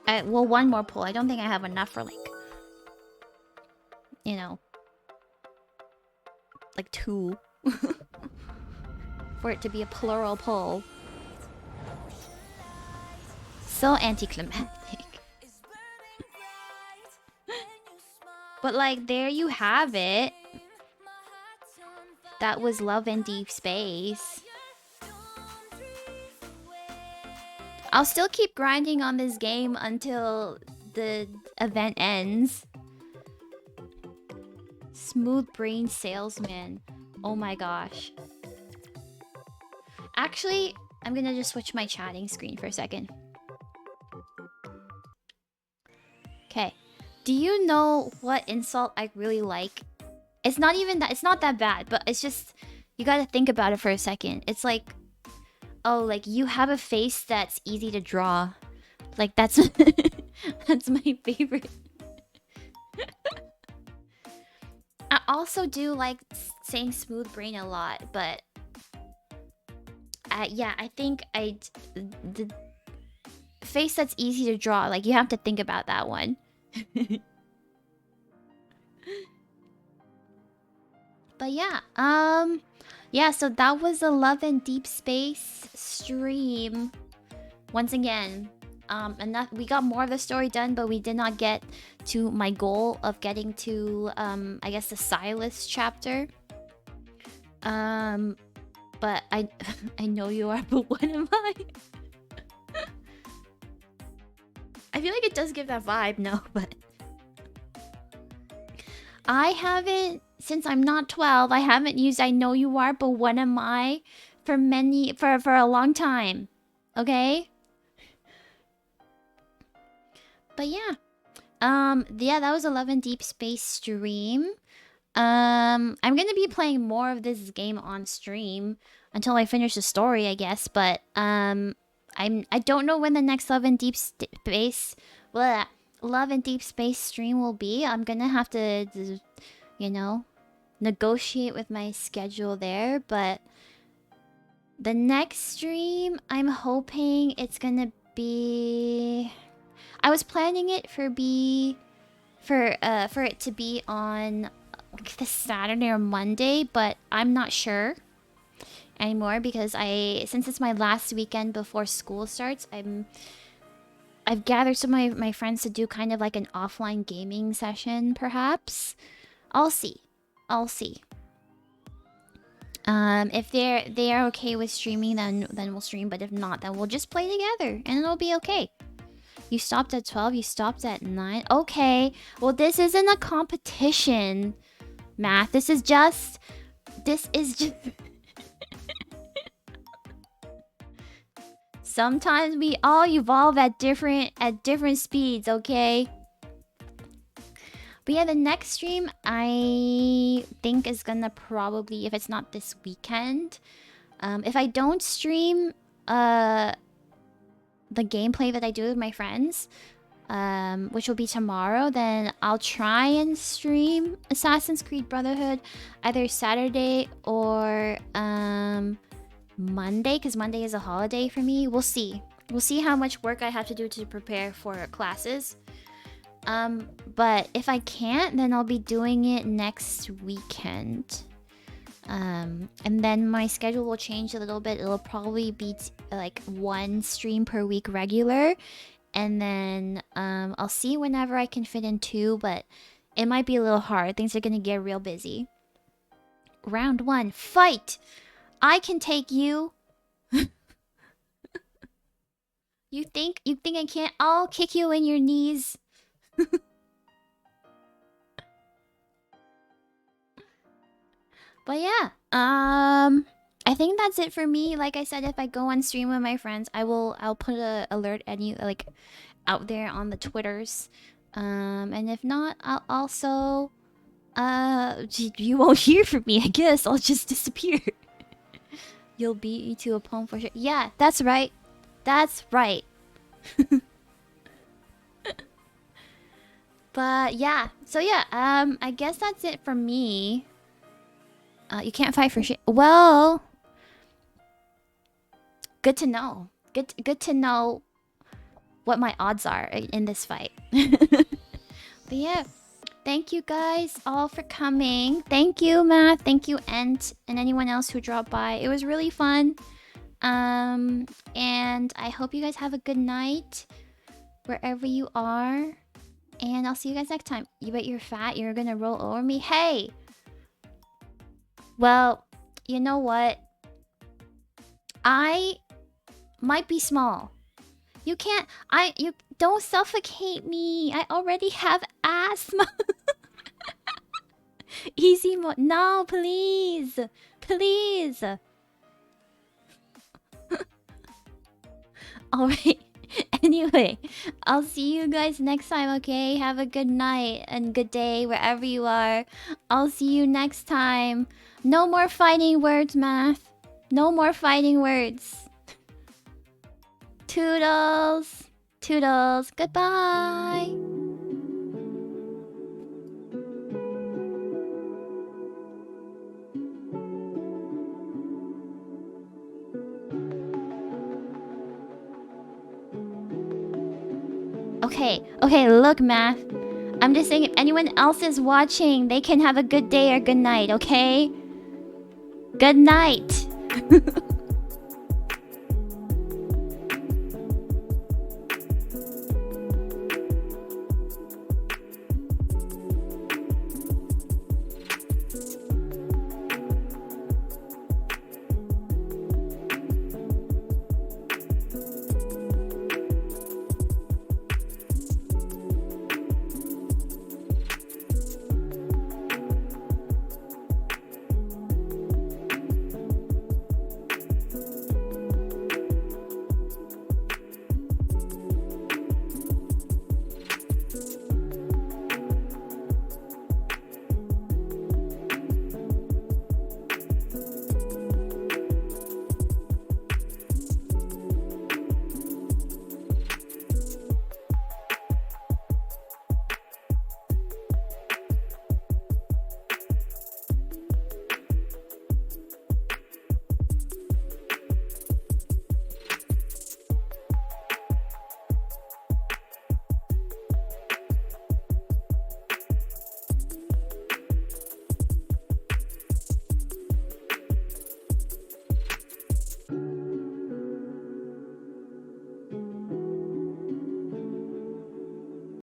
Well, one more pull. I don't think I have enough for like, you know, like 2 for it to be a plural pull. So anticlimactic. But like, there you have it. That was Love and Deepspace. I'll still keep grinding on this game until the event ends. Smooth brain salesman. Oh my gosh. Actually, I'm gonna just switch my chatting screen for a second. Okay. Do you know what insult I really like? It's not even that, it's not that bad, but it's just, you gotta think about it for a second. It's like, oh, like, you have a face that's easy to draw. Like, that's that's my favorite. also do like saying smooth brain a lot, but yeah, I think the face that's easy to draw, like you have to think about that one. But yeah, yeah, so that was a Love and Deep Space stream. Once again, enough. We got more of the story done, but we did not get to my goal of getting to, I guess the Silas chapter. But I know you are, but what am I? I feel like it does give that vibe, no, but I haven't, since I'm not 12, I haven't used I know you are, but what am I for a long time. Okay? But yeah. Yeah, that was 11 Deep Space stream. I'm gonna be playing more of this game on stream until I finish the story, I guess. But I don't know when the next Love and Deep Space stream will be. I'm gonna have to, you know, negotiate with my schedule there. But the next stream, I'm hoping it's gonna be. I was planning it for it to be on this Saturday or Monday, but I'm not sure anymore because since it's my last weekend before school starts, I've gathered some of my friends to do kind of like an offline gaming session, perhaps. I'll see. If they are okay with streaming, then we'll stream. But if not, then we'll just play together, and it'll be okay. You stopped at 12. You stopped at 9. Okay. Well, this isn't a competition, Math. This is just. Sometimes we all evolve at different speeds, okay? But yeah, the next stream I think is gonna probably, if it's not this weekend, if I don't stream the gameplay that I do with my friends, which will be tomorrow, then I'll try and stream Assassin's Creed Brotherhood either Saturday or Monday, because Monday is a holiday for me. We'll see how much work I have to do to prepare for classes. But if I can't, then I'll be doing it next weekend. And then my schedule will change a little bit. It'll probably be like one stream per week regular. And then I'll see whenever I can fit in 2, but it might be a little hard. Things are gonna get real busy. Round 1, fight! I can take you. You think I can't? I'll kick you in your knees. But yeah, I think that's it for me. Like I said, if I go on stream with my friends, I'll put a alert out there on the Twitters. And if not, I'll also you won't hear from me, I guess. I'll just disappear. You'll beat me to a poem for sure. Yeah, that's right. That's right. But yeah, so yeah, I guess that's it for me. You can't fight for shit. Well, good to know. Good to know what my odds are in this fight. But yeah, thank you guys all for coming. Thank you, Matt. Thank you, Ent, and anyone else who dropped by. It was really fun. And I hope you guys have a good night wherever you are. And I'll see you guys next time. You bet you're fat. You're gonna roll over me. Hey! Well, you know what? I might be small. You don't suffocate me. I already have asthma. Easy mode. No, please. Please. Alright. Anyway, I'll see you guys next time, okay? Have a good night and good day wherever you are. I'll see you next time. No more fighting words, Math. No more fighting words. Toodles. Toodles. Goodbye. Okay, look, Math. I'm just saying if anyone else is watching, they can have a good day or good night, okay? Good night.